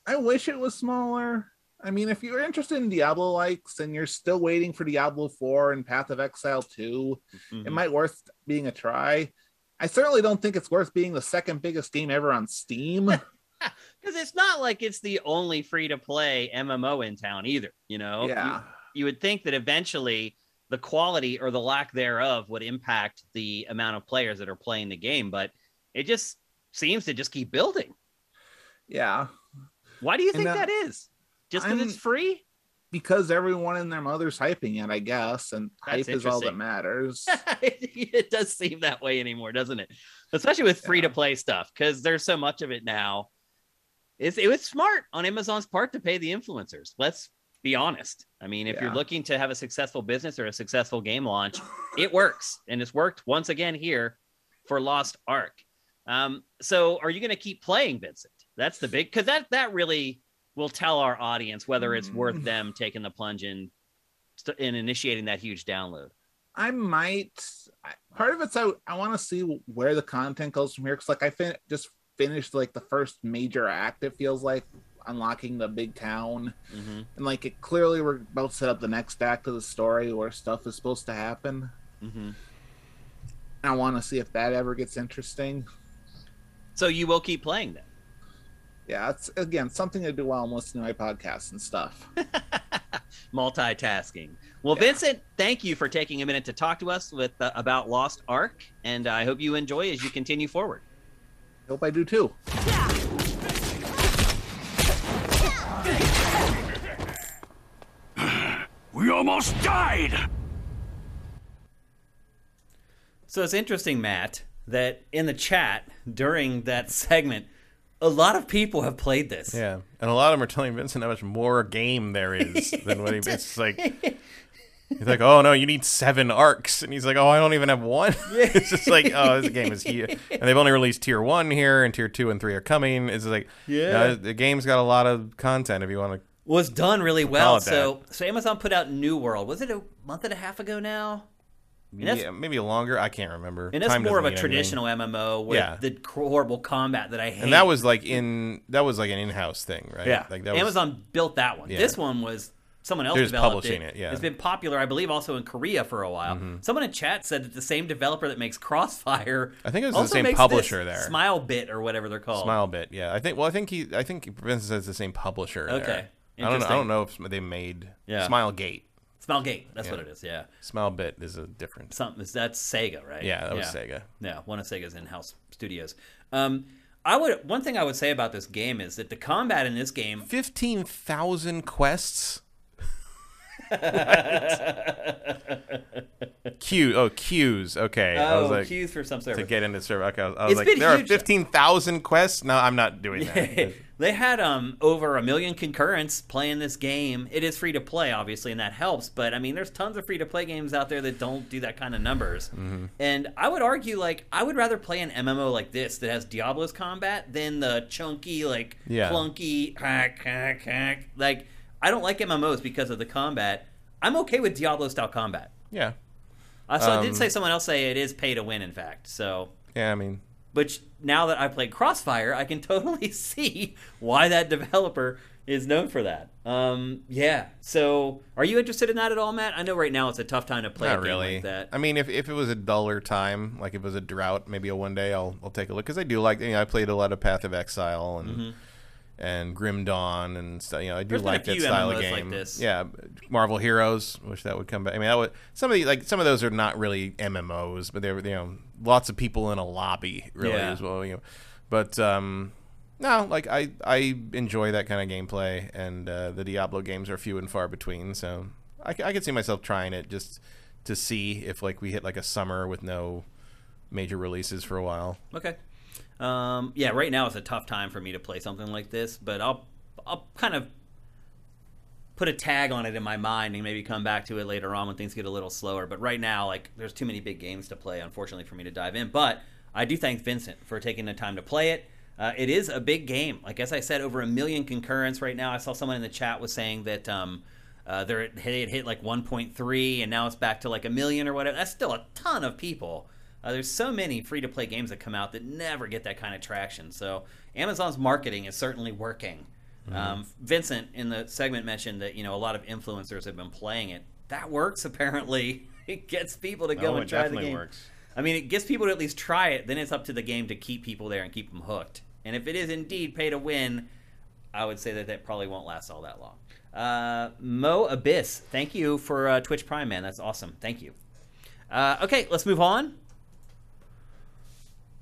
I wish it was smaller. I mean, if you're interested in Diablo likes and you're still waiting for Diablo 4 and Path of Exile 2, it might worth being a try. I certainly don't think it's worth being the second biggest game ever on Steam. Because it's not like it's the only free to play MMO in town either. You know, Yeah. You would think that eventually the quality or the lack thereof would impact the amount of players that are playing the game, but it just seems to just keep building. Yeah. Why do you think that is? Just because it's free? because everyone and their mother's hyping it, I guess, and That's hype is all that matters. It does seem that way anymore, doesn't it? Especially with free-to-play stuff, because there's so much of it now. It was smart on Amazon's part to pay the influencers. Let's be honest. I mean, if you're looking to have a successful business or a successful game launch, it works. And it's worked once again here for Lost Ark. So are you going to keep playing, Vincent? That's the big, because that really will tell our audience whether it's worth them taking the plunge in initiating that huge download. I might. Part of it's out. I want to see where the content goes from here. Because like I just finished like the first major act. It feels like unlocking the big town, and like it clearly we're about to set up the next act of the story where stuff is supposed to happen. I want to see if that ever gets interesting. So you will keep playing then? Yeah, it's again something to do while I'm listening to my podcasts and stuff. Multitasking. Well, Vincent, thank you for taking a minute to talk to us about Lost Ark, and I hope you enjoy as you continue forward. Hope I do too. We almost died! So it's interesting, Matt, that in the chat during that segment, a lot of people have played this. Yeah, and a lot of them are telling Vincent how much more game there is than what it's like. He's like, oh, no, you need 7 arcs. And he's like, oh, I don't even have 1. It's just like, oh, this game is here. And they've only released Tier 1 here, and Tier 2 and 3 are coming. It's like, the game's got a lot of content if you want to. Was done really well. So Amazon put out New World. Was it a month and a half ago now? Yeah, maybe longer. I can't remember. And that's more of a traditional MMO with the horrible combat that I hate. And that was like an in-house thing, right? Yeah. Like Amazon built that one. Yeah. This one was someone else developed publishing it. Yeah. It's been popular, I believe, also in Korea for a while. Someone in chat said that the same developer that makes Crossfire, I think it was also the same makes publisher this there. Smilebit or whatever they're called. Smilebit, yeah. I think Vincent says the same publisher. Okay. There. I don't know if they made Smilegate. Smilegate, that's what it is. Yeah. Smilebit is a different. That's Sega, right? Yeah, that was Sega. Yeah, one of Sega's in-house studios. One thing I would say about this game is that the combat in this game 15,000 quests. Queues. Okay. I was like, queues for some server to get into the server. Okay, I was like, there are 15,000 quests. No, I'm not doing that. They had over 1 million concurrents playing this game. It is free to play, obviously, and that helps. But I mean, there's tons of free to play games out there that don't do that kind of numbers. And I would argue, like, I would rather play an MMO like this that has Diablo's combat than the chunky, clunky hack. Like, I don't like MMOs because of the combat. I'm okay with Diablo-style combat. Yeah. So I did say someone else say it is pay to win, in fact. So yeah, I mean, but now that I played Crossfire, I can totally see why that developer is known for that. Yeah. So are you interested in that at all, Matt? I know right now it's a tough time to play a game like that. I mean, if it was a duller time, like if it was a drought, maybe one day I'll take a look because I do like. I played a lot of Path of Exile and Grim Dawn and stuff. I do like that style of game. Like this. Yeah, Marvel Heroes. Wish that would come back. I mean, some of those are not really MMOs, but they were lots of people in a lobby really as well. But no, like I enjoy that kind of gameplay, and the Diablo games are few and far between. So I could see myself trying it just to see if we hit a summer with no major releases for a while. Okay. Yeah, right now it's a tough time for me to play something like this, but I'll kind of put a tag on it in my mind and maybe come back to it later on when things get a little slower. But right now, there's too many big games to play, unfortunately, for me to dive in. But I do thank Vincent for taking the time to play it. It is a big game. Like, as I said, over 1 million concurrents right now. I saw someone in the chat was saying that they had hit 1.3, and now it's back to 1 million or whatever. That's still a ton of people. There's so many free-to-play games that come out that never get that kind of traction. So Amazon's marketing is certainly working. Vincent in the segment mentioned that a lot of influencers have been playing it. That works apparently. It gets people to go and try the game. Works. I mean, it gets people to at least try it. Then it's up to the game to keep people there and keep them hooked. And if it is indeed pay to win, I would say that probably won't last all that long. Mo Abyss, thank you for Twitch Prime, man. That's awesome. Thank you. Okay, let's move on.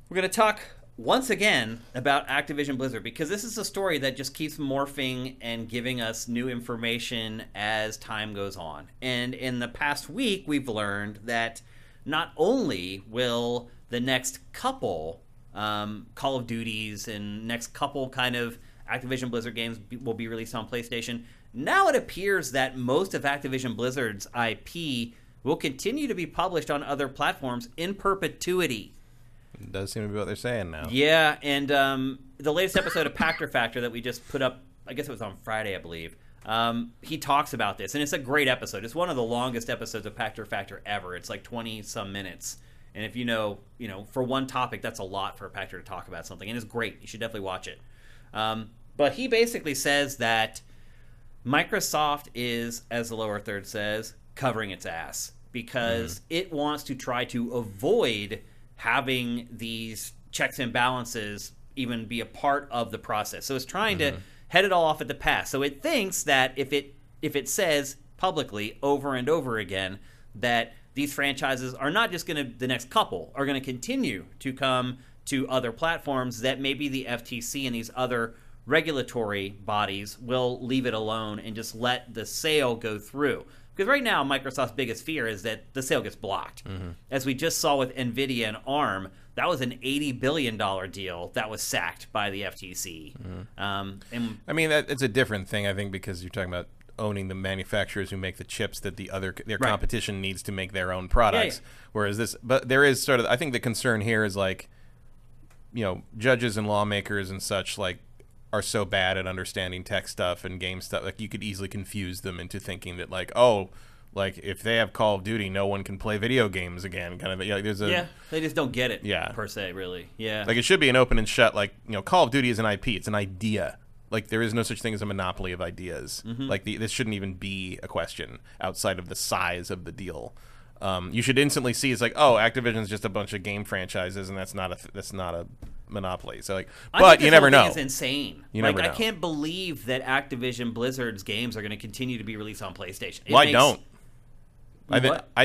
We're going to talk once again about Activision Blizzard, because this is a story that just keeps morphing and giving us new information as time goes on. And in the past week, we've learned that not only will the next couple Call of Duties and next couple kind of Activision Blizzard games will be released on PlayStation, now it appears that most of Activision Blizzard's IP will continue to be published on other platforms in perpetuity. It does seem to be what they're saying now. Yeah, and the latest episode of Pactor Factor that we just put up, I guess it was on Friday, I believe, he talks about this, and it's a great episode. It's one of the longest episodes of Pactor Factor ever. It's like 20-some minutes. And if you know, for one topic, that's a lot for a Pactor to talk about something, and it's great. You should definitely watch it. But he basically says that Microsoft is, as the lower third says, covering its ass because it wants to try to avoid having these checks and balances even be a part of the process. So it's trying to head it all off at the pass. So it thinks that if it says publicly over and over again that these franchises are not just going to, the next couple, are going to continue to come to other platforms, that maybe the FTC and these other regulatory bodies will leave it alone and just let the sale go through. Because right now, Microsoft's biggest fear is that the sale gets blocked. As we just saw with NVIDIA and ARM, that was an $80 billion deal that was sacked by the FTC. And I mean, it's a different thing, I think, because you're talking about owning the manufacturers who make the chips that their competition needs to make their own products. Whereas but there is sort of, I think the concern here is like, judges and lawmakers and such are so bad at understanding tech stuff and game stuff, you could easily confuse them into thinking that if they have Call of Duty, no one can play video games again. Kind of, they just don't get it. Per se, really. Yeah, it should be an open and shut. Call of Duty is an IP; it's an idea. There is no such thing as a monopoly of ideas. This shouldn't even be a question outside of the size of the deal. You should instantly see it's Activision's just a bunch of game franchises, and that's not a monopoly. So but you never know. It's insane. I can't believe that Activision Blizzard's games are going to continue to be released on PlayStation. I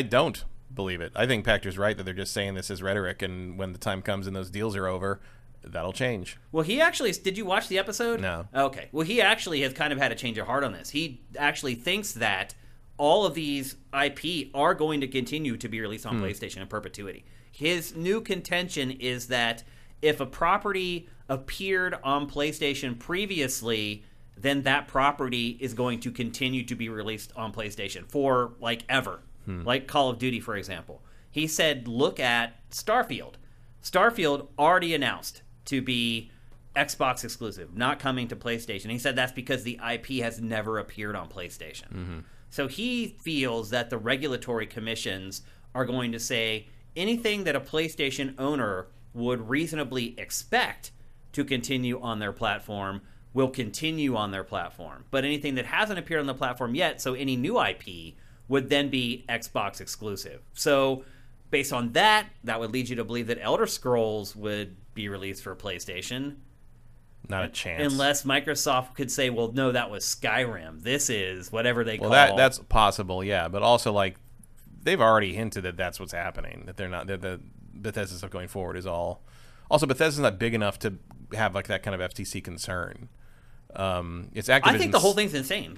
don't believe it. I think Pactor's right that they're just saying this is rhetoric, and when the time comes and those deals are over, that'll change. Well, did you watch the episode? No. Okay. Well, he actually has kind of had a change of heart on this. He actually thinks that all of these IP are going to continue to be released on PlayStation in perpetuity. His new contention is that if a property appeared on PlayStation previously, then that property is going to continue to be released on PlayStation for ever. Like Call of Duty, for example. He said, look at Starfield. Starfield already announced to be Xbox exclusive, not coming to PlayStation. He said that's because the IP has never appeared on PlayStation. So he feels that the regulatory commissions are going to say anything that a PlayStation owner would reasonably expect to continue on their platform will continue on their platform. But anything that hasn't appeared on the platform yet, so any new IP, would then be Xbox exclusive. So based on that, that would lead you to believe that Elder Scrolls would be released for PlayStation. Not a chance. Unless Microsoft could say, well, no, that was Skyrim. This is whatever they call. Well, that's possible, yeah. But also, they've already hinted that that's what's happening. That they're not. That the Bethesda stuff going forward is all. Also, Bethesda's not big enough to have that kind of FTC concern. It's Activision. I think the whole thing's insane.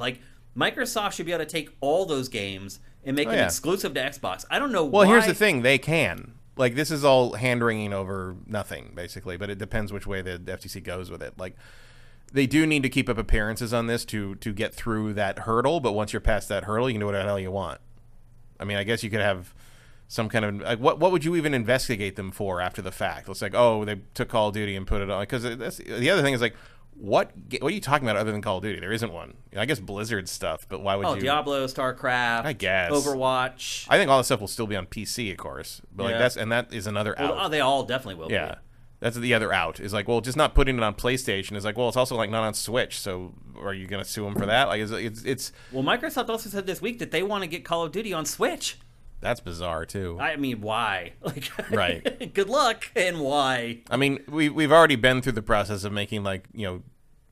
Microsoft should be able to take all those games and make them exclusive to Xbox. I don't know why. Well, here's the thing. They can. This is all hand-wringing over nothing, basically, but it depends which way the FTC goes with it. They do need to keep up appearances on this to get through that hurdle, but once you're past that hurdle, you can do whatever the hell you want. I mean, I guess you could have some kind of... what would you even investigate them for after the fact? It's they took Call of Duty and put it on... Because the other thing is, what are you talking about other than Call of Duty? There isn't one. I guess Blizzard stuff, but why would you... Diablo, StarCraft, I guess. Overwatch. I think all that stuff will still be on PC, of course. But that is another out. Oh, they all definitely will be. Yeah. That's the other out. Is just not putting it on PlayStation is it's also not on Switch. So are you going to sue them for that? It's Well, Microsoft also said this week that they want to get Call of Duty on Switch. That's bizarre too. I mean, why? Right. Good luck, and why? I mean, we've already been through the process of making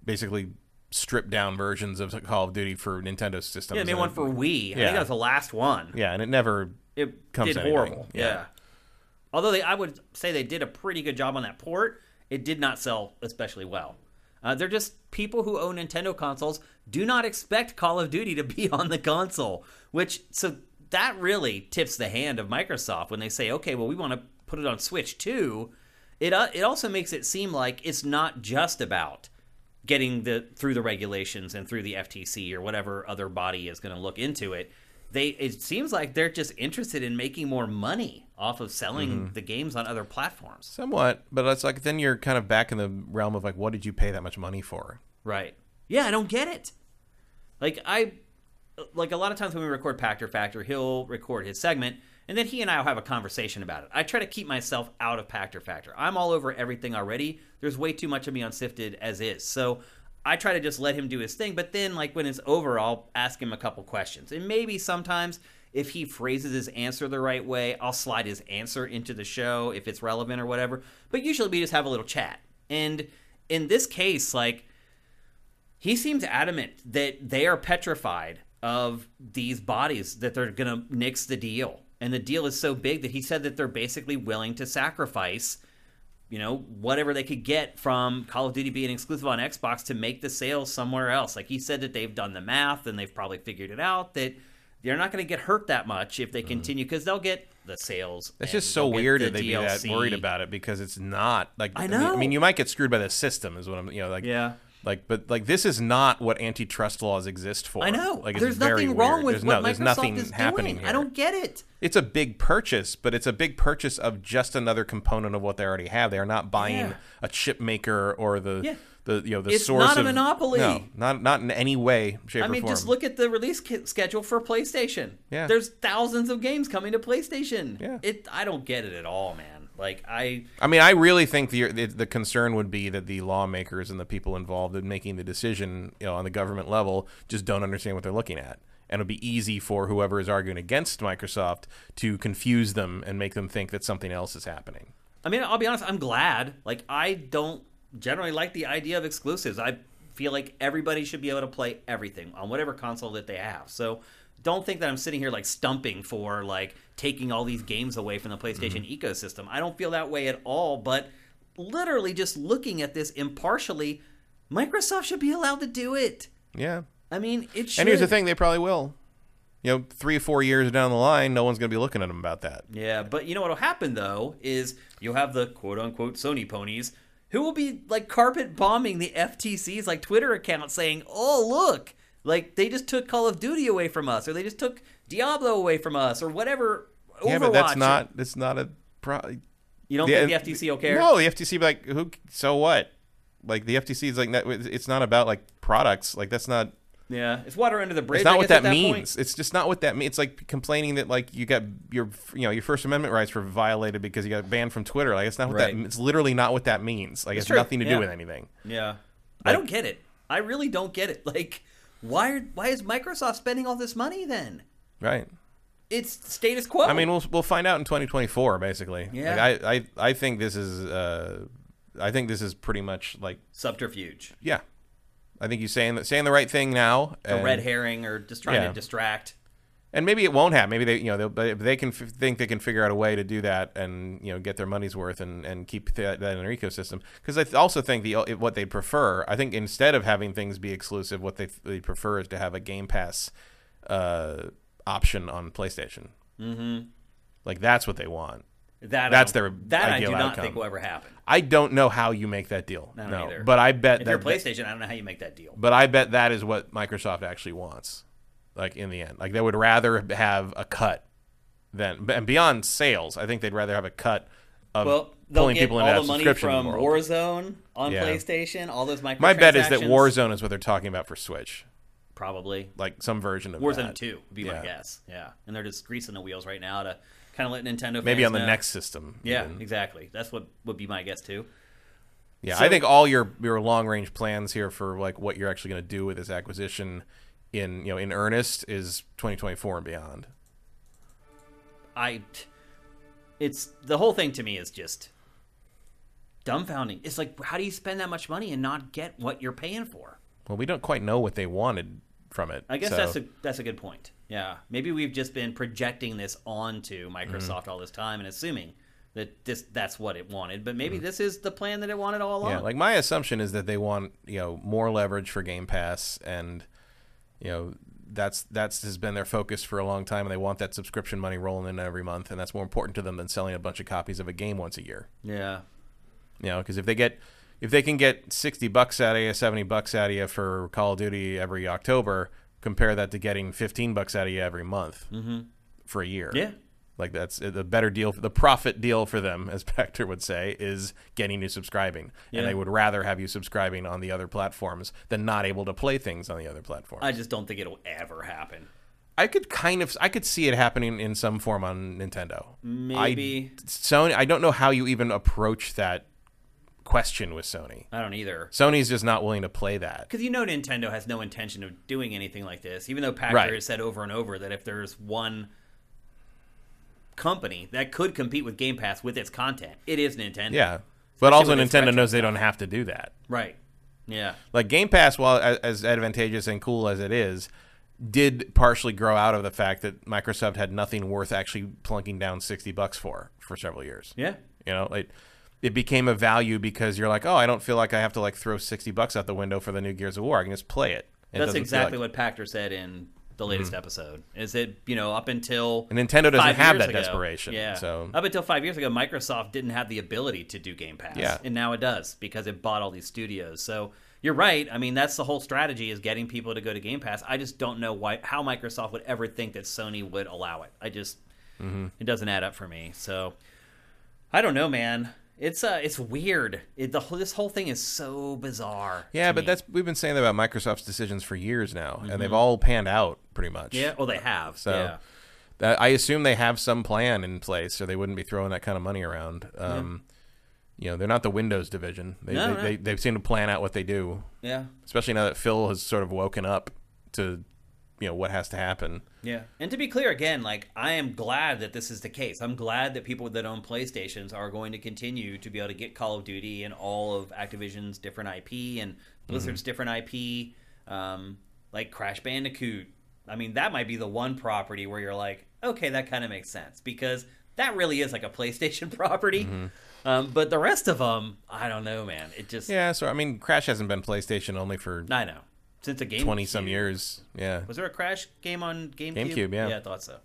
basically stripped down versions of Call of Duty for Nintendo systems. Yeah, they made one for Wii. I think that was the last one. Yeah, and it did horrible. Yeah. Although I would say they did a pretty good job on that port, it did not sell especially well. They're just people who own Nintendo consoles do not expect Call of Duty to be on the console, so that really tips the hand of Microsoft when they say, okay, well, we want to put it on Switch too. It also makes it seem like it's not just about getting through the regulations and through the FTC or whatever other body is going to look into it. It seems like they're just interested in making more money off of selling the games on other platforms. Somewhat, but it's like then you're kind of back in the realm of like, what did you pay that much money for? Right. Yeah, I don't get it. Like a lot of times when we record Pachter Factor, he'll record his segment, and then he and I will have a conversation about it. I try to keep myself out of Pachter Factor. I'm all over everything already. There's way too much of me on Sifted as is. So I try to just let him do his thing, but then like when it's over, I'll ask him a couple questions. And maybe sometimes if he phrases his answer the right way, I'll slide his answer into the show if it's relevant or whatever. But usually we just have a little chat. And in this case, like, he seems adamant that they are petrified of these bodies, that they're going to nix the deal. And the deal is so big that he said that they're basically willing to sacrifice, whatever they could get from Call of Duty being exclusive on Xbox to make the sales somewhere else. Like, he said that they've done the math and they've probably figured it out that they're not going to get hurt that much if they continue, because they'll get the sales. It's just so weird that they'd be that worried about it, because it's not like, I know. I mean, you might get screwed by the system is what I'm, yeah. But this is not what antitrust laws exist for. I know. Like, there's nothing wrong with what there's Microsoft nothing is happening doing. here. I don't get it. It's a big purchase, but it's a big purchase of just another component of what they already have. They are not buying a chip maker or the it's source not a of, monopoly. No, not in any way, shape, or form. I mean, just look at the release schedule for PlayStation. Yeah. There's thousands of games coming to PlayStation. Yeah. I don't get it at all, man. Like, I mean, I really think the concern would be that the lawmakers and the people involved in making the decision, on the government level, just don't understand what they're looking at. And it'll be easy for whoever is arguing against Microsoft to confuse them and make them think that something else is happening. I mean, I'll be honest, I'm glad. Like, I don't generally like the idea of exclusives. I feel like everybody should be able to play everything on whatever console that they have. So don't think that I'm sitting here like stumping for like taking all these games away from the PlayStation ecosystem. I don't feel that way at all, but literally just looking at this impartially, Microsoft should be allowed to do it. Yeah. I mean, it should. And here's the thing, they probably will. 3 or 4 years down the line, no one's going to be looking at them about that. Yeah, but you know what will happen, though, is you'll have the quote-unquote Sony ponies who will be, like, carpet bombing the FTC's, like, Twitter account saying, oh, look, like, they just took Call of Duty away from us, or they just took Diablo away from us, or whatever. Yeah, Overwatch. but that's not a... You don't think the FTC will care? No, the FTC be like, so what? Like, the FTC is like, it's not about, like, products. Like, that's not... Yeah, it's water under the bridge. It's not what that Point. means. It's just not what that means. It's like complaining that like you got your First Amendment rights were violated because you got banned from Twitter. Like it's not what that. It's literally not what that means. Like it's nothing to do with anything. Yeah, like, I don't get it. I really don't get it. Like, why is Microsoft spending all this money then? Right. It's status quo. I mean, we'll find out in 2024, basically. Yeah. Like, I think this is pretty much like subterfuge. Yeah. I think you're saying the right thing now. A red herring, or just trying to distract. And maybe it won't happen. Maybe they can think they can figure out a way to do that and get their money's worth and keep that in their ecosystem. Because I also think what they prefer. I think instead of having things be exclusive, what they prefer is to have a Game Pass option on PlayStation. Mm-hmm. Like that's what they want. That's their I ideal do not outcome. think will ever happen. I don't know how you make that deal. I don't either. But I bet if you're PlayStation, I don't know how you make that deal. But I bet that is what Microsoft actually wants. Like in the end, like they would rather have a cut than, and beyond sales, I think they'd rather have a cut of pulling people into that subscription all the money from world. Warzone on PlayStation, all those microtransactions. My bet is that Warzone is what they're talking about for Switch. Probably. Like some version of Warzone that. 2 would be my guess. Yeah. And they're just greasing the wheels right now to kind of let Nintendo fans maybe on the know. next system. Yeah, even. exactly. That's what would be my guess too. Yeah, so, I think all your long range plans here for like what you're actually going to do with this acquisition in earnest is 2024 and beyond. It's the whole thing to me is just dumbfounding. It's like, how do you spend that much money and not get what you're paying for? Well, we don't quite know what they wanted from it. I guess that's a good point. Yeah, maybe we've just been projecting this onto Microsoft all this time and assuming that's what it wanted. But maybe this is the plan that it wanted all along. Yeah, like my assumption is that they want more leverage for Game Pass, and that's has been their focus for a long time, and they want that subscription money rolling in every month, and that's more important to them than selling a bunch of copies of a game once a year. Yeah. Because if they can get $60 out of you, $70 out of you for Call of Duty every October, compare that to getting $15 out of you every month for a year. Yeah. Like that's the better deal. The profit deal for them, as Spectre would say, is getting you subscribing. Yeah. And they would rather have you subscribing on the other platforms than not able to play things on the other platforms. I just don't think it'll ever happen. I could see it happening in some form on Nintendo. Maybe. Sony, I don't know how you even approach that question with Sony. I don't either. Sony's just not willing to play that. Because Nintendo has no intention of doing anything like this, even though Pachter has said over and over that if there's one company that could compete with Game Pass with its content, it is Nintendo. Yeah, but also with its Nintendo retro knows they stuff. don't have to do that. Right. Yeah. Like Game Pass, while as advantageous and cool as it is, did partially grow out of the fact that Microsoft had nothing worth actually plunking down $60 for several years. Yeah. It became a value because you're like, oh, I don't feel like I have to like throw $60 out the window for the new Gears of War. I can just play it. That's exactly what Pachter said in the latest episode. Is that up until and Nintendo doesn't 5 have years that ago, desperation. Yeah. So up until 5 years ago, Microsoft didn't have the ability to do Game Pass. Yeah. And now it does because it bought all these studios. So you're right. I mean, that's the whole strategy, is getting people to go to Game Pass. I just don't know how Microsoft would ever think that Sony would allow it. It doesn't add up for me. So I don't know, man. It's weird. This whole thing is so bizarre. yeah, but we've been saying that about Microsoft's decisions for years now, and they've all panned out pretty much. Yeah, well, they have. So yeah. I assume they have some plan in place, or they wouldn't be throwing that kind of money around. They're not the Windows division. They seem to plan out what they do. Yeah. Especially now that Phil has sort of woken up to what has to happen. Yeah. And to be clear, again, like, I am glad that this is the case. I'm glad that people that own PlayStations are going to continue to be able to get Call of Duty and all of Activision's different IP and Blizzard's different IP, like Crash Bandicoot. I mean, that might be the one property where you're like, okay, that kind of makes sense, because that really is like a PlayStation property. But the rest of them, I don't know, man. It just... Yeah, so, I mean, Crash hasn't been PlayStation only for... I know. Since a GameCube. 20-some years, yeah. Was there a Crash game on GameCube? GameCube, yeah. Yeah, I thought so.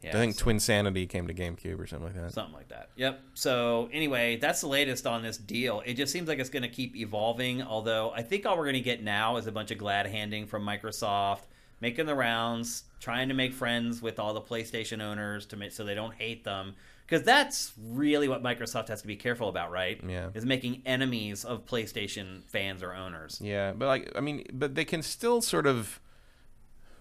Yeah, I think Twin Sanity came to GameCube or something like that. Something like that. Yep. So, anyway, that's the latest on this deal. It just seems like it's going to keep evolving, although I think all we're going to get now is a bunch of glad-handing from Microsoft, making the rounds, trying to make friends with all the PlayStation owners so they don't hate them. Because that's really what Microsoft has to be careful about, right? Yeah. Is making enemies of PlayStation fans or owners. Yeah, but but they can still sort of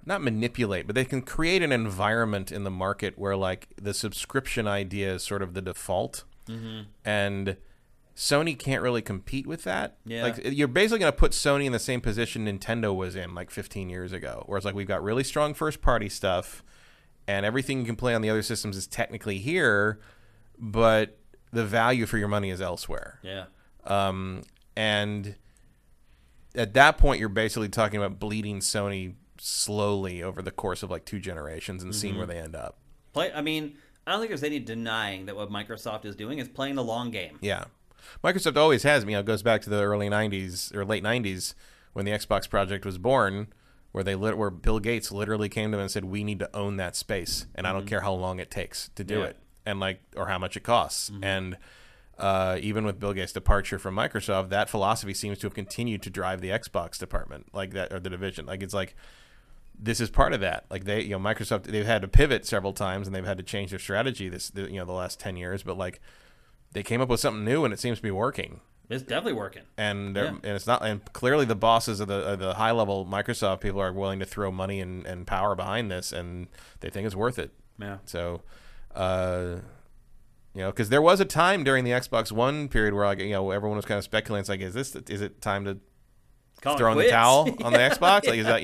not manipulate, but they can create an environment in the market where like the subscription idea is sort of the default, and Sony can't really compete with that. Yeah. Like, you're basically going to put Sony in the same position Nintendo was in like 15 years ago, where it's like we've got really strong first-party stuff, and everything you can play on the other systems is technically here, but the value for your money is elsewhere. Yeah. And at that point, you're basically talking about bleeding Sony slowly over the course of like 2 generations and seeing where they end up. I mean, I don't think there's any denying that what Microsoft is doing is playing the long game. Yeah. Microsoft always has. It goes back to the early 90s or late 90s when the Xbox project was born, where Bill Gates literally came to them and said, we need to own that space, and I don't care how long it takes to do it, and or how much it costs. And even with Bill Gates' departure from Microsoft, that philosophy seems to have continued to drive the Xbox department, like that, or the division. Like, it's like, this is part of that. Like, Microsoft, they've had to pivot several times, and they've had to change their strategy the last 10 years, but like, they came up with something new, and it seems to be working. It's definitely working, and it's not. And clearly, the bosses of the high level Microsoft people are willing to throw money and power behind this, and they think it's worth it. Yeah. So, because there was a time during the Xbox One period where everyone was kind of speculating. It's like, is it time to throw in the towel on the Xbox? Like, is that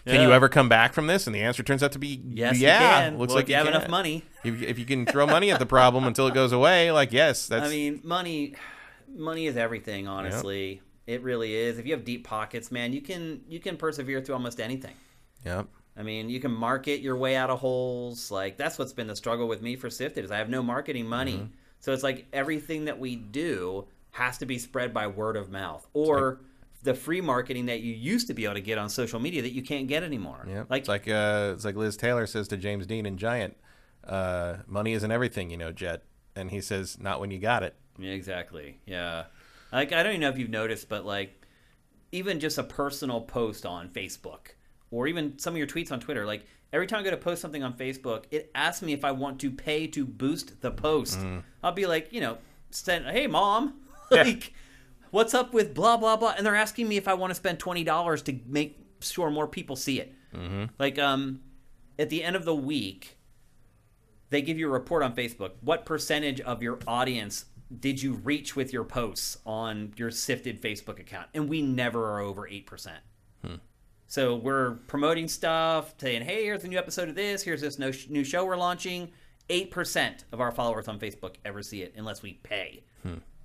can you ever come back from this? And the answer turns out to be yes. Yeah, you can. Looks like if you have enough money. If you can throw money at the problem until it goes away, like, yes, that's. I mean, money is everything, honestly. Yep. It really is. If you have deep pockets, man, you can persevere through almost anything. Yep. I mean, you can market your way out of holes. Like, that's what's been the struggle with me for Sifted, is I have no marketing money. So it's like everything that we do has to be spread by word of mouth, or the free marketing that you used to be able to get on social media that you can't get anymore. Yeah, like it's like Liz Taylor says to James Dean in Giant, money isn't everything, Jet. And he says, not when you got it. Yeah, exactly. Yeah. Like, I don't even know if you've noticed, but like even just a personal post on Facebook or even some of your tweets on Twitter, like every time I go to post something on Facebook, it asks me if I want to pay to boost the post. I'll be like, hey, Mom, like, what's up with blah, blah, blah? And they're asking me if I want to spend $20 to make sure more people see it. Like, at the end of the week, they give you a report on Facebook. What percentage of your audience did you reach with your posts on your sifted Facebook account? And we never are over 8%. So we're promoting stuff, saying, hey, here's a new episode of this. Here's this new show we're launching. 8% of our followers on Facebook ever see it unless we pay.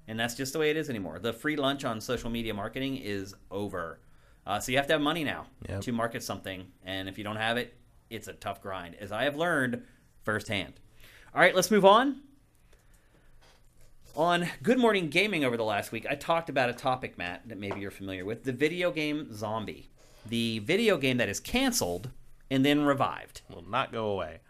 And that's just the way it is anymore. The free lunch on social media marketing is over. So you have to have money now to market something. And if you don't have it, it's a tough grind, as I have learned firsthand. All right, let's move on. On Good Morning Gaming over the last week, I talked about a topic, Matt, that maybe you're familiar with, the video game Zombie. The video game that is canceled and then revived. Will not go away.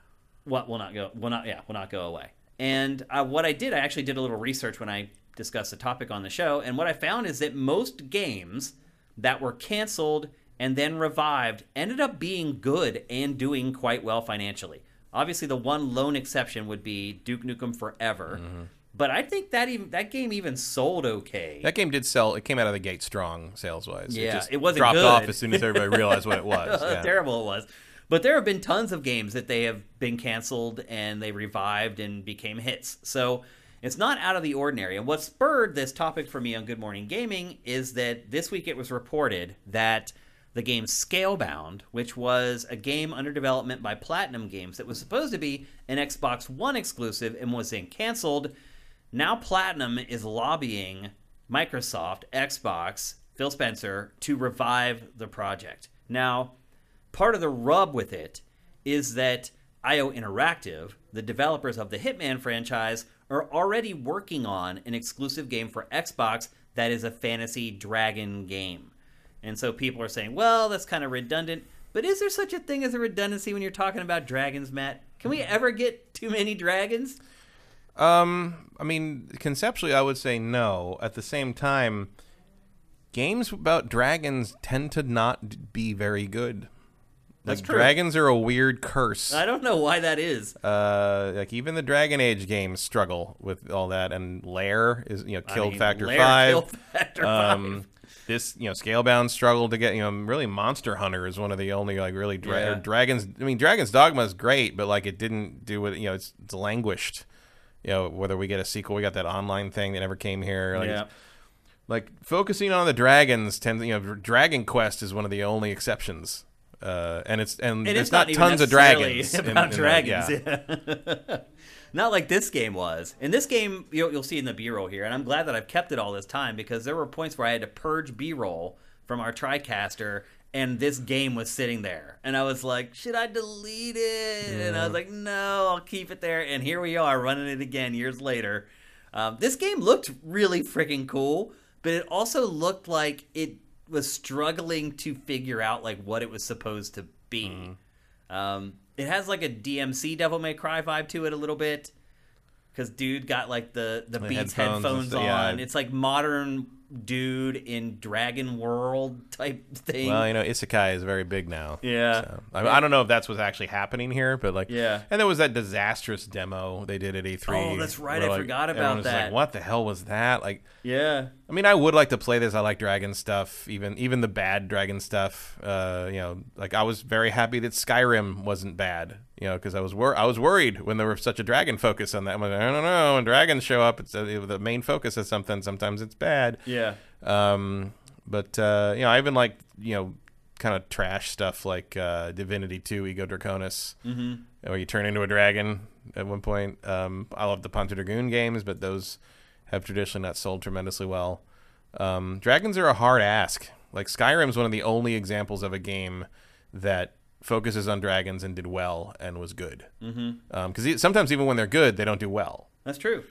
What will not go? Will not go away. And what I did, I actually did a little research when I discussed the topic on the show, and what I found is that most games that were canceled and then revived ended up being good and doing quite well financially. Obviously, the one lone exception would be Duke Nukem Forever. But I think that game even sold okay. That game did sell. It came out of the gate strong sales-wise. Yeah, it wasn't dropped good. off as soon as everybody realized what it was. How terrible it was. But there have been tons of games that they have been canceled and they revived and became hits. So it's not out of the ordinary. And what spurred this topic for me on Good Morning Gaming is that this week it was reported that the game Scalebound, which was a game under development by Platinum Games that was supposed to be an Xbox One exclusive and was then canceled. Now Platinum is lobbying Microsoft, Xbox, Phil Spencer to revive the project. Now, part of the rub with it is that IO Interactive, the developers of the Hitman franchise, are already working on an exclusive game for Xbox that is a fantasy dragon game. And so people are saying, well, that's kind of redundant. But is there such a thing as a redundancy when you're talking about dragons, Matt? Can we ever get too many dragons? I mean, conceptually, I would say no. At the same time, games about dragons tend to not be very good. That's true. Dragons are a weird curse. I don't know why that is. Like even the Dragon Age games struggle with all that, and Lair is killed Factor Lair 5. killed Factor 5. This Scalebound struggled to get really Monster Hunter is one of the only really dragons. I mean, Dragon's Dogma is great, but like it didn't do what it's languished. Whether we get a sequel, we got that online thing that never came here. Like focusing on the dragons tends. Dragon Quest is one of the only exceptions. And it's not tons of dragons about dragons. Yeah. Not like this game was. In this game, you'll see in the B-roll here, and I'm glad that I've kept it all this time because there were points where I had to purge B-roll from our TriCaster, and this game was sitting there, and I was like, should I delete it? And I was like, no, I'll keep it there. And here we are running it again years later. This game looked really freaking cool, but it also looked like it was struggling to figure out like what it was supposed to be. It has like a DMC Devil May Cry vibe to it a little bit because dude got like the Beats headphones on. Yeah. It's like modern dude in Dragon World type thing. Well, Isekai is very big now. Yeah. So, I don't know if that's what's actually happening here, but like, yeah. And there was that disastrous demo they did at E3. Oh, that's right. I forgot about that. Like, what the hell was that? Like, yeah. I mean, I would like to play this. I like Dragon stuff, even the bad Dragon stuff. Like I was very happy that Skyrim wasn't bad. Because I was worried when there was such a dragon focus on that. I'm like, I don't know. When dragons show up, it's the main focus of something. Sometimes it's bad. Yeah. But I even like kind of trash stuff like Divinity 2 Ego Draconis, where you turn into a dragon at one point. I love the Panzer Dragoon games, but those have traditionally not sold tremendously well. Dragons are a hard ask. Like Skyrim's one of the only examples of a game that focuses on dragons and did well and was good. Because sometimes even when they're good, they don't do well. That's true.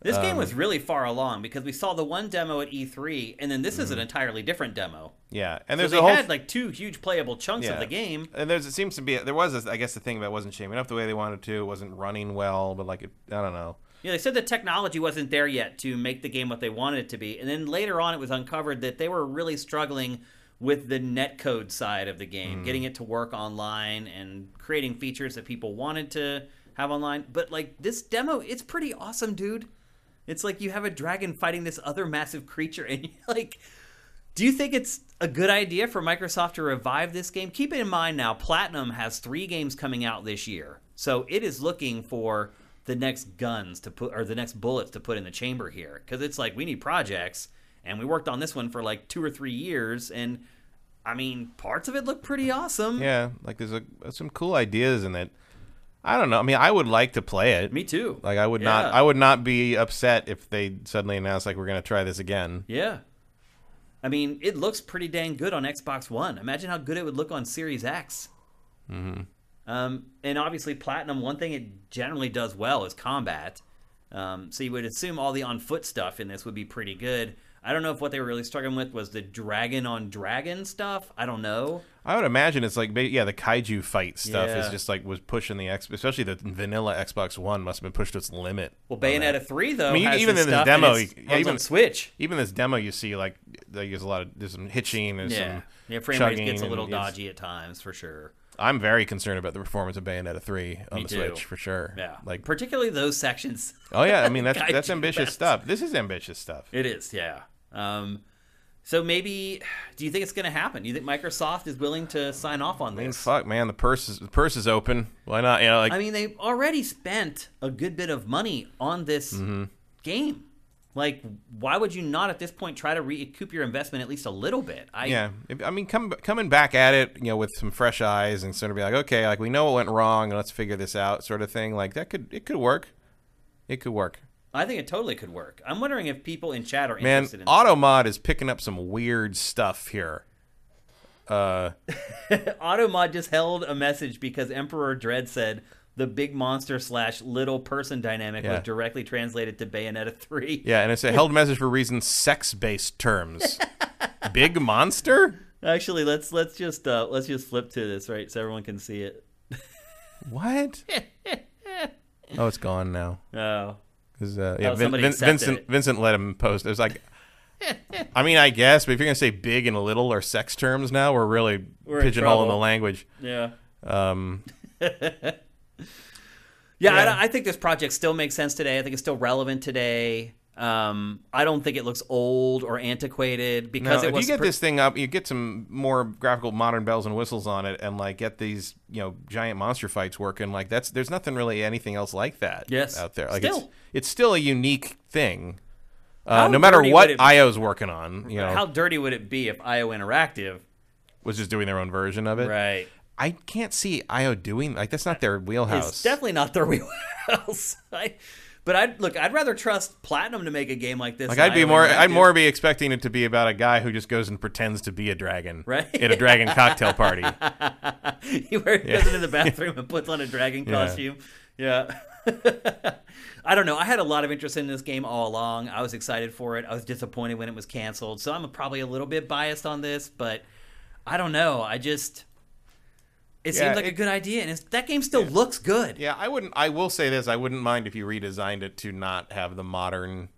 This game was really far along because we saw the one demo at E3, and then this is an entirely different demo. Yeah, and So there's they a whole had like 2 huge playable chunks of the game. And there was I guess the thing that wasn't shaping up the way they wanted to. It wasn't running well, but I don't know. Yeah, they said the technology wasn't there yet to make the game what they wanted it to be, and then later on it was uncovered that they were really struggling with the netcode side of the game, getting it to work online and creating features that people wanted to have online. But like this demo, it's pretty awesome, dude. It's like you have a dragon fighting this other massive creature, and you're like, do you think it's a good idea for Microsoft to revive this game? Keep it in mind now, Platinum has 3 games coming out this year, so it is looking for the next guns to put, or the next bullets to put in the chamber here, because it's like we need projects, and we worked on this one for like 2 or 3 years, and I mean, parts of it look pretty awesome. Yeah, like there's some cool ideas in it. I don't know. I mean, I would like to play it. Me too. Like I would not be upset if they suddenly announced like we're going to try this again. Yeah. I mean, it looks pretty dang good on Xbox One. Imagine how good it would look on Series X. Mm-hmm. And obviously, Platinum, one thing it generally does well is combat. So you would assume all the on-foot stuff in this would be pretty good. I don't know if what they were really struggling with was the dragon-on-dragon stuff. I don't know. I would imagine it's like, the kaiju fight stuff is just like was pushing especially the vanilla Xbox One must have been pushed to its limit. Well, Bayonetta 3 though, I mean, has even this in this stuff demo, even on Switch. Even this demo, you see like there's some hitching and some frame rate chugging gets a little and dodgy at times for sure. I'm very concerned about the performance of Bayonetta 3 on the Switch for sure. Yeah, like particularly those sections. Oh yeah, I mean that's ambitious stuff. This is ambitious stuff. It is, yeah. So maybe, do you think it's going to happen? Do you think Microsoft is willing to sign off on this? I mean, fuck, man, the purse is open. Why not? You know, like I mean, they've already spent a good bit of money on this game. Like, why would you not at this point try to recoup your investment at least a little bit? I mean, coming back at it, with some fresh eyes and sort of be like, okay, like we know what went wrong, and let's figure this out, sort of thing. Like it could work. It could work. I think it totally could work. I'm wondering if people in chat are interested in Automod is picking up some weird stuff here. Automod just held a message because Emperor Dread said the big monster / little person dynamic was directly translated to Bayonetta 3. Yeah, and it's a held message for reasons sex-based terms. Big monster? Actually, let's just flip to this, right, so everyone can see it. What? Oh, it's gone now. Oh. Because Vincent let him post. It was like, I mean, I guess, but if you're gonna say big and little or sex terms now, we're pigeonholing the language. Yeah. Yeah, I think this project still makes sense today. I think it's still relevant today. I don't think it looks old or antiquated because if you get this thing up, you get some more graphical modern bells and whistles on it, and like get these giant monster fights working. Like there's nothing really anything else like that out there. Like it's still a unique thing. No matter what IO's working on, how dirty would it be if IO Interactive was just doing their own version of it? Right. I can't see IO doing that's not their wheelhouse. It's definitely not their wheelhouse. But I'd rather trust Platinum to make a game like this. Like I'd more be expecting it to be about a guy who just goes and pretends to be a dragon, right? At a dragon cocktail party. He goes into the bathroom and puts on a dragon costume. Yeah. I don't know. I had a lot of interest in this game all along. I was excited for it. I was disappointed when it was canceled. So I'm probably a little bit biased on this, but I don't know. It seems like a good idea, and that game still looks good. Yeah, I will say this: I wouldn't mind if you redesigned it to not have the modern,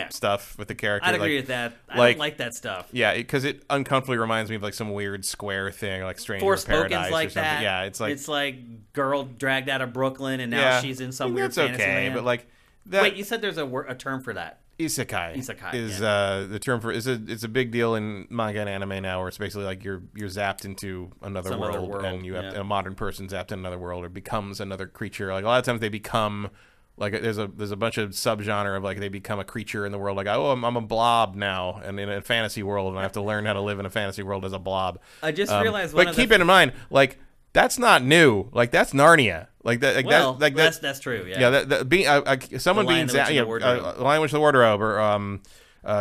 stuff with the character. I'd agree with that. I don't like that stuff. Yeah, because it uncomfortably reminds me of like some weird Square thing, like Stranger of Paradise like or something. That. Yeah, it's like girl dragged out of Brooklyn, and now she's in some weird fantasy land. But like wait, you said there's a term for that. Isekai is the term for it's a big deal in manga and anime now, where it's basically like you're zapped into another world, and you have a modern person zapped in another world or becomes another creature. Like a lot of times they become like there's a bunch of subgenre of like they become a creature in the world. Like I'm a blob now, and in a fantasy world, and I have to learn how to live in a fantasy world as a blob. I just realized, but keep it in mind, like. That's not new. Like that's Narnia. Like that. Like that's true. Yeah. Someone being Lion Witch the Wardrobe or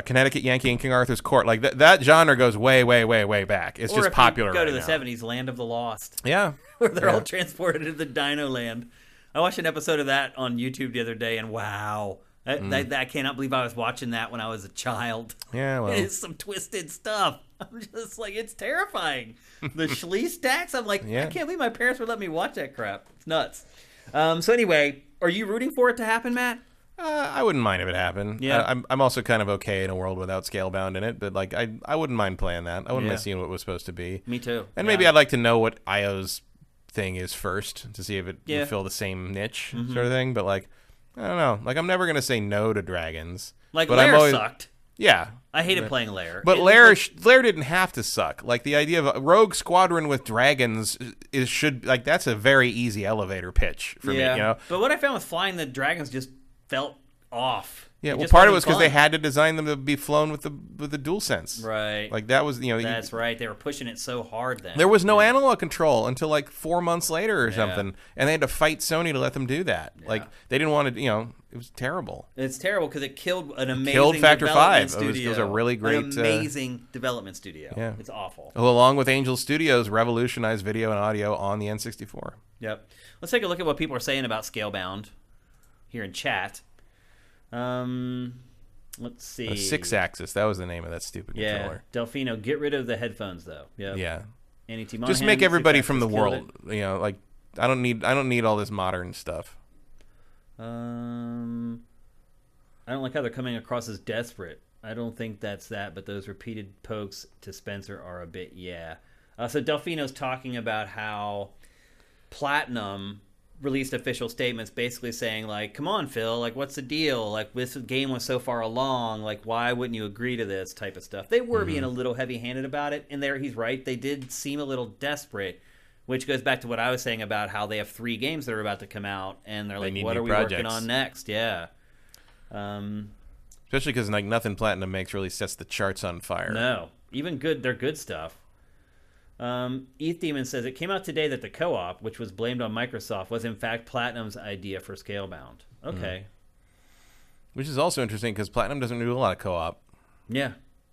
Connecticut Yankee in King Arthur's Court. Like that genre goes way, way, way, way back. It's just popular. Go to the now. 70s, Land of the Lost. Yeah, where they're all transported to the Dino Land. I watched an episode of that on YouTube the other day, and wow, I cannot believe I was watching that when I was a child. Yeah, well. It is some twisted stuff. I'm just like, it's terrifying. The Schley stacks, I'm like, Yeah. I can't believe my parents would let me watch that crap. It's nuts. So anyway, are you rooting for it to happen, Matt? I wouldn't mind if it happened. Yeah. I'm also kind of okay in a world without Scalebound in it, but like I wouldn't mind playing that. I wouldn't mind seeing what it was supposed to be. Me too. And maybe I'd like to know what IO's thing is first to see if it Yeah. would fill the same niche sort of thing. But like, I don't know. Like, I'm never gonna say no to dragons. Like, but Lair I'm always, sucked. Yeah. I hated playing Lair. But Lair didn't have to suck. Like, the idea of a rogue squadron with dragons should that's a very easy elevator pitch for me. You know. But what I found with flying the dragons just felt off. Yeah, It well, just part of it was wasn't because they fun. had to design them to be flown with the DualSense. Right. Like, that was, That's right. They were pushing it so hard then. there was no analog control until like 4 months later or something, and they had to fight Sony to let them do that. Like, they didn't want to, it was terrible. It's terrible because it killed an amazing Killed Factor development 5. It was studio. a really great, An amazing development studio. yeah. It's awful. Who, along with Angel Studios, revolutionized video and audio on the N64. Yep. Let's take a look at what people are saying about Scalebound here in chat. Let's see. 6-axis. That was the name of that stupid controller. Delfino, get rid of the headphones though. Yep. Yeah. Annie T. Just Monahan, make everybody 6-axis from the killed world. Like, I don't need all this modern stuff. it. I don't like how they're coming across as desperate. I don't think that's that, but those repeated pokes to Spencer are a bit, So Delfino's talking about how Platinum released official statements basically saying, like, come on, Phil, like, what's the deal? Like, this game was so far along, like, why wouldn't you agree to this type of stuff? They were being a little heavy-handed about it, and there he's right. They did seem a little desperate, which goes back to what I was saying about how they have 3 games that are about to come out, and they're like, need what new are we projects. working on next? Yeah. Especially because like nothing Platinum makes really sets the charts on fire. No. Even good, they're good stuff. ETH Demon says, it came out today that the co-op, which was blamed on Microsoft, was in fact Platinum's idea for Scalebound. Okay. Which is also interesting because Platinum doesn't do a lot of co-op. Yeah.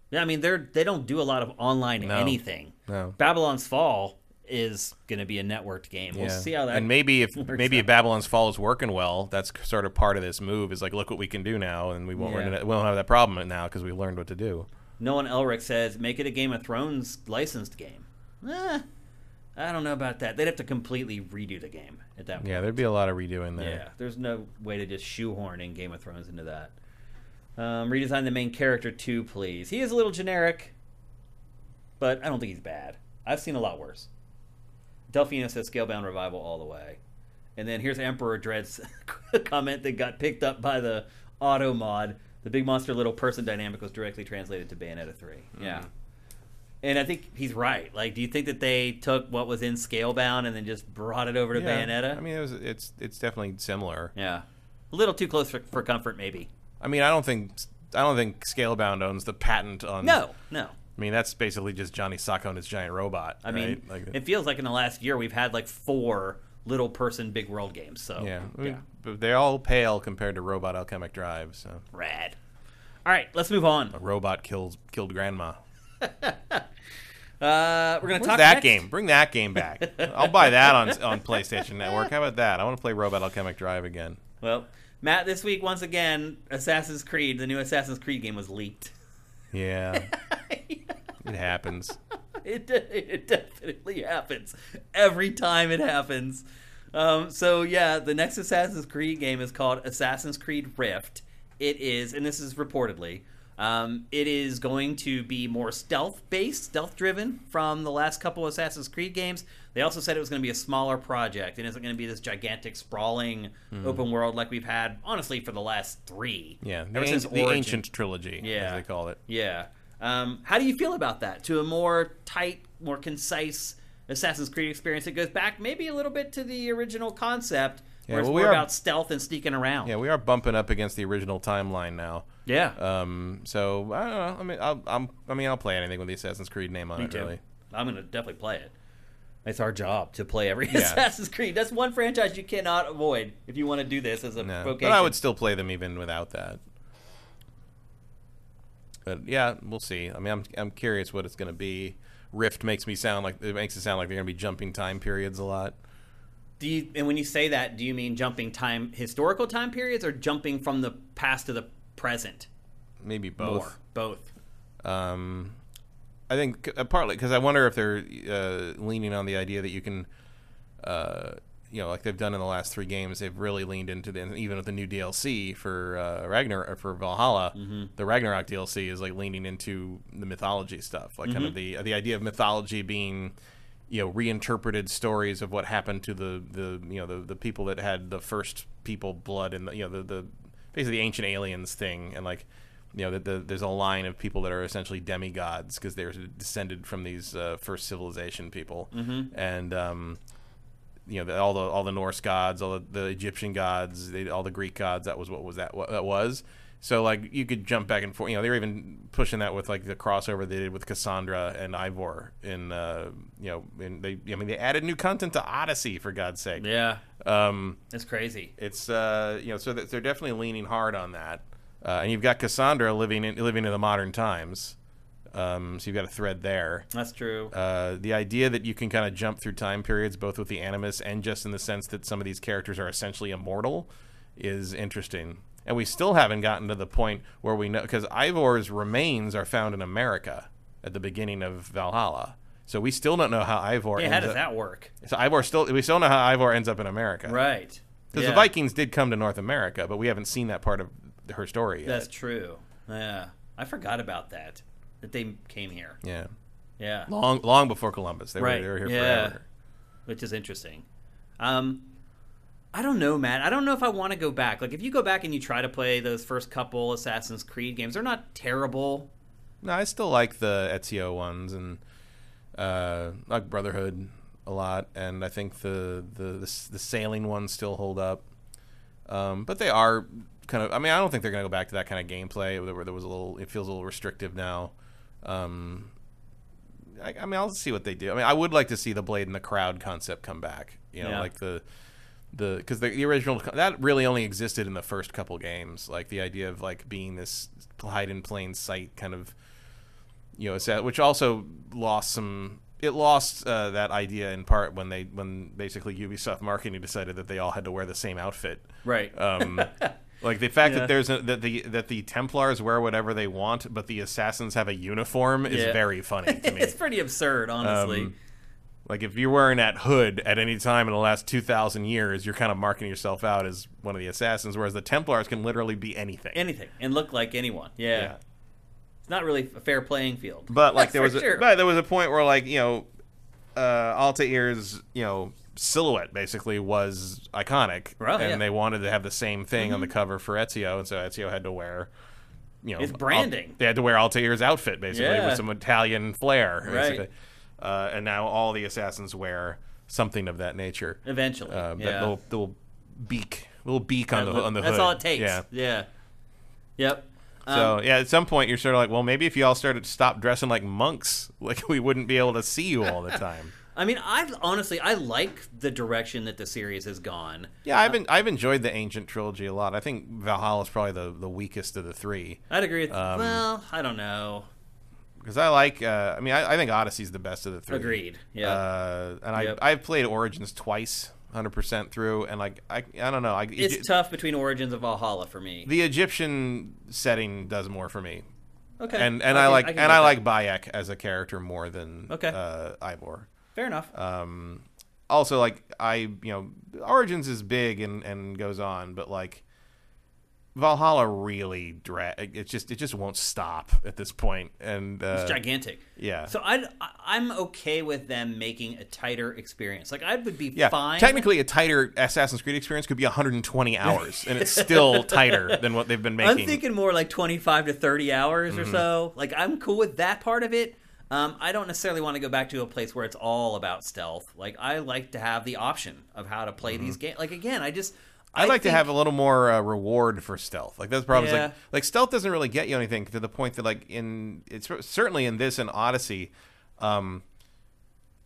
Yeah, I mean, they don't do a lot of online anything. No. Babylon's Fall is going to be a networked game. We'll see how that And maybe if out. Babylon's Fall is working well, that's sort of part of this move. Is like, look what we can do now, and we won't Yeah. we won't have that problem now because we learned what to do. Nolan Elric says, make it a Game of Thrones licensed game. I don't know about that. They'd have to completely redo the game at that point. Yeah, there'd be a lot of redoing there. Yeah, there's no way to just shoehorn in Game of Thrones into that. Redesign the main character too, please. He is a little generic, but I don't think he's bad. I've seen a lot worse. Delfino says Scalebound revival all the way. And then here's Emperor Dread's comment that got picked up by the auto mod. The big monster little person dynamic was directly translated to Bayonetta 3. Yeah. And I think he's right. Like, do you think that they took what was in Scalebound and then just brought it over to Bayonetta? I mean, it's definitely similar. Yeah. A little too close for comfort, maybe. I mean, I don't think Scalebound owns the patent on. No. I mean, that's basically just Johnny Sacco and his giant robot. I mean, it feels like in the last year we've had like 4 little person big world games. So yeah. But they all pale compared to Robot Alchemic Drive. So rad. All right, let's move on. a robot killed grandma. We're gonna Where's talk that next? game. Bring that game back. I'll buy that on PlayStation Network. How about that? I want to play Robot Alchemic Drive again. Well, Matt, this week once again, Assassin's Creed, the new Assassin's Creed game was leaked. Yeah, it happens. It definitely happens every time it happens. So yeah, the next Assassin's Creed game is called Assassin's Creed Rift. It is, and this is reportedly, it is going to be more stealth-based, stealth-driven from the last couple of Assassin's Creed games. They also said it was going to be a smaller project. It isn't going to be this gigantic, sprawling open world like we've had, honestly, for the last 3. Yeah, Ever since the Origin. Ancient Trilogy, as they call it. Yeah. How do you feel about that? To a more tight, more concise Assassin's Creed experience that goes back maybe a little bit to the original concept, where it's more about stealth and sneaking around. Yeah, we are bumping up against the original timeline now. Yeah. So I don't know. I mean, I'll play anything with the Assassin's Creed name on it. too. Really. I'm going to definitely play it. It's our job to play every Assassin's Creed. That's one franchise you cannot avoid if you want to do this as a vocation. But I would still play them even without that. But yeah, we'll see. I mean, I'm curious what it's going to be. Rift makes it sound like they're going to be jumping time periods a lot. And when you say that, do you mean jumping historical time periods, or jumping from the past to the present? Maybe both. Both. I think partly because I wonder if they're leaning on the idea that you can, like they've done in the last 3 games, they've really leaned into even with the new DLC for for Valhalla, the Ragnarok DLC is like leaning into the mythology stuff, like kind of the idea of mythology being, reinterpreted stories of what happened to the people that had the first people blood and the basically the ancient aliens thing, and like. There's a line of people that are essentially demigods because they're descended from these first civilization people, and all the Norse gods, all the Egyptian gods, all the Greek gods. That was what that was. So like you could jump back and forth. They were even pushing that with like the crossover they did with Cassandra and Ivor they added new content to Odyssey, for God's sake. Yeah, it's crazy. It's so that they're definitely leaning hard on that. And you've got Cassandra living in the modern times, so you've got a thread there. That's true. The idea that you can kind of jump through time periods, both with the Animus and just in the sense that some of these characters are essentially immortal, is interesting. And we still haven't gotten to the point where we know, because Ivor's remains are found in America at the beginning of Valhalla. So we still don't know how Ivor. Yeah, how does that work? So we still know how Ivor ends up in America, right? Because the Vikings did come to North America, but we haven't seen that part of her story yet. That's true. Yeah, I forgot about that they came here. Yeah. Long before Columbus. They were here forever. Which is interesting. I don't know, Matt. I don't know if I want to go back. Like, if you go back and you try to play those first couple Assassin's Creed games, they're not terrible. No, I still like the Ezio ones, and like Brotherhood a lot, and I think the sailing ones still hold up. But they are kind of, I don't think they're going to go back to that kind of gameplay where there was it feels a little restrictive now. I'll see what they do. I would like to see the Blade in the Crowd concept come back. Like because the original, that really only existed in the first couple games. Like the idea of like being this hide in plain sight kind of, which also lost some. It lost that idea in part when basically Ubisoft marketing decided that they all had to wear the same outfit. Right. Like the fact that that the Templars wear whatever they want, but the assassins have a uniform is very funny to me. It's pretty absurd, honestly. Like if you're wearing that hood at any time in the last 2,000 years, you're kind of marking yourself out as one of the assassins, whereas the Templars can literally be anything. And look like anyone. Yeah. It's not really a fair playing field. But like there was a point where like, Altair's, silhouette basically was iconic, they wanted to have the same thing on the cover for Ezio, and so Ezio had to wear, his branding. They had to wear Altair's outfit basically with some Italian flair, basically. Right. And now all the assassins wear something of that nature. Eventually, that little beak on the hood. That's all it takes. Yeah. Yep. So at some point you're sort of like, well, maybe if you all stop dressing like monks, like we wouldn't be able to see you all the time. I like the direction that the series has gone. Yeah, I've enjoyed the Ancient trilogy a lot. I think Valhalla is probably the weakest of the 3. I'd agree with well, I don't know. Because I like, I think Odyssey's the best of the 3. Agreed. Yeah. And I've played Origins twice, 100% through, and like I don't know. It's tough between Origins and Valhalla for me. The Egyptian setting does more for me. Okay. And I like Bayek as a character more than Ivor. Fair enough. Also, like Origins is big and goes on, but like Valhalla really it just won't stop at this point, and it's gigantic. Yeah. So I'm okay with them making a tighter experience. Like I would be fine. Technically, a tighter Assassin's Creed experience could be 120 hours, and it's still tighter than what they've been making. I'm thinking more like 25 to 30 hours or so. Like I'm cool with that part of it. I don't necessarily want to go back to a place where it's all about stealth. Like I like to have the option of how to play these games. Like again, I like to have a little more reward for stealth. Like that's the problem. Yeah. Like stealth doesn't really get you anything to the point that like it's certainly in this and Odyssey, I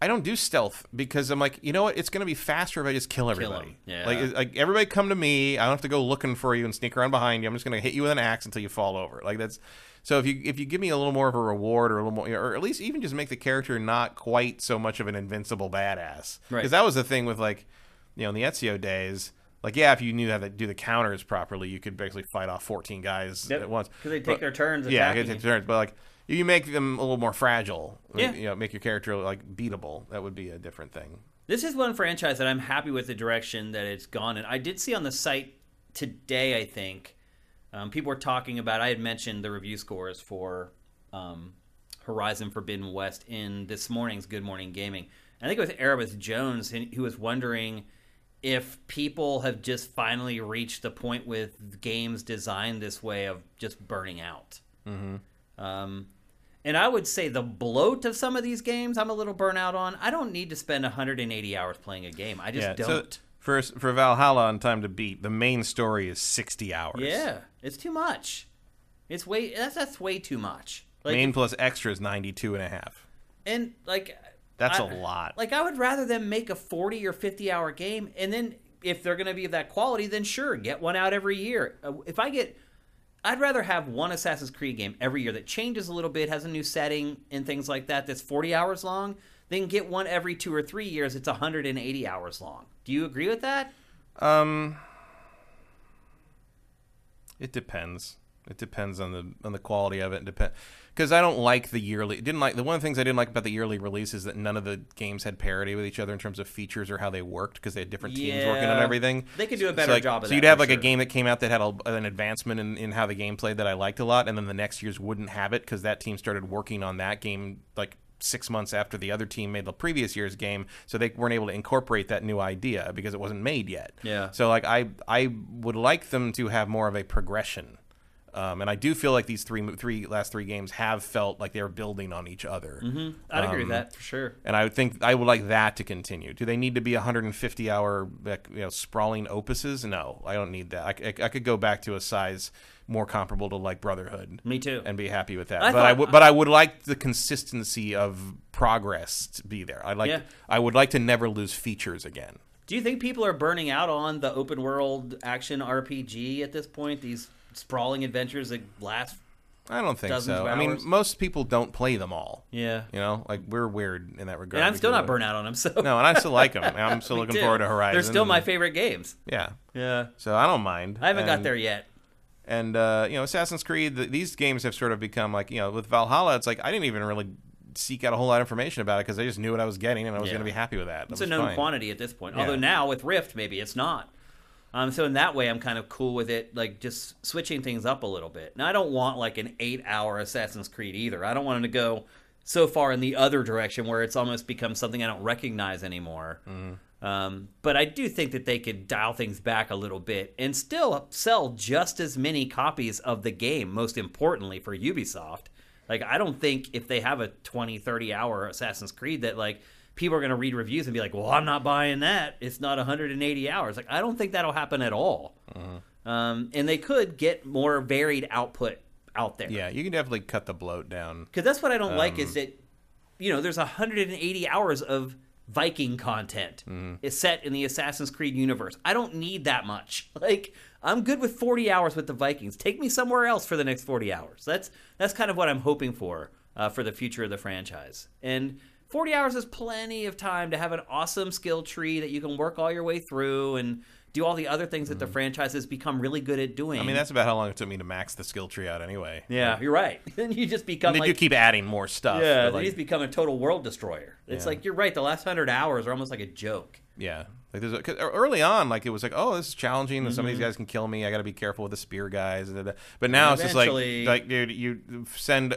don't do stealth because I'm like, you know what? It's going to be faster if I just kill everybody. Yeah. Like everybody come to me. I don't have to go looking for you and sneak around behind you. I'm just going to hit you with an axe until you fall over. Like that's. So if you give me a little more of a reward or a little more, or at least even just make the character not quite so much of an invincible badass, because that was the thing with like in the Ezio days, like, yeah, if you knew how to do the counters properly, you could basically fight off 14 guys at once. Because they take their turns. Yeah, they take turns. But like, you make them a little more fragile. Yeah. Make your character like beatable. That would be a different thing. This is one franchise that I'm happy with the direction that it's gone. And I did see on the site today, I think, people were talking about, I had mentioned the review scores for Horizon Forbidden West in this morning's Good Morning Gaming. I think it was Erebus Jones who was wondering if people have just finally reached the point with games designed this way of just burning out. Mm-hmm. And I would say the bloat of some of these games I'm a little burnt out on. I don't need to spend 180 hours playing a game. I just don't. So for Valhalla on Time to Beat, the main story is 60 hours. Yeah, it's too much. It's that's way too much. Like, main plus extra is 92 and a half. And like that's a lot. Like, I would rather them make a 40 or 50 hour game, and then if they're going to be of that quality, then sure, get one out every year. I'd rather have one Assassin's Creed game every year that changes a little bit, has a new setting and things like that, that's 40 hours long, than get one every 2 or 3 years it's 180 hours long. Do you agree with that? It depends. It depends on the quality of it. Because I don't like the yearly. The one of the things I didn't like about the yearly release is that none of the games had parity with each other in terms of features or how they worked, because they had different teams working on everything. They could do a better job of that. So you'd have like a game that came out that had an advancement in how the game played that I liked a lot, and then the next year's wouldn't have it because that team started working on that game like 6 months after the other team made the previous year's game, so they weren't able to incorporate that new idea because it wasn't made yet. Yeah. So like I would like them to have more of a progression. And I do feel like these last three games have felt like they were building on each other. Mm-hmm. I'd agree with that for sure. And I would like that to continue. Do they need to be 150-hour sprawling opuses? No, I don't need that. I could go back to a size more comparable to like Brotherhood. Me too. And be happy with that. But I would like the consistency of progress to be there. I would like to never lose features again. Do you think people are burning out on the open world action RPG at this point? These sprawling adventures that last I don't think dozens so. of I mean, hours? most people don't play them all. Yeah. Like we're weird in that regard. And I'm still not burnt out on them. So no, and I still like them. I'm still looking forward to Horizon. They're still my favorite games. Yeah. Yeah. So I don't mind. I haven't got there yet. And Assassin's Creed, these games have sort of become like, with Valhalla, it's like I didn't even really seek out a whole lot of information about it because I just knew what I was getting and I was going to be happy with that. It's a known quantity at this point. Yeah. Although now with Rift, maybe it's not. So in that way, I'm kind of cool with it, like just switching things up a little bit. Now, I don't want like an 8-hour Assassin's Creed either. I don't want it to go so far in the other direction where it's almost become something I don't recognize anymore. Mm-hmm. But I do think that they could dial things back a little bit and still sell just as many copies of the game, most importantly for Ubisoft. Like, I don't think if they have a 20, 30-hour Assassin's Creed that, like, people are going to read reviews and be like, well, I'm not buying that. It's not 180 hours. Like, I don't think that'll happen at all. And they could get more varied output out there. Yeah, you can definitely cut the bloat down. Because that's what I don't like is that, there's 180 hours of Viking content. It's set in the Assassin's Creed universe. I don't need that much. Like, I'm good with 40 hours with the Vikings. Take me somewhere else for the next 40 hours. That's kind of what I'm hoping for the future of the franchise. And 40 hours is plenty of time to have an awesome skill tree that you can work all your way through and do all the other things that the franchise has become really good at doing. I mean, that's about how long it took me to max the skill tree out anyway. Yeah, you're right. Then you just become you keep adding more stuff. Yeah, then you just become a total world destroyer. It's like, you're right, the last 100 hours are almost like a joke. Yeah. Like cause early on, like it was like, oh, this is challenging. Some of these guys can kill me. I got to be careful with the spear guys. But now it's just like, dude, you send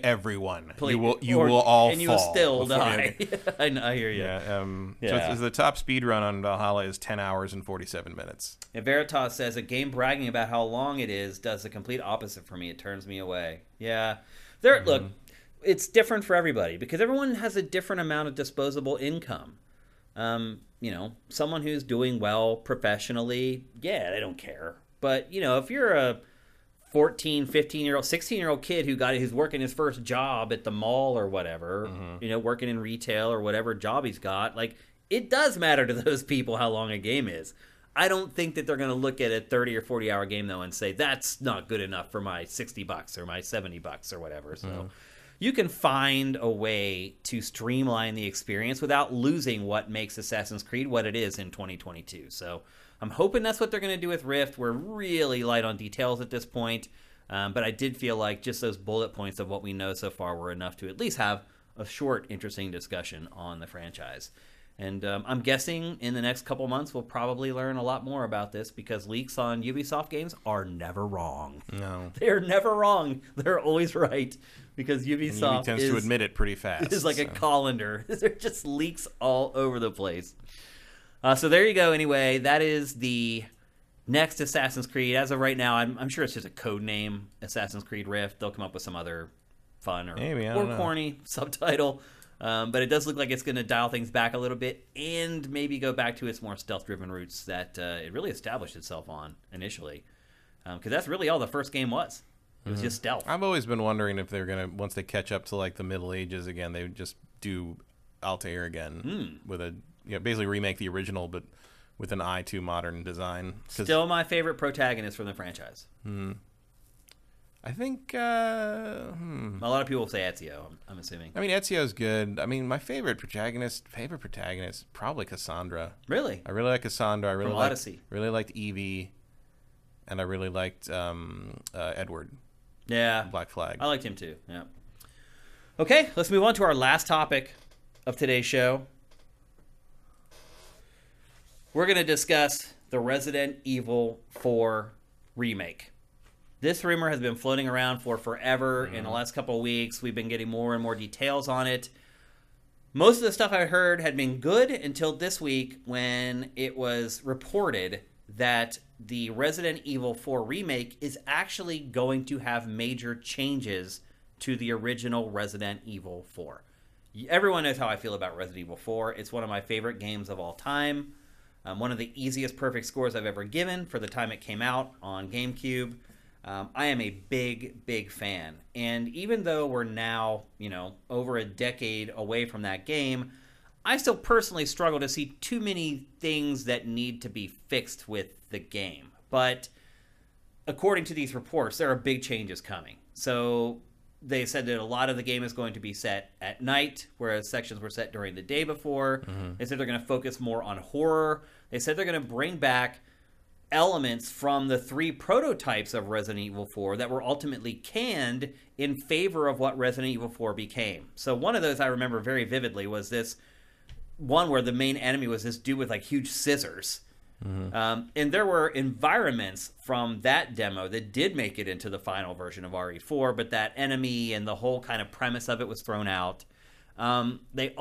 everyone. You will all fall, and you will still die. I hear you. Yeah. So the top speed run on Valhalla is 10 hours and 47 minutes. And Veritas says a game bragging about how long it is does the complete opposite for me. It turns me away. Yeah, look, it's different for everybody because everyone has a different amount of disposable income. Someone who's doing well professionally, yeah, they don't care. But, if you're a 14, 15-year-old, 16-year-old kid who's working his first job at the mall or whatever, working in retail or whatever job he's got, like, it does matter to those people how long a game is. I don't think that they're going to look at a 30 or 40-hour game, though, and say, that's not good enough for my $60 or my $70 or whatever. So you can find a way to streamline the experience without losing what makes Assassin's Creed what it is in 2022. So I'm hoping that's what they're going to do with Rift. We're really light on details at this point, but I did feel like just those bullet points of what we know so far were enough to at least have a short, interesting discussion on the franchise. And I'm guessing in the next couple months we'll probably learn a lot more about this because leaks on Ubisoft games are never wrong. No. They're never wrong. They're always right because Ubisoft tends to admit it pretty fast. It's like a colander. There are just leaks all over the place. So there you go. Anyway, that is the next Assassin's Creed. As of right now, I'm sure it's just a code name, Assassin's Creed Rift. They'll come up with some other fun or corny subtitle. But it does look like it's going to dial things back a little bit and maybe go back to its more stealth-driven roots that it really established itself on initially. Because that's really all the first game was. It was just stealth. I've always been wondering if they're going to, once they catch up to like the Middle Ages again, they would just do Altair again with basically remake the original, but with an eye to modern design. Still my favorite protagonist from the franchise. I think a lot of people say Ezio, I'm assuming. I mean, Ezio's good. I mean, my favorite protagonist, probably Cassandra. Really? I really like Cassandra. I really From Odyssey. Really liked Evie, and I really liked Edward. Yeah. Black Flag. I liked him too. Yeah. Okay, let's move on to our last topic of today's show. We're going to discuss the Resident Evil 4 remake. This rumor has been floating around for forever. In the last couple of weeks, we've been getting more and more details on it. Most of the stuff I heard had been good until this week when it was reported that the Resident Evil 4 remake is actually going to have major changes to the original Resident Evil 4. Everyone knows how I feel about Resident Evil 4. It's one of my favorite games of all time. One of the easiest perfect scores I've ever given for the time it came out on GameCube. I am a big, big fan. And even though we're now, over a decade away from that game, I still personally struggle to see too many things that need to be fixed with the game. But according to these reports, there are big changes coming. So they said that a lot of the game is going to be set at night, whereas sections were set during the day before. They said they're going to focus more on horror. They said they're going to bring back elements from the 3 prototypes of Resident Evil 4 that were ultimately canned in favor of what Resident Evil 4 became. So one of those I remember very vividly was this one where the main enemy was this dude with like huge scissors. And there were environments from that demo that did make it into the final version of RE4, but that enemy and the whole kind of premise of it was thrown out. The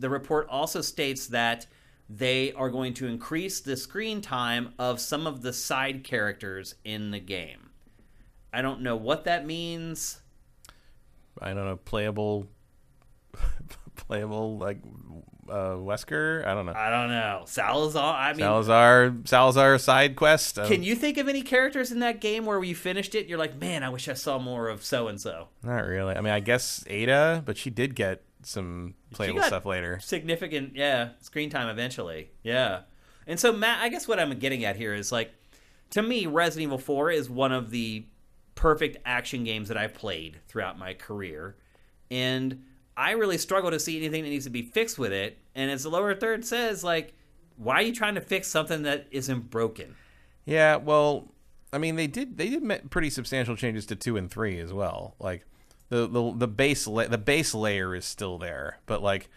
report also states that they are going to increase the screen time of some of the side characters in the game. I don't know what that means. I don't know, playable like Wesker? I don't know. Salazar side quest. Can you think of any characters in that game where you finished it, you're like, man, I wish I saw more of so-and-so? Not really. I mean, I guess Ada, but she did get some playable stuff later. Significant, screen time eventually. Yeah. And so, Matt, I guess what I'm getting at here is, like, to me, Resident Evil 4 is one of the perfect action games that I've played throughout my career. And I really struggle to see anything that needs to be fixed with it. And as the lower third says, like, why are you trying to fix something that isn't broken? Yeah, well, I mean, they did make pretty substantial changes to 2 and 3 as well. Like, the base layer is still there, but like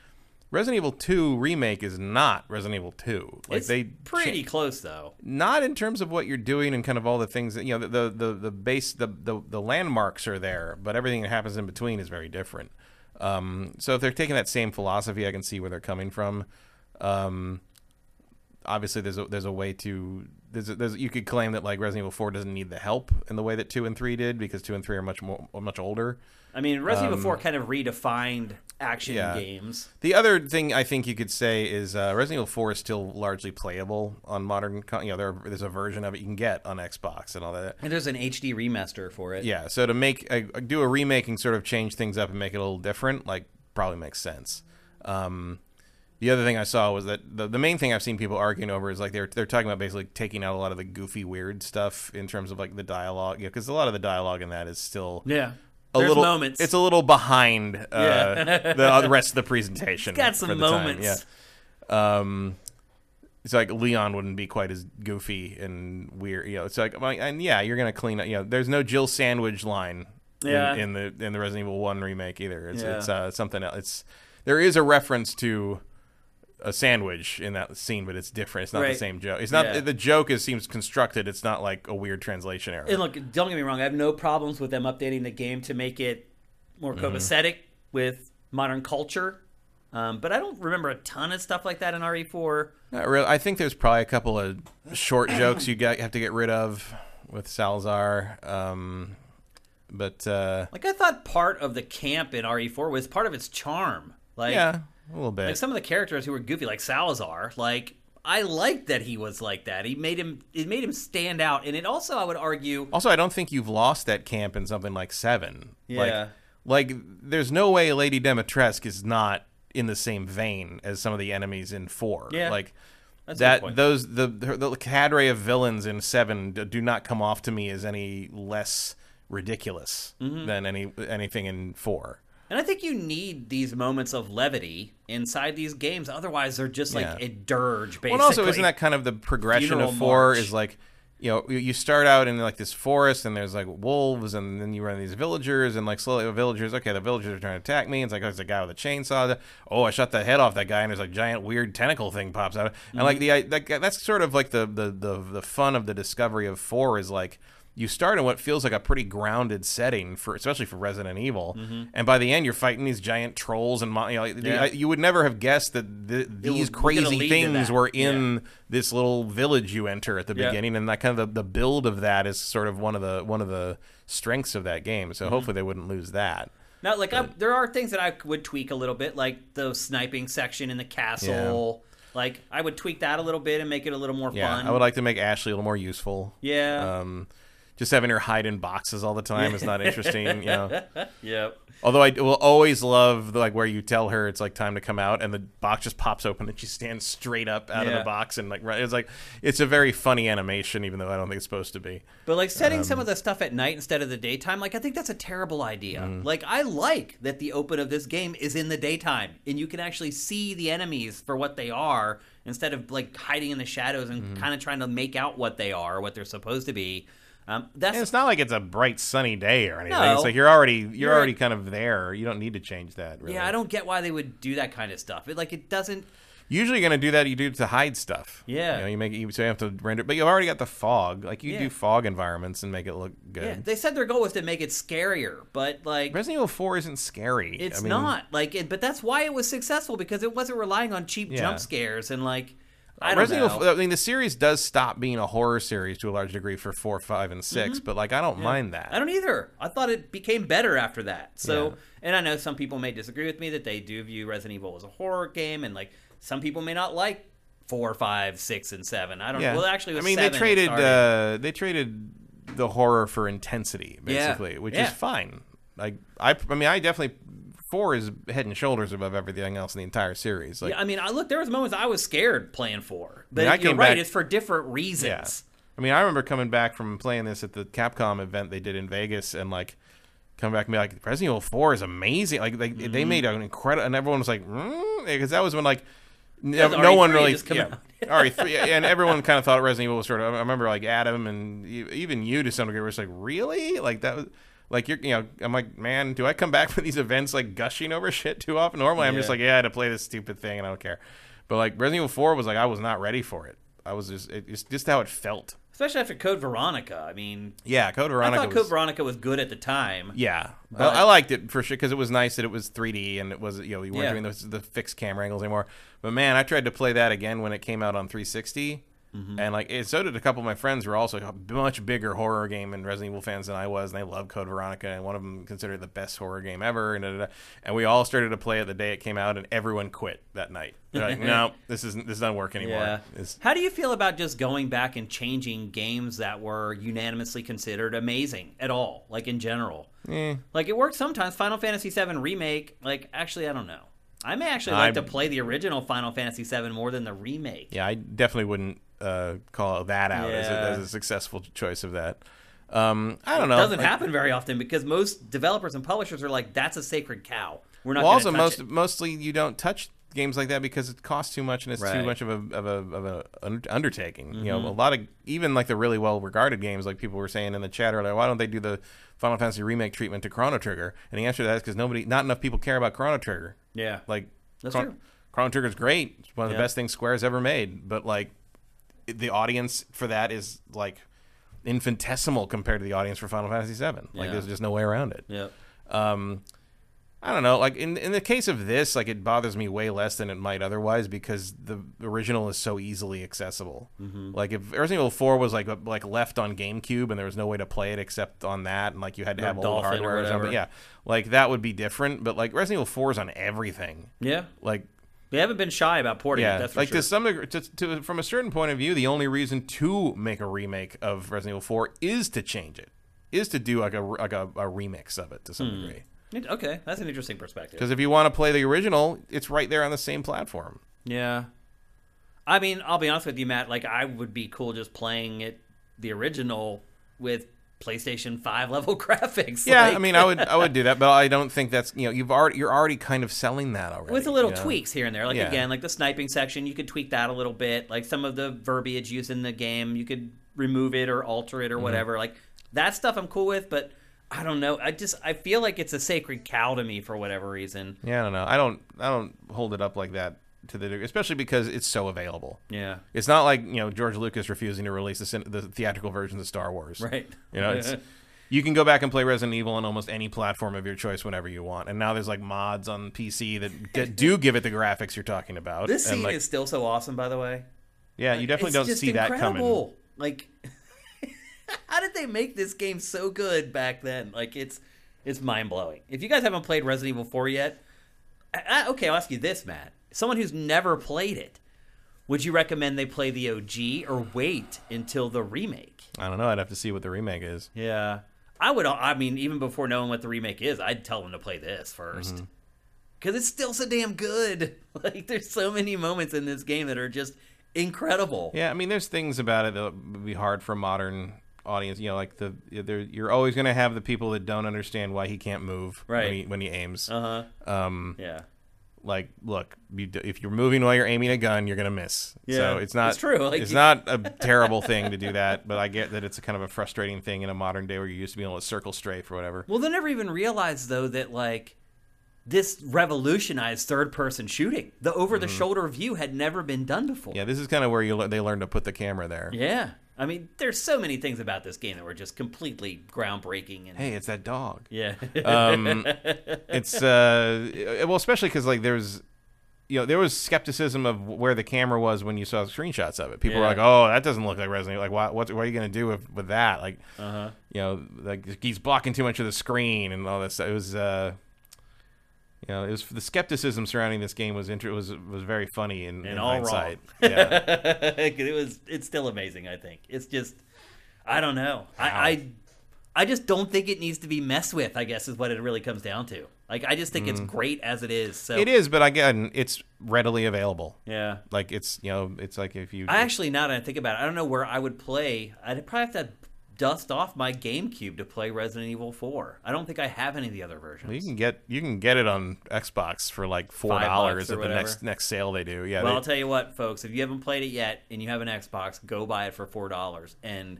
Resident Evil 2 remake is not Resident Evil 2. Like, it's pretty close though. Not in terms of what you're doing and kind of all the things that the base the landmarks are there, but everything that happens in between is very different. So if they're taking that same philosophy, I can see where they're coming from. Obviously, there's a way to you could claim that like Resident Evil 4 doesn't need the help in the way that 2 and 3 did, because 2 and 3 are much older. I mean, Resident Evil 4 kind of redefined action games. The other thing I think you could say is Resident Evil 4 is still largely playable on modern. There's a version of it you can get on Xbox and all that. And there's an HD remaster for it. Yeah, so to do a remake and sort of change things up and make it a little different, like, probably makes sense. The other thing I saw was that the main thing I've seen people arguing over is like they're talking about basically taking out a lot of the goofy, weird stuff in terms of like the dialogue, because a lot of the dialogue in that is still There's moments. It's a little behind the rest of the presentation. It's got some moments. It's like Leon wouldn't be quite as goofy and weird. It's like, and you're gonna clean up. There's no Jill Sandwich line in the Resident Evil 1 remake either. It's something else. There is a reference to a sandwich in that scene, but it's different. It's not the same joke. It's not the joke. Seems constructed. It's not like a weird translation error. And look, don't get me wrong. I have no problems with them updating the game to make it more copacetic with modern culture. But I don't remember a ton of stuff like that in RE4. Not really. I think there's probably a couple of short jokes you have to get rid of with Salazar. But I thought part of the camp in RE4 was part of its charm. A little bit. Like some of the characters who were goofy, like Salazar, I liked that he was like that. It made him stand out, and it also, I would argue. Also, I don't think you've lost that camp in something like 7. Yeah. Like there's no way Lady Dimitrescu is not in the same vein as some of the enemies in 4. Yeah. That's that those the cadre of villains in 7 do not come off to me as any less ridiculous than anything in 4. And I think you need these moments of levity inside these games. Otherwise, they're just like a dirge, basically. Well, also, isn't that kind of the progression of 4 is like, you start out in like this forest and there's like wolves and then you run these villagers and like slowly the villagers are trying to attack me. It's like, there's a guy with a chainsaw. Oh, I shot the head off that guy and there's like giant weird tentacle thing pops out. And like that's sort of like the fun of the discovery of 4 is like, you start in what feels like a pretty grounded setting especially for Resident Evil, and by the end you're fighting these giant trolls and you would never have guessed that these crazy things were in this little village you enter at the beginning, and that kind of the build of that is sort of one of the strengths of that game. So hopefully they wouldn't lose that. Now, there are things that I would tweak a little bit, like the sniping section in the castle. Like I would tweak that a little bit and make it a little more fun. I would like to make Ashley a little more useful. Just having her hide in boxes all the time is not interesting, Yep. Although I will always love where you tell her it's like time to come out and the box just pops open and she stands straight up out of the box and it's a very funny animation, even though I don't think it's supposed to be. But setting some of the stuff at night instead of the daytime, I think that's a terrible idea. I like that the open of this game is in the daytime and you can actually see the enemies for what they are instead of hiding in the shadows and kind of trying to make out what they are, what they're supposed to be. And it's not like it's a bright sunny day or anything. No. It's like you're already kind of there. You don't need to change that. Really. Yeah, I don't get why they would do that kind of stuff. It doesn't. Usually, you're going to do that. You do it to hide stuff. Yeah, you make it so you have to render. But you've already got the fog. You do fog environments and make it look good. Yeah, they said their goal was to make it scarier, but Resident Evil 4 isn't scary. It's not but that's why it was successful because it wasn't relying on cheap jump scares and I don't know. The series does stop being a horror series to a large degree for 4, 5, and 6, but I don't mind that. I don't either. I thought it became better after that. So, and I know some people may disagree with me that they do view Resident Evil as a horror game, and some people may not like 4, 5, 6, and 7. I don't know. Well, actually, it was 7 they traded the horror for intensity, basically, which is fine. I definitely. 4 is head and shoulders above everything else in the entire series. There was moments I was scared playing 4. But you're right, it's for different reasons. Yeah. I remember coming back from playing this at the Capcom event they did in Vegas and coming back and be like, Resident Evil 4 is amazing. They made an incredible, and everyone was like, because that was when no one really, RE3, and everyone kind of thought Resident Evil was sort of. I remember Adam and even you to some degree were just really that was. I'm like, man, do I come back from these events gushing over shit too often? Normally, I'm just I had to play this stupid thing and I don't care. But Resident Evil 4 was I was not ready for it. I was it's just how it felt. Especially after Code Veronica. Code Veronica. I thought Code Veronica was good at the time. Yeah, I liked it for sure because it was nice that it was 3D and it was we weren't doing the fixed camera angles anymore. But man, I tried to play that again when it came out on 360. And so did a couple of my friends who were also a much bigger horror game and Resident Evil fans than I was, and they loved Code Veronica, and one of them considered it the best horror game ever, and we all started to play it the day it came out, and everyone quit that night. They're like, no, this doesn't work anymore. Yeah. How do you feel about just going back and changing games that were unanimously considered amazing at all, in general? It works sometimes. Final Fantasy VII Remake, actually, I don't know. I may actually like to play the original Final Fantasy VII more than the remake. Yeah, I definitely wouldn't call that out as a successful choice of that. I don't know. It doesn't happen very often because most developers and publishers are like, that's a sacred cow. We're not well, going also to touch it. mostly you don't touch games like that because it costs too much and it's too Right. much of a undertaking. Mm-hmm. You know, a lot of even like the really well regarded games, like people were saying in the chat earlier, why don't they do the Final Fantasy remake treatment to Chrono Trigger? And the answer to that is because not enough people care about Chrono Trigger. Yeah. Like That's true. Chrono Trigger's great. It's one of the Yeah. best things Square's ever made, but like the audience for that is like infinitesimal compared to the audience for Final Fantasy VII. Like Yeah. there's just no way around it. Yeah. I don't know. Like in the case of this, like it bothers me way less than it might otherwise because the original is so easily accessible. Mm-hmm. Like if Resident Evil 4 was like left on GameCube and there was no way to play it except on that, and like you had to Or have old Dolphin or hardware or something, whatever. yeah, like that would be different. But like Resident Evil 4 is on everything. Yeah. Like They haven't been shy about porting yeah, it, that's for like sure. to some degree, from a certain point of view, the only reason to make a remake of Resident Evil 4 is to change it, is to do like a remix of it to some degree. Okay, that's an interesting perspective. Because if you want to play the original, it's right there on the same platform. Yeah. I mean, I'll be honest with you, Matt. Like, I would be cool just playing it, the original, with PlayStation 5 level graphics. Yeah, like, I mean, I would do that, but I don't think that's you're already kind of selling that already. with a little you know? tweaks here and there. Like, Yeah. again, like the sniping section, you could tweak that a little bit. Like, some of the verbiage used in the game, you could remove it or alter it or whatever. Like, that stuff I'm cool with, but I don't know. I feel like it's a sacred cow to me for whatever reason. Yeah, I don't know. I don't hold it up like that to the degree, especially because it's so available. Yeah. It's not like George Lucas refusing to release the theatrical versions of Star Wars. Right. It's you can go back and play Resident Evil on almost any platform of your choice whenever you want. And now there's like mods on PC that do give it the graphics you're talking about. This and scene is still so awesome, by the way. yeah, you definitely It's don't just see that coming. incredible. Like, how did they make this game so good back then? Like, it's mind blowing. If you guys haven't played Resident Evil 4 yet, okay, I'll ask you this, Matt. Someone who's never played it, would you recommend they play the OG or wait until the remake? I don't know. I'd have to see what the remake is. Yeah, I would. I mean, even before knowing what the remake is, I'd tell them to play this first because it's still so damn good. Like, there's so many moments in this game that are just incredible. Yeah, I mean, there's things about it that would be hard for a modern audience. Like you're always going to have the people that don't understand why he can't move when he aims. Yeah. Like, look, if you're moving while you're aiming a gun, you're gonna miss. Yeah, so it's not it's true. Like, it's not a terrible thing to do that, but I get that it's a kind of a frustrating thing in a modern day where you're used to being able to circle strafe or whatever. Well, they never even realized, though, that, like, this revolutionized third-person shooting. The over-the-shoulder view had never been done before. Yeah, this is kind of where they learn to put the camera there. Yeah. I mean, there's so many things about this game that were just completely groundbreaking. And Hey, it's that dog. yeah. It's well, especially because like there was skepticism of where the camera was when you saw screenshots of it. People were Yeah. like, "Oh, that doesn't look like Resident Evil. Like, what are you going to do with that? Like, like he's blocking too much of the screen and all this." It was, it was the skepticism surrounding this game was very funny in all hindsight. wrong. Yeah, It's still amazing, I think. It's just, I don't know. I just don't think it needs to be messed with, I guess, is what it really comes down to. Like, I just think it's great as it is. So it is, but again, it's readily available. Yeah. Like it's like if you I actually, now that I think about it, I don't know where I would play. I'd probably have to dust off my GameCube to play Resident Evil 4. I don't think I have any of the other versions. Well, you can get it on Xbox for like $4 $5 at or the whatever. next sale they do. Yeah. Well, I'll tell you what, folks. If you haven't played it yet and you have an Xbox, go buy it for $4 and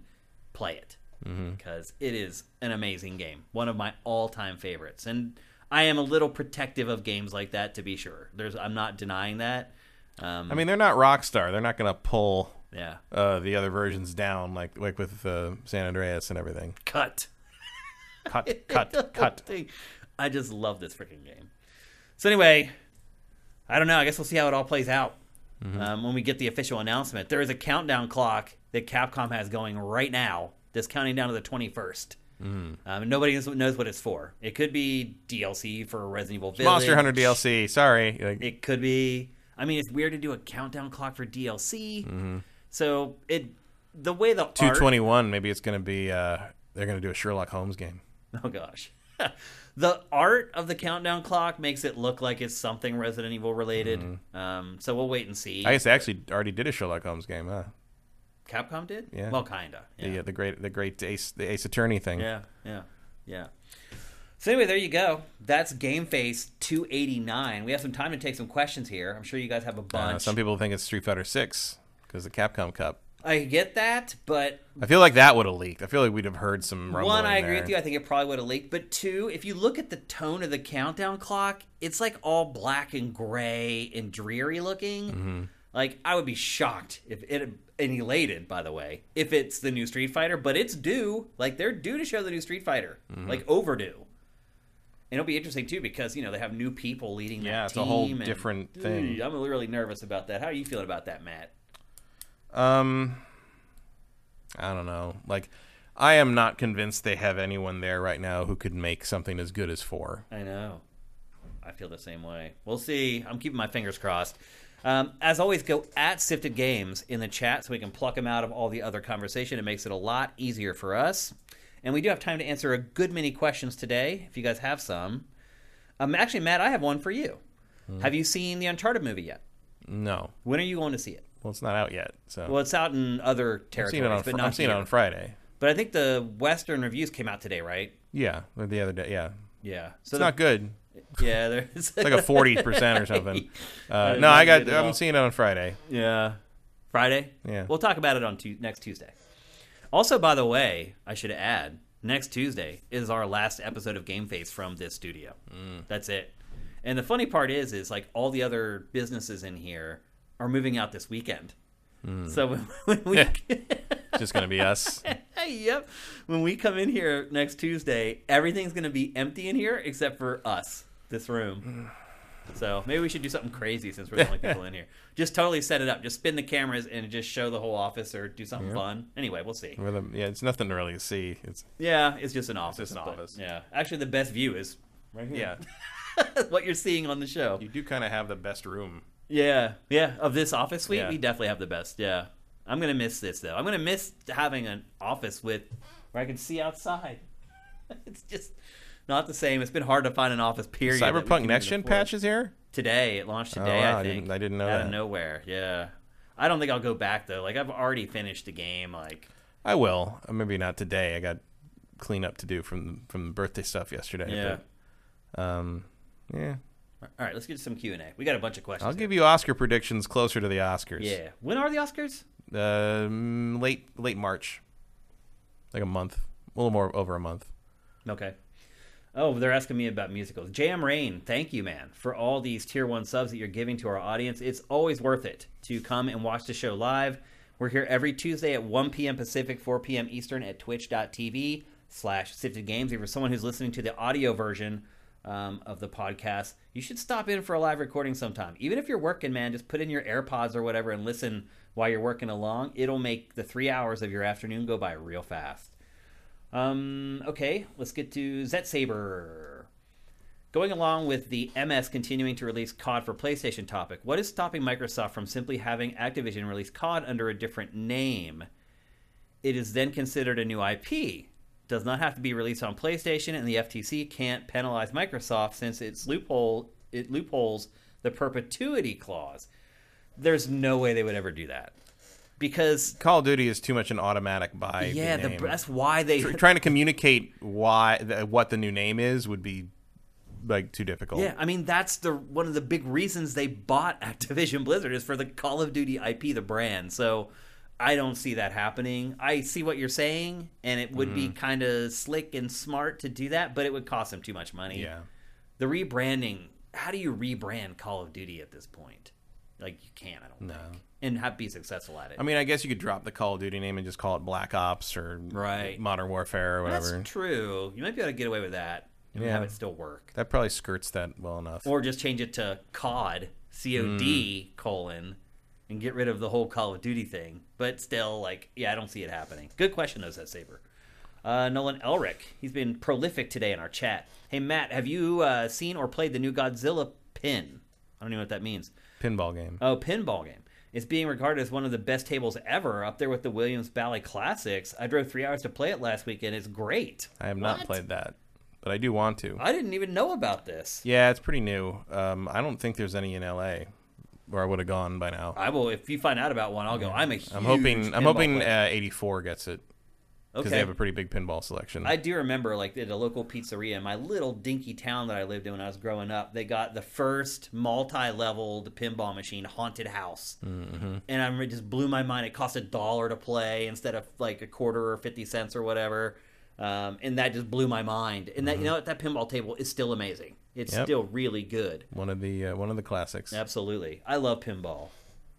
play it because it is an amazing game. One of my all-time favorites. And I am a little protective of games like that, to be sure. I'm not denying that. I mean, they're not Rockstar. They're not going to pull Yeah. the other versions down like with San Andreas and everything. Cut. Cut. I just love this freaking game. So anyway, I don't know. I guess we'll see how it all plays out when we get the official announcement. There is a countdown clock that Capcom has going right now that's counting down to the 21st. Nobody knows what it's for. It could be DLC for Resident Evil Village. Monster Hunter DLC. Sorry. It could be. I mean, it's weird to do a countdown clock for DLC. So the way the art... 221. Maybe it's going to be. They're going to do a Sherlock Holmes game. Oh gosh. The art of the countdown clock makes it look like it's something Resident Evil related. So we'll wait and see. I guess they actually already did a Sherlock Holmes game, huh? Capcom did? Yeah. Well, kinda. Yeah. The great Ace Attorney thing. Yeah. So anyway, there you go. That's GameFace 289. We have some time to take some questions here. I'm sure you guys have a bunch. Some people think it's Street Fighter 6 because the Capcom Cup. I get that, but I feel like that would have leaked. I feel like we'd have heard some rumbling. One, I agree there. with you. I think it probably would have leaked. But two, if you look at the tone of the countdown clock, it's like all black and gray and dreary looking. Mm-hmm. Like, I would be shocked if it, and elated, by the way, if it's the new Street Fighter. But it's due. Like, they're due to show the new Street Fighter. Like, overdue. And it'll be interesting, too, because, you know, they have new people leading that team. Yeah, it's a whole different thing. I'm really nervous about that. How are you feeling about that, Matt? I don't know. Like, I am not convinced they have anyone there right now who could make something as good as 4. I know. I feel the same way. We'll see. I'm keeping my fingers crossed. As always, go at Sifted Games in the chat so we can pluck them out of all the other conversation. It makes it a lot easier for us. And we do have time to answer a good many questions today, if you guys have some. Actually, Matt, I have one for you. Have you seen the Uncharted movie yet? No. When are you going to see it? Well, it's not out yet. So. Well, it's out in other territories, but not I'm seeing it on Friday. But I think the Western reviews came out today, right? Yeah, the other day. Yeah. Yeah. So it's not good. Yeah, there's it's like a 40% or something. I'm seeing it on Friday. Yeah. Friday? Yeah. We'll talk about it on next Tuesday. Also, by the way, I should add, next Tuesday is our last episode of GameFace from this studio. That's it. And the funny part is like all the other businesses in here are moving out this weekend. So when we it's just gonna be us. Yep. When we come in here next Tuesday, everything's gonna be empty in here except for us, this room. So maybe we should do something crazy since we're the only people in here. Just totally set it up. Just spin the cameras and just show the whole office or do something fun. Anyway, we'll see. It's nothing to really see. It's just an office. It's just an office. Yeah. Actually, the best view is right here. Yeah. What you're seeing on the show. You do kind of have the best room. Yeah. Of this office suite, Yeah. we definitely have the best. Yeah. I'm going to miss this, though. I'm going to miss having an office where I can see outside. It's just not the same. It's been hard to find an office, period. Cyberpunk Next Gen patch is here? Today. It launched today, wow. I think. I didn't know out that. Out of nowhere, yeah. I don't think I'll go back, though. Like, I've already finished the game. Like, I will. Maybe not today. I got cleanup to do from the birthday stuff yesterday. Yeah. But, yeah. All right, let's get to some Q&A. We got a bunch of questions. I'll give you Oscar predictions closer to the Oscars. Yeah. When are the Oscars? Late March. Like a month. A little more over a month. Okay. Oh, they're asking me about musicals. JM Rain, thank you, man, for all these Tier 1 subs that you're giving to our audience. It's always worth it to come and watch the show live. We're here every Tuesday at 1 p.m. Pacific, 4 p.m. Eastern at twitch.tv/SiftedGames. If you're someone who's listening to the audio version of the podcast, you should stop in for a live recording sometime. Even if you're working, man, just put in your AirPods or whatever and listen while you're working along. It'll make the 3 hours of your afternoon go by real fast. Okay, let's get to Zet Saber. Going along with the MS continuing to release COD for PlayStation topic, what is stopping Microsoft from simply having Activision release COD under a different name? It is then considered a new IP. Does not have to be released on PlayStation, and the FTC can't penalize Microsoft since it loopholes the perpetuity clause. There's no way they would ever do that. Because Call of Duty is too much an automatic buy. Yeah, that's why they trying to communicate what the new name is would be like too difficult. Yeah, I mean that's one of the big reasons they bought Activision Blizzard is for the Call of Duty IP, the brand. So I don't see that happening. I see what you're saying, and it would be kind of slick and smart to do that, but it would cost them too much money. Yeah, the rebranding. How do you rebrand Call of Duty at this point? Like you can't. I don't think. And be successful at it. I mean, I guess you could drop the Call of Duty name and just call it Black Ops or Modern Warfare or whatever. That's true. You might be able to get away with that and have it still work. That probably skirts that well enough. Or just change it to COD, C-O-D, and get rid of the whole Call of Duty thing. But still, I don't see it happening. Good question, though, Zet Saber. Nolan Elric, he's been prolific today in our chat. Hey, Matt, have you seen or played the new Godzilla pin? I don't even know what that means. Pinball game. Oh, pinball game. It's being regarded as one of the best tables ever, up there with the Williams Valley Classics. I drove 3 hours to play it last weekend. It's great. I have not played that, but I do want to. I didn't even know about this. Yeah, it's pretty new. I don't think there's any in LA. or I would have gone by now. I will. If you find out about one, I'll go. I'm a huge I'm hoping pinball player. 84 gets it. Because Okay. they have a pretty big pinball selection. I do remember, like, at a local pizzeria in my little dinky town that I lived in when I was growing up, they got the first multi-leveled pinball machine, Haunted House. Mm-hmm. And it just blew my mind. It cost $1 to play instead of, like, a quarter or 50 cents or whatever. And that just blew my mind. And that, you know what? That pinball table is still amazing. It's still really good. One of the classics. Absolutely. I love pinball.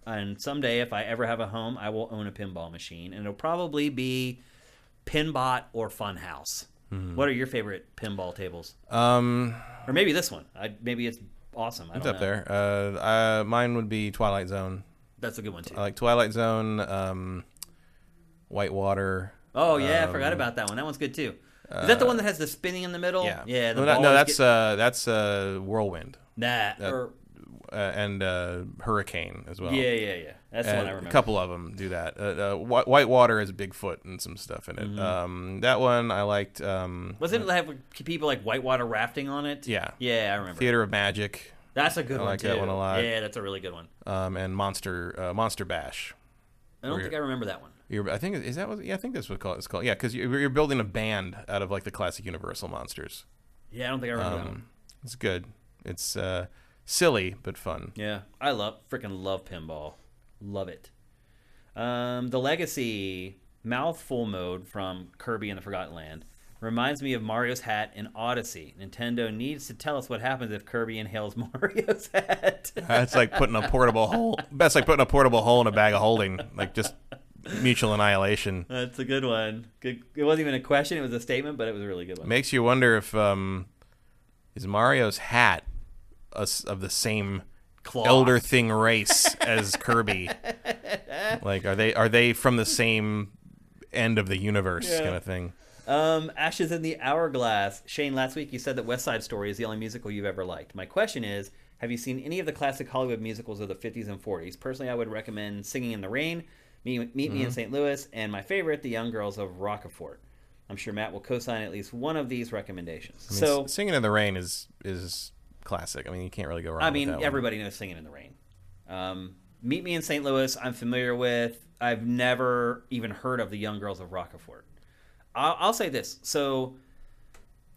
And someday, if I ever have a home, I will own a pinball machine. And it'll probably be Pinbot or Funhouse. What are your favorite pinball tables? Or maybe this one. Maybe it's awesome. It's up there. Mine would be Twilight Zone. That's a good one too. I like Twilight Zone, Whitewater. Oh yeah, I forgot about that one. That one's good too. Is that the one that has the spinning in the middle? Yeah. Yeah. That's Whirlwind. And Hurricane as well. Yeah. That's the one I remember. A couple of them do that. Whitewater has Bigfoot and some stuff in it. That one I liked. Wasn't it have people like whitewater rafting on it? Yeah. Yeah, I remember. Theater of Magic. That's a good one like too. that one a lot. Yeah, that's a really good one. And Monster Bash. I don't think I remember that one. I think I think that's what it's called. Yeah, because you're building a band out of like the classic Universal monsters. Yeah, I don't think I remember that one. It's good. It's silly but fun. Yeah, I freaking love pinball. Love it. The Legacy mouthful mode from Kirby and the Forgotten Land reminds me of Mario's hat in Odyssey. Nintendo needs to tell us what happens if Kirby inhales Mario's hat. That's like putting a portable hole. That's like putting a portable hole in a bag of holding. Like just mutual annihilation. That's a good one. Good. It wasn't even a question; it was a statement, but it was a really good one. Makes you wonder if is Mario's hat of the same Cloth. Elder Thing race as Kirby? Like, are they from the same end of the universe kind of thing? Ashes in the Hourglass. Shane, last week you said that West Side Story is the only musical you've ever liked. My question is, have you seen any of the classic Hollywood musicals of the 50s and 40s? Personally, I would recommend Singing in the Rain, Meet Me in St. Louis, and my favorite, The Young Girls of Rockefort. I'm sure Matt will co-sign at least one of these recommendations. I mean, Singing in the Rain is classic. I mean, you can't really go wrong with that one. Everybody knows Singing in the Rain. Meet Me in St. Louis, I'm familiar with. I've never even heard of The Young Girls of Rockefort. I'll say this. So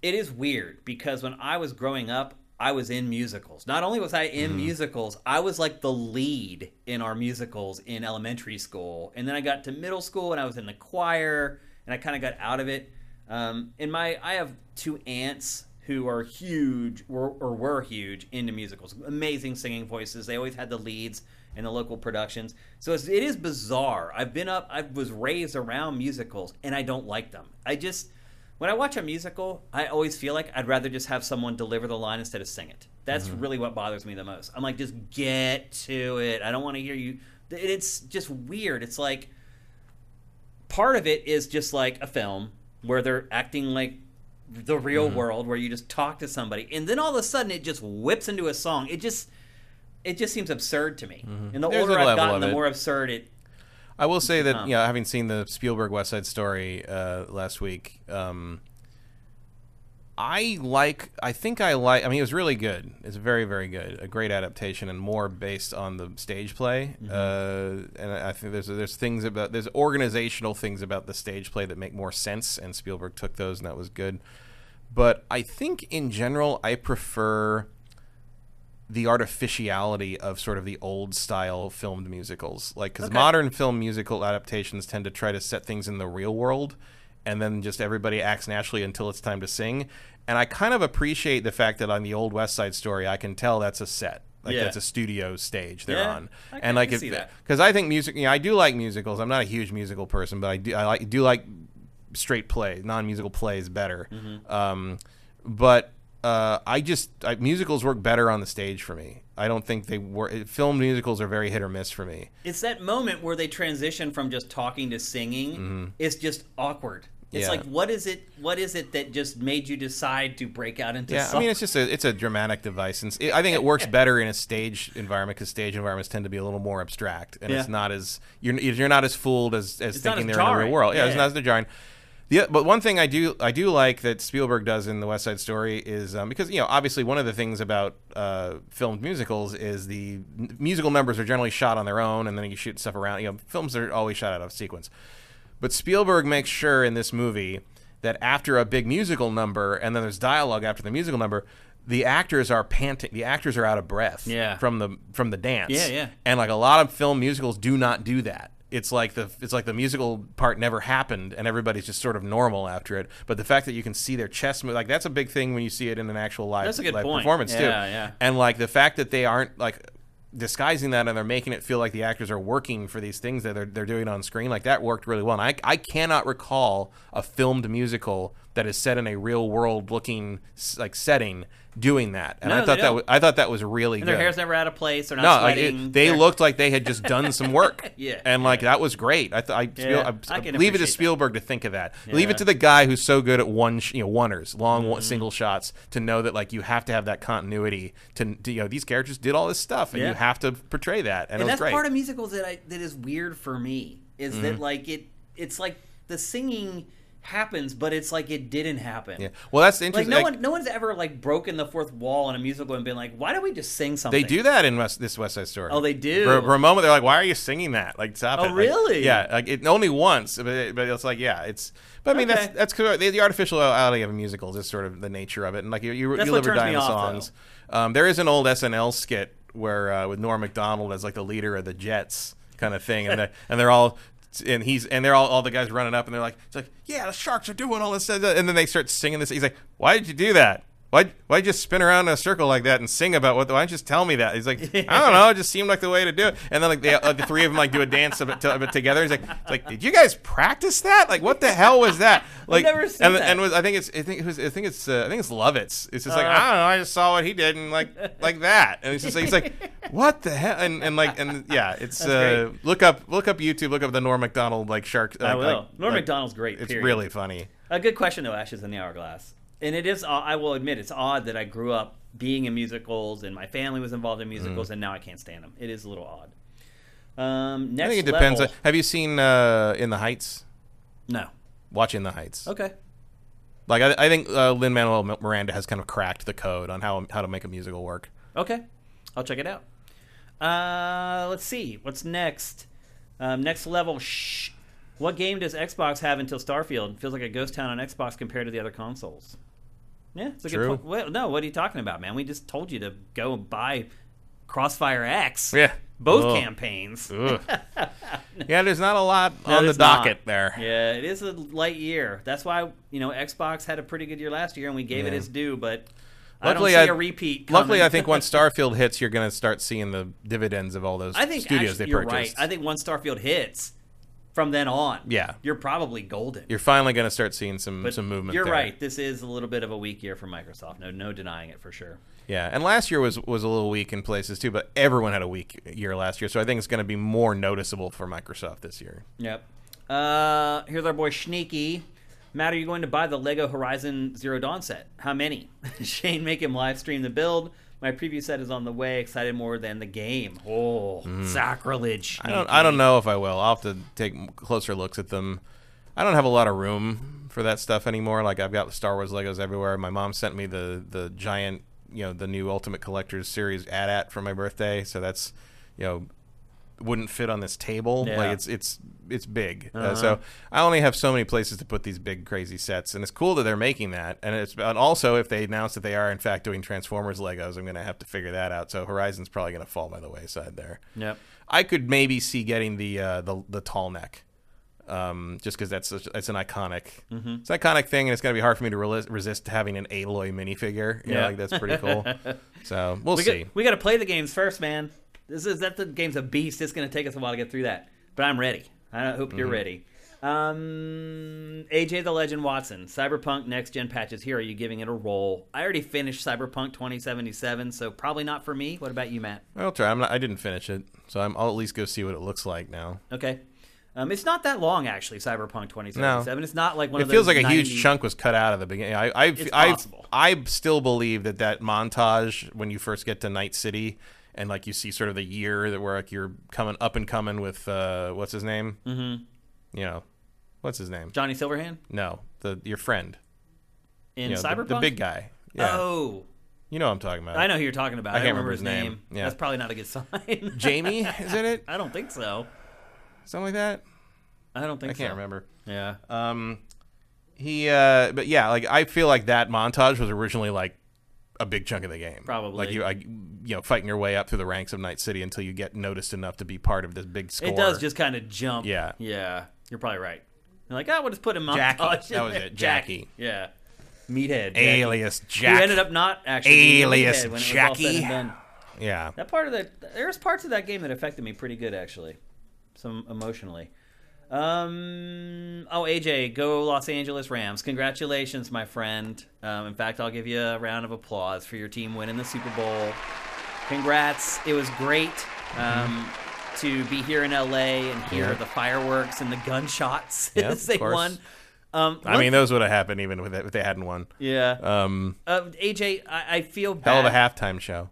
it is weird because when I was growing up, I was in musicals. Not only was I in musicals, I was like the lead in our musicals in elementary school. And then I got to middle school and I was in the choir and I kind of got out of it. I have two aunts who are huge or were huge into musicals. Amazing singing voices. They always had the leads in the local productions. So it is bizarre. I was raised around musicals and I don't like them. When I watch a musical, I always feel like I'd rather just have someone deliver the line instead of sing it. That's really what bothers me the most. I'm like, just get to it. I don't want to hear you. It's just weird. It's like part of it is just like a film where they're acting like the real world, where you just talk to somebody, and then all of a sudden it just whips into a song. It just seems absurd to me. And the older I've gotten, the more absurd it. I will say that having seen the Spielberg West Side Story last week, I think I mean, it was really good. It's very, very good. A great adaptation and more based on the stage play. And I think there's organizational things about the stage play that make more sense, and Spielberg took those, and that was good. But I think in general, I prefer the artificiality of sort of the old style filmed musicals. Like, because modern film musical adaptations tend to try to set things in the real world, and then just everybody acts naturally until it's time to sing. And I kind of appreciate the fact that on the old West Side Story, I can tell that's a set. Like, that's a studio stage they're on. And like, because I think music, I do like musicals. I'm not a huge musical person, but I do like straight play, non-musical plays better. Musicals work better on the stage for me. I don't think film musicals are very hit or miss for me. It's that moment where they transition from just talking to singing. It's just awkward. It's like, what is it that just made you decide to break out into song? I mean, it's a dramatic device, and I think it works better in a stage environment, because stage environments tend to be a little more abstract, and it's not as you're not as fooled as thinking they're in the real world. It's not as jarring. Yeah, but one thing I do like that Spielberg does in the West Side Story is because obviously one of the things about filmed musicals is the musical numbers are generally shot on their own, and then you shoot stuff around. Films are always shot out of sequence, but Spielberg makes sure in this movie that after a big musical number, and then there's dialogue after the musical number, the actors are panting. The actors are out of breath from the dance. Yeah. And like a lot of film musicals do not do that. It's like the musical part never happened, and everybody's just sort of normal after it. But the fact that you can see their chest move, like that's a big thing when you see it in an actual live performance too. Yeah. And like the fact that they aren't like disguising that and they're making it feel like the actors are working for these things that they're doing on screen, like that worked really well. And I cannot recall a filmed musical that is set in a real world looking like setting doing that, and I thought that was really and good. Their hair's never out of place. They're not sweating. They looked like they had just done some work. Yeah, and like that was great. I leave it to Spielberg to think of that. Yeah. Leave it to the guy who's so good at oneers, long single shots, to know that like you have to have that continuity. To these characters did all this stuff, and you have to portray that. And it was that's great. part of musicals that is weird for me is that like it's like the singing happens, but it's like it didn't happen. Yeah. Well, that's interesting. Like no one's ever like broken the fourth wall in a musical and been like, why don't we just sing something? They do that in this West Side Story. Oh, they do. For a moment, they're like, "Why are you singing that? Like, stop it!" Oh, really? Like, yeah, like it only once, but it's like, yeah, it's. But I mean, that's cool. The artificiality of a musical is just sort of the nature of it, and like you live or die in the songs. There is an old SNL skit where with Norm Macdonald as like the leader of the Jets kind of thing, and they're all. And they're all the guys running up, and they're like, it's like, yeah, the Sharks are doing all this, and then they start singing this. He's like, why did you do that? Why'd you just spin around in a circle like that and sing about why don't you just tell me that? He's like, I don't know, it just seemed like the way to do it. And then like the three of them like do a dance of it together. He's like, did you guys practice that? Like, what the hell was that? Like, I've never seen that. And I think it's Lovitz. It's just like, I don't know, I just saw what he did and like that. And he's like, what the hell? And yeah, it's look up YouTube, look up the Norm Macdonald like shark. I will. Norm Macdonald's great. It's really funny. A good question though, Ashes in the Hourglass. And it is, I will admit, it's odd that I grew up being in musicals and my family was involved in musicals and now I can't stand them. It is a little odd. Next I think it depends. Have you seen In the Heights? No. Watch In the Heights. Okay. Like I think Lin-Manuel Miranda has kind of cracked the code on how to make a musical work. Okay. I'll check it out. Let's see. What's next? Next level. What game does Xbox have until Starfield? It feels like a ghost town on Xbox compared to the other consoles. Yeah, it's a good point. Well, no, what are you talking about, man? We just told you to go buy CrossfireX. Yeah. Both campaigns. Yeah, there's not a lot on the docket there. Yeah, it is a light year. That's why, Xbox had a pretty good year last year and we gave it its due, but luckily, I don't see a repeat coming. Luckily, I think once Starfield hits, you're going to start seeing the dividends of all those studios they purchased. You're right. I think once Starfield hits, from then on, you're probably golden. You're finally going to start seeing some movement. You're there. right. This is a little bit of a weak year for Microsoft. No denying it for sure. Yeah, and last year was a little weak in places too, but everyone had a weak year last year, so I think it's going to be more noticeable for Microsoft this year. Yep. Here's our boy Sneaky. Matt, are you going to buy the Lego Horizon Zero Dawn set? How many? Shane, make him live stream the build. My preview set is on the way. Excited more than the game. Oh, sacrilege. I don't know if I will. I'll have to take closer looks at them. I don't have a lot of room for that stuff anymore. Like, I've got the Star Wars Legos everywhere. My mom sent me the giant, the new Ultimate Collector's Series AT-AT for my birthday. So that's, wouldn't fit on this table. Yeah. Like it's big. So I only have so many places to put these big crazy sets, and it's cool that they're making that. And also if they announce that they are in fact doing Transformers Legos, I'm going to have to figure that out. So Horizon's probably going to fall by the wayside there. Yep. I could maybe see getting the tall neck, just because it's an iconic it's an iconic thing, and it's going to be hard for me to resist having an Aloy minifigure. Like that's pretty cool. So we'll see. We got to play the games first, man. The game's a beast. It's going to take us a while to get through that, but I'm ready. I hope you're ready. AJ the Legend Watson, Cyberpunk next gen patches here. Are you giving it a roll? I already finished Cyberpunk 2077, so probably not for me. What about you, Matt? I'll try. I didn't finish it, so I'll at least go see what it looks like now. Okay. It's not that long actually. Cyberpunk 2077. No. It's not like one of those. It feels like a huge chunk was cut out of the beginning. I still believe that montage when you first get to Night City. And like you see sort of the year that where like you're coming with what's his name? Mm-hmm. What's his name? Johnny Silverhand No, your friend. in You know, Cyberpunk. the big guy. Yeah. Oh, You know what I'm talking about. I know who you're talking about. I I can't don't remember his remember his name. name. Yeah. That's probably not a good sign. Jamie, is it it? I don't think so. Something like that? I don't think I so. can't remember. Yeah. But yeah, like I feel like that montage was originally like a big chunk of the game. Probably. Like fighting your way up through the ranks of Night City until you get noticed enough to be part of this big score. It does just kind of jump. Yeah. Yeah. You're probably right. You're like, we'll just put him on. Jackie. That was it. Jackie. Yeah. Meathead. Alias Who Jack. ended up not actually being Alias Meathead when it was all Jackie. said and done. Yeah. There's parts of that game that affected me pretty good, actually. Some emotionally. AJ, go Los Angeles Rams. Congratulations, my friend. In fact, I'll give you a round of applause for your team winning the Super Bowl. Congrats. It was great to be here in LA and hear the fireworks and the gunshots as they won. I mean, those would have happened even if they hadn't won. Yeah. AJ, I feel bad. Hell of a halftime show.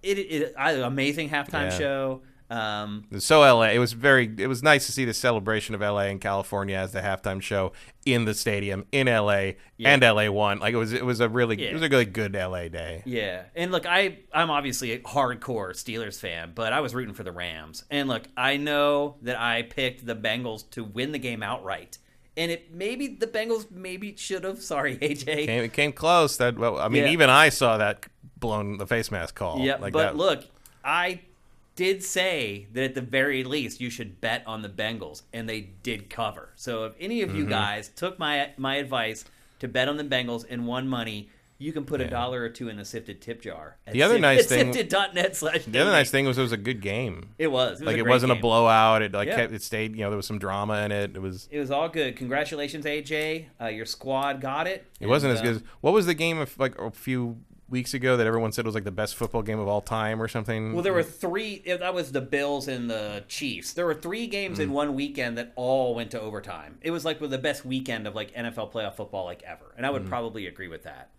Amazing halftime show. So LA, it was nice to see the celebration of LA and California as the halftime show in the stadium in LA, and LA won. Like it was a really good LA day. Yeah, and look, I'm obviously a hardcore Steelers fan, but I was rooting for the Rams. And look, I know that I picked the Bengals to win the game outright. And the Bengals should have. Sorry, AJ. It came close. Even I saw that blown the face mask call. Yeah, look, I did say that at the very least you should bet on the Bengals, and they did cover. So if any of you guys took my advice to bet on the Bengals and won money, you can put $1 or $2 in the Sifted tip jar. The other nice thing, Sifted.net/. The other nice thing was it was a good game. It was. It wasn't a blowout. It stayed. There was some drama in it. It was all good. Congratulations, AJ. Your squad got it. It wasn't as good. What was the game of like a few weeks ago that everyone said was like the best football game of all time or something? Well, there were 3. That was the Bills and the Chiefs. There were 3 games in one weekend that all went to overtime. It was like the best weekend of like NFL playoff football like ever, and I would probably agree with that.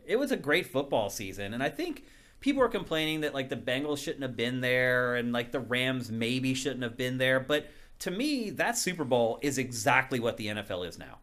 It was a great football season, and I think people were complaining that like the Bengals shouldn't have been there, and like the Rams maybe shouldn't have been there. But to me, that Super Bowl is exactly what the NFL is now.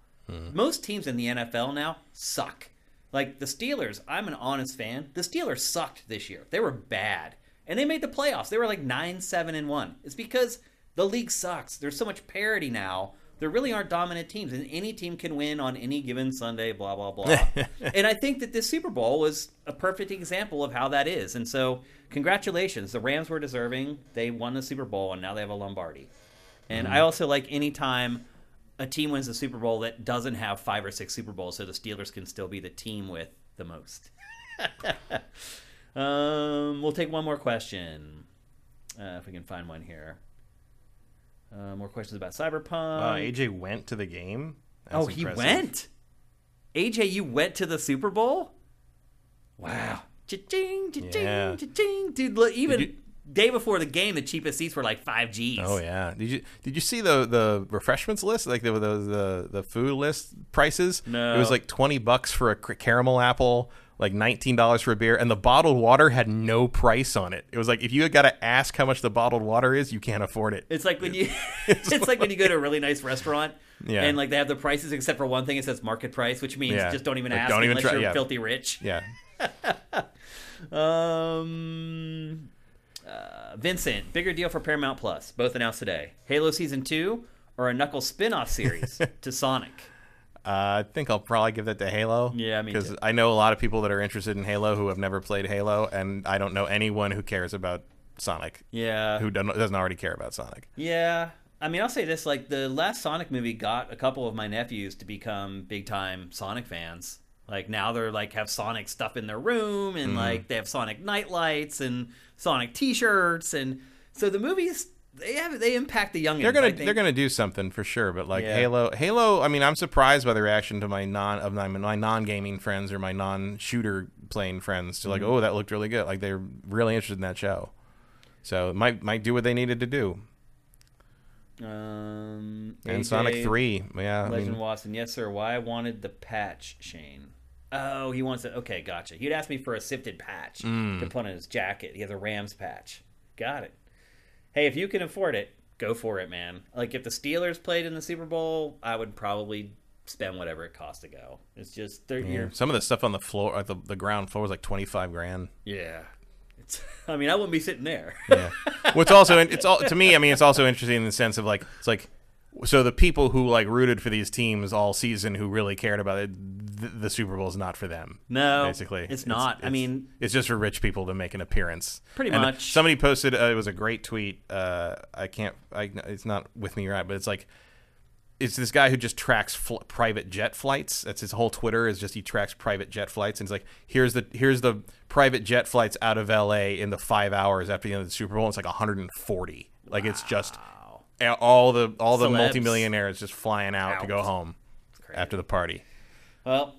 Most teams in the NFL now suck. Like the Steelers, I'm an honest fan. The Steelers sucked this year. They were bad. And they made the playoffs. They were like 9-7-1. It's because the league sucks. There's so much parity now. There really aren't dominant teams. And any team can win on any given Sunday, blah, blah, blah. And I think that this Super Bowl was a perfect example of how that is. And so congratulations. The Rams were deserving. They won the Super Bowl, and now they have a Lombardi. And I also like any time a team wins the Super Bowl that doesn't have 5 or 6 Super Bowls, so the Steelers can still be the team with the most. We'll take one more question, if we can find one here. More questions about Cyberpunk. AJ went to the game. That's impressive. He went? AJ, you went to the Super Bowl? Wow. Cha-ching, cha-ching, cha-ching. Dude, look, day before the game, the cheapest seats were like $5. Oh yeah. Did you see the refreshments list? Like the food list prices? No. It was like $20 for a caramel apple, like $19 for a beer, and the bottled water had no price on it. It was like if you got to ask how much the bottled water is, you can't afford it. It's like when you like when you go to a really nice restaurant. Yeah. And like they have the prices except for one thing, it says market price, which means just don't even ask unless you're filthy rich. Yeah. Vincent, bigger deal for Paramount Plus, both announced today. Halo Season 2 or a Knuckles spin-off series to Sonic? I think I'll probably give that to Halo. Yeah, me too. Because I know a lot of people that are interested in Halo who have never played Halo, and I don't know anyone who cares about Sonic. Yeah. Who doesn't already care about Sonic. Yeah. I mean, I'll say this, like, the last Sonic movie got a couple of my nephews to become big-time Sonic fans. Like, now they're, like, have Sonic stuff in their room, and, like, they have Sonic nightlights and Sonic T-shirts, and so the movies, they impact the youngins. They're gonna do something for sure, but like Halo. I mean, I'm surprised by the reaction to my non-gaming friends or my non-shooter playing friends to like, oh, that looked really good. Like they're really interested in that show, so it might do what they needed to do. And AJ, Sonic 3, yeah. Legend Watson, yes sir. Why I wanted the patch, Shane. Oh, he wants it. Okay, gotcha. He'd asked me for a sifted patch to put on his jacket. He has a Rams patch. Got it. Hey, if you can afford it, go for it, man. Like, if the Steelers played in the Super Bowl, I would probably spend whatever it costs to go. It's just you're, some of the stuff on the floor, the ground floor, was like $25,000. yeah. I mean, I wouldn't be sitting there. Yeah. Well, it's also to me. I mean, it's also interesting in the sense of like it's like so the people who like rooted for these teams all season who really cared about it. The Super Bowl is not for them. No, basically, it's not. I mean, it's just for rich people to make an appearance. Pretty and much. Somebody posted it was a great tweet. It's not with me right, but it's like. It's this guy who just tracks private jet flights. That's his whole Twitter is just he tracks private jet flights, and he's like, here's the private jet flights out of LA in the 5 hours after the end of the Super Bowl. It's like 140. Like it's just all the Celebs. multimillionaires just flying out to go home after the party. Well,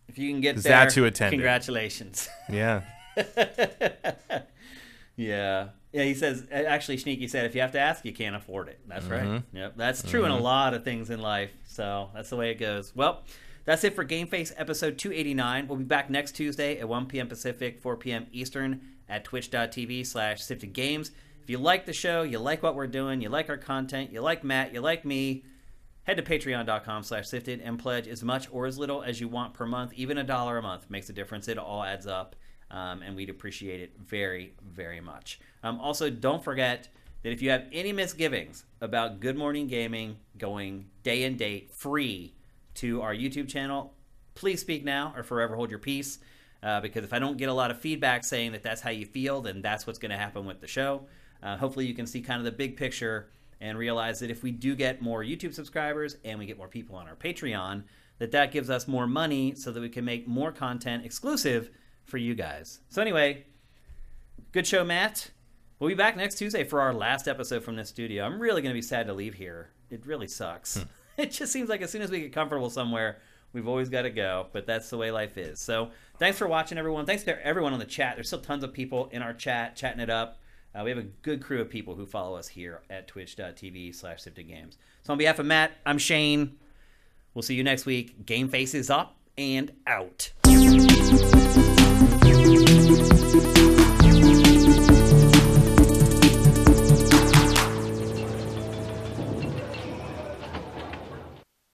if you can get there, That's who attended. Congratulations. Yeah. Yeah. Yeah, he says, actually, Sneaky said, if you have to ask, you can't afford it. That's right. Yep, that's true in a lot of things in life. So that's the way it goes. Well, that's it for GameFace episode 289. We'll be back next Tuesday at 1 p.m. Pacific, 4 p.m. Eastern at twitch.tv/SiftedGames. If you like the show, you like what we're doing, you like our content, you like Matt, you like me, head to patreon.com/sifted and pledge as much or as little as you want per month. Even $1 a month makes a difference. It all adds up. And we'd appreciate it very, very much. Also, don't forget that if you have any misgivings about Good Morning Gaming going day and date free to our YouTube channel, please speak now or forever hold your peace. Because if I don't get a lot of feedback saying that that's how you feel, then that's what's going to happen with the show. Hopefully you can see kind of the big picture and realize that if we do get more YouTube subscribers and we get more people on our Patreon, that gives us more money so that we can make more content exclusive for you guys. So anyway, good show, Matt. We'll be back next Tuesday for our last episode from this studio. I'm really going to be sad to leave here. It really sucks. It just seems like as soon as we get comfortable somewhere, we've always got to go, but that's the way life is. So thanks for watching, everyone. Thanks to everyone on the chat. There's still tons of people in our chat chatting it up. We have a good crew of people who follow us here at twitch.tv/SiftedGames. So on behalf of Matt, I'm Shane. We'll see you next week. GameFace is up and out.